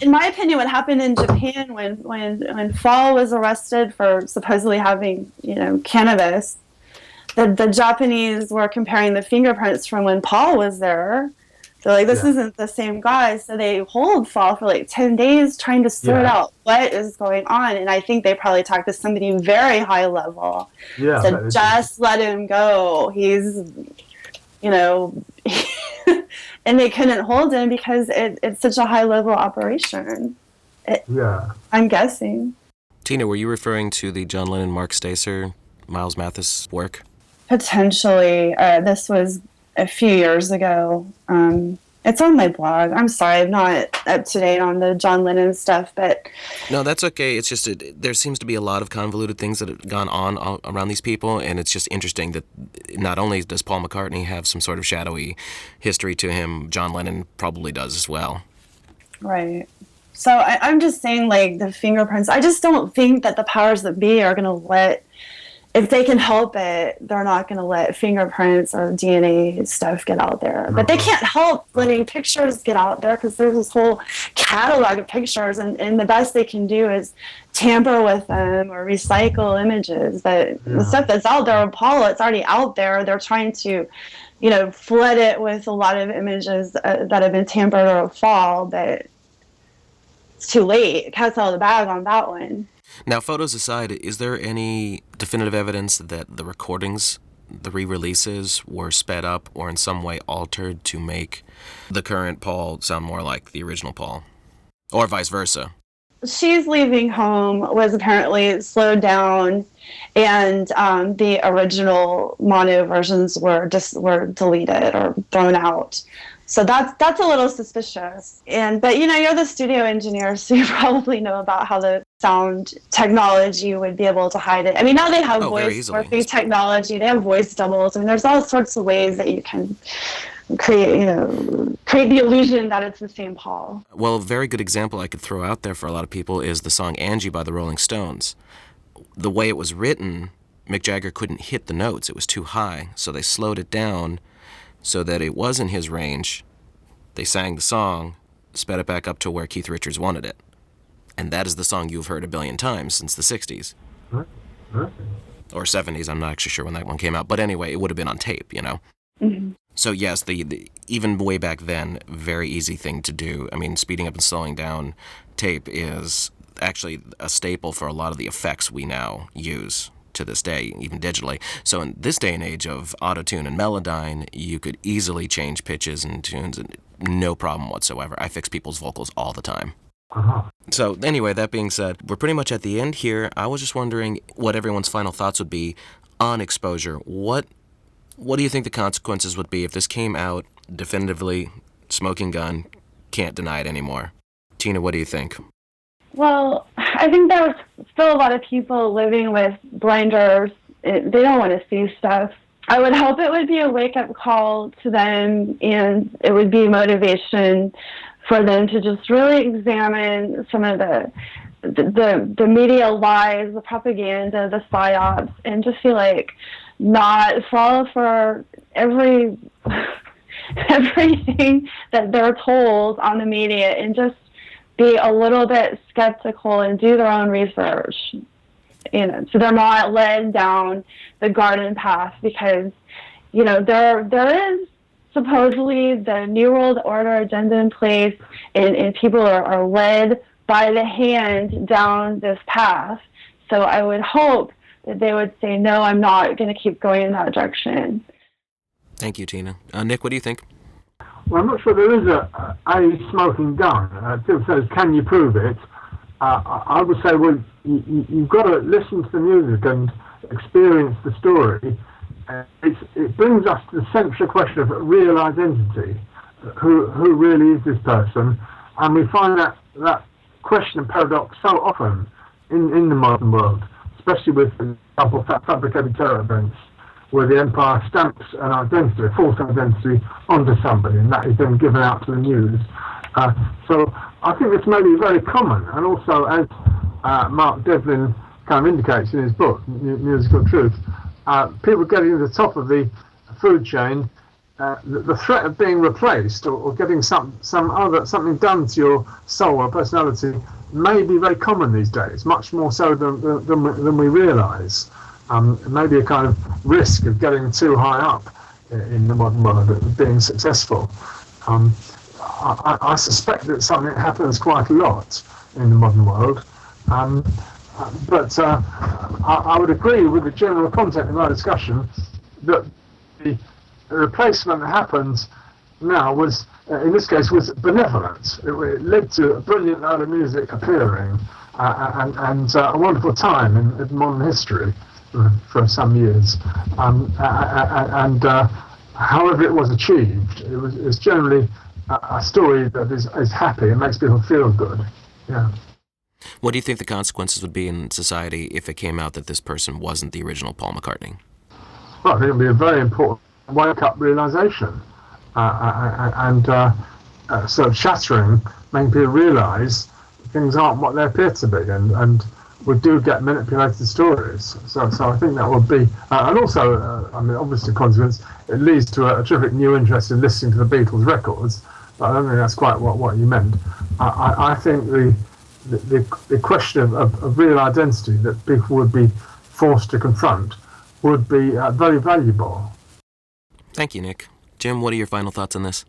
in my opinion, what happened in Japan when Faul was arrested for supposedly having, cannabis, the Japanese were comparing the fingerprints from when Paul was there. They're like, this isn't the same guy. So they hold Faul for like 10 days trying to sort out what is going on. And I think they probably talked to somebody very high level. Yeah. So just let him go. He's, and they couldn't hold him because it's such a high level operation. I'm guessing. Tina, were you referring to the John Lennon, Mark Stacer, Miles Mathis work? Potentially. This was a few years ago. It's on my blog. I'm sorry, I'm not up to date on the John Lennon stuff, but... No, that's okay. It's just there seems to be a lot of convoluted things that have gone on around these people, and it's just interesting that not only does Paul McCartney have some sort of shadowy history to him, John Lennon probably does as well. Right. So I'm just saying, like, the fingerprints, I just don't think that the powers that be are going to let... If they can help it, they're not going to let fingerprints or DNA stuff get out there. But they can't help letting pictures get out there because there's this whole catalog of pictures, and the best they can do is tamper with them or recycle images. But the stuff that's out there with Paul, it's already out there. They're trying to, flood it with a lot of images that have been tampered or fall, but it's too late. Cat's out of the bag on that one. Now, photos aside, is there any definitive evidence that the recordings, the re-releases, were sped up or in some way altered to make the current Paul sound more like the original Paul? Or vice versa? She's Leaving Home was apparently slowed down, and the original mono versions were deleted or thrown out. So that's a little suspicious. But you're the studio engineer, so you probably know about how the sound technology would be able to hide it. I mean, now they have voice morphing technology. They have voice doubles. I mean, there's all sorts of ways that you can create the illusion that it's the same Paul. Well, a very good example I could throw out there for a lot of people is the song Angie by the Rolling Stones. The way it was written, Mick Jagger couldn't hit the notes. It was too high, so they slowed it down so that it was in his range. They sang the song, sped it back up to where Keith Richards wanted it. And that is the song you've heard a billion times since the 60s. Or 70s, I'm not actually sure when that one came out. But anyway, it would have been on tape, Mm-hmm. So yes, the even way back then, very easy thing to do. I mean, speeding up and slowing down tape is actually a staple for a lot of the effects we now use to this day, even digitally. So in this day and age of auto-tune and Melodyne, you could easily change pitches and tunes and no problem whatsoever. I fix people's vocals all the time. So anyway, that being said, we're pretty much at the end here. I was just wondering what everyone's final thoughts would be on exposure. What do you think the consequences would be if this came out definitively, smoking gun, can't deny it anymore? Tina, what do you think? Well, I think there's still a lot of people living with blinders. They don't want to see stuff. I would hope it would be a wake-up call to them, and it would be motivation for them to just really examine some of the media lies, the propaganda, the psyops, and just feel like not fall for everything that they're told on the media, and just be a little bit skeptical and do their own research. So they're not led down the garden path, because, there is supposedly the New World Order agenda in place, and people are led by the hand down this path. So I would hope that they would say, no, I'm not going to keep going in that direction. Thank you, Tina. Nick, what do you think? Well, I'm not sure there is a smoking gun. Phil says, can you prove it? I would say, well, you've got to listen to the music and experience the story. It brings us to the central question of real identity. Who really is this person? And we find that question and paradox so often in the modern world, especially with, for example, fabricated terror events, where the empire stamps an identity, a false identity, onto somebody, and that is then given out to the news. So I think this may be very common, and also, as Mark Devlin kind of indicates in his book, Musical Truth, people getting to the top of the food chain, the threat of being replaced or getting something done to your soul or personality may be very common these days, much more so than we realise. Maybe a kind of risk of getting too high up in the modern world, of being successful. I suspect that something happens quite a lot in the modern world, but I would agree with the general content of our discussion that the replacement that happens now was, in this case, was benevolent. It led to a brilliant load of music appearing and a wonderful time in modern history for some years. However it was achieved, it was generally a story that is happy and makes people feel good. Yeah. What do you think the consequences would be in society if it came out that this person wasn't the original Paul McCartney? Well, I think it would be a very important wake-up realisation, and sort of shattering, making people realise things aren't what they appear to be, and we do get manipulated stories. So I think that would be, and also, obviously, consequence, it leads to a terrific new interest in listening to the Beatles records, but I don't think that's quite what you meant. I think the question of real identity that people would be forced to confront would be very valuable. Thank you, Nick. Jim, what are your final thoughts on this?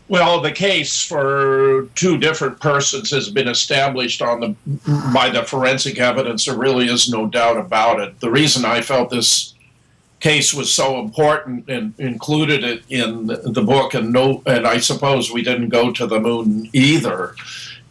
Well, the case for two different persons has been established by the forensic evidence. There really is no doubt about it. The reason I felt this case was so important and included it in the book, and I suppose we didn't go to the moon either,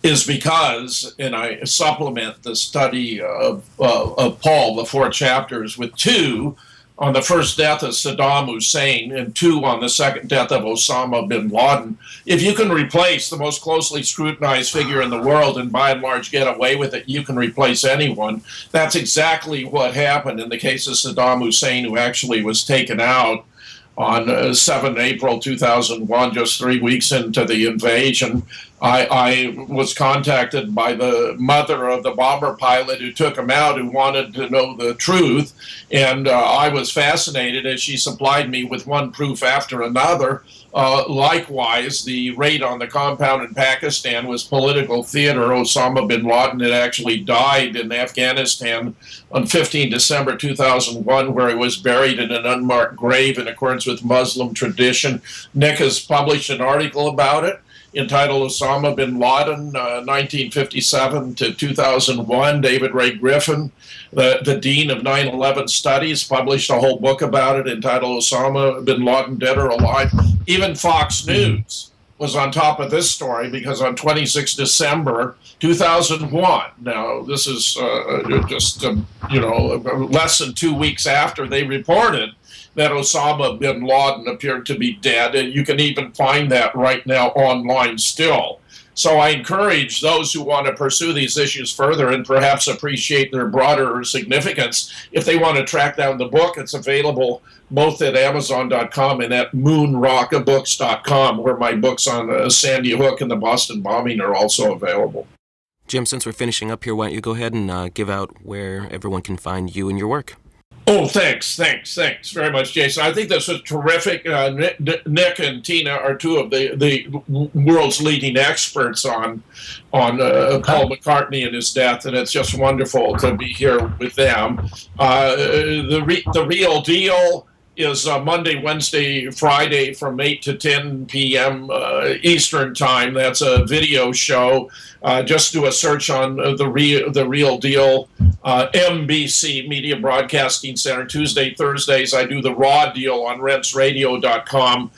is because, and I supplement the study of Paul, the 4 chapters, with 2 on the first death of Saddam Hussein and 2 on the second death of Osama bin Laden. If you can replace the most closely scrutinized figure in the world and by and large get away with it, you can replace anyone. That's exactly what happened in the case of Saddam Hussein, who actually was taken out on 7 April 2001, just 3 weeks into the invasion. I was contacted by the mother of the bomber pilot who took him out, who wanted to know the truth, and I was fascinated as she supplied me with one proof after another. Likewise, the raid on the compound in Pakistan was political theater. Osama bin Laden had actually died in Afghanistan on 15 December 2001, where he was buried in an unmarked grave in accordance with Muslim tradition. Nick has published an article about it entitled Osama bin Laden, 1957 to 2001. David Ray Griffin, the dean of 9/11 studies, published a whole book about it entitled Osama bin Laden, Dead or Alive. Even Fox News was on top of this story, because on 26 December 2001, now this is just less than 2 weeks after they reported that Osama bin Laden appeared to be dead, and you can even find that right now online still. So I encourage those who want to pursue these issues further and perhaps appreciate their broader significance. If they want to track down the book, it's available both at Amazon.com and at moonrockabooks.com, where my books on Sandy Hook and the Boston bombing are also available. Jim, since we're finishing up here, why don't you go ahead and give out where everyone can find you and your work? Oh, thanks very much, Jason. I think this was terrific. Nick and Tina are two of the world's leading experts on Paul McCartney and his death, and it's just wonderful to be here with them. The Real Deal is Monday, Wednesday, Friday from 8 to 10 p.m. Eastern time. That's a video show. Just do a search on the Real Deal, MBC, Media Broadcasting Center. Tuesday, Thursdays, I do the Raw Deal on rentsradio.com.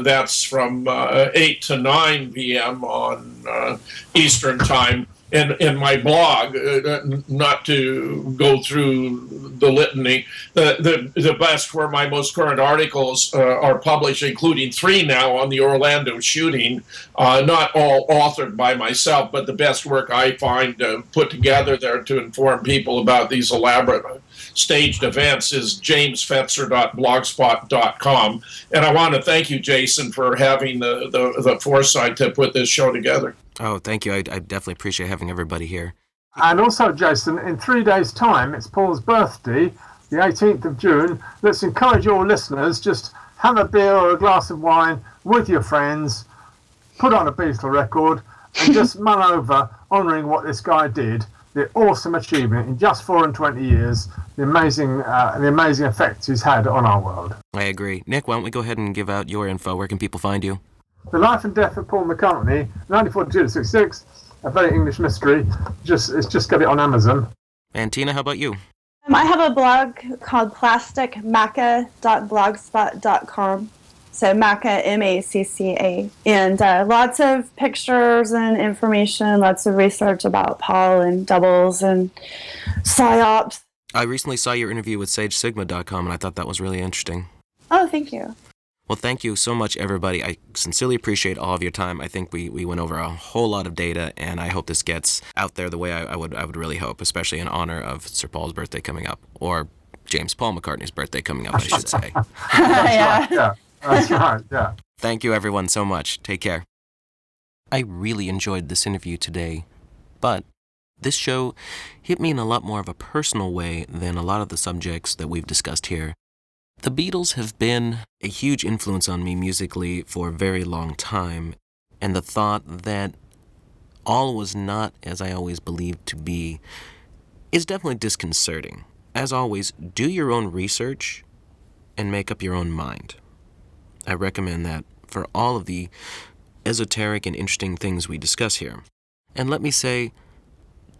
That's from 8 to 9 p.m. on Eastern time. In my blog, not to go through the litany, the best where my most current articles are published, including 3 now on the Orlando shooting, not all authored by myself, but the best work I find put together there to inform people about these elaborate staged events is jamesfetzer.blogspot.com. And I want to thank you, Jason, for having the foresight to put this show together. Oh, thank you. I definitely appreciate having everybody here. And also, Jason, in 3 days' time, it's Paul's birthday, the 18th of June. Let's encourage all listeners, just have a beer or a glass of wine with your friends, put on a Beatle record, and just mull over honouring what this guy did, the awesome achievement in just 4 and 20 years, the amazing effects he's had on our world. I agree. Nick, why don't we go ahead and give out your info? Where can people find you? The Life and Death of Paul McCartney, 1942-66, a very English mystery. It's just get it on Amazon. And Tina, how about you? I have a blog called plasticmacca.blogspot.com. So Macca, M-A-C-C-A. And lots of pictures and information, lots of research about Paul and doubles and psyops. I recently saw your interview with SageSigma.com, and I thought that was really interesting. Oh, thank you. Well, thank you so much, everybody. I sincerely appreciate all of your time. I think we went over a whole lot of data, and I hope this gets out there the way I would really hope, especially in honor of Sir Paul's birthday coming up, or James Paul McCartney's birthday coming up, I should say. Yeah. That's right, yeah. Thank you, everyone, so much. Take care. I really enjoyed this interview today, but this show hit me in a lot more of a personal way than a lot of the subjects that we've discussed here. The Beatles have been a huge influence on me musically for a very long time, and the thought that all was not as I always believed to be is definitely disconcerting. As always, do your own research and make up your own mind. I recommend that for all of the esoteric and interesting things we discuss here. And let me say,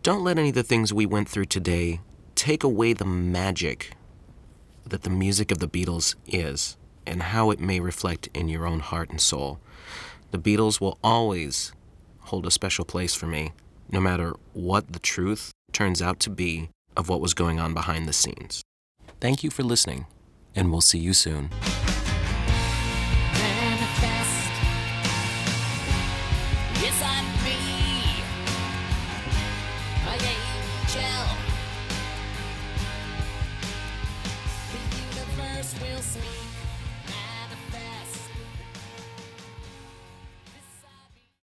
don't let any of the things we went through today take away the magic that the music of the Beatles is and how it may reflect in your own heart and soul. The Beatles will always hold a special place for me, no matter what the truth turns out to be of what was going on behind the scenes. Thank you for listening, and we'll see you soon. Manifest. Yes, I'm me. My angel. The universe will speak.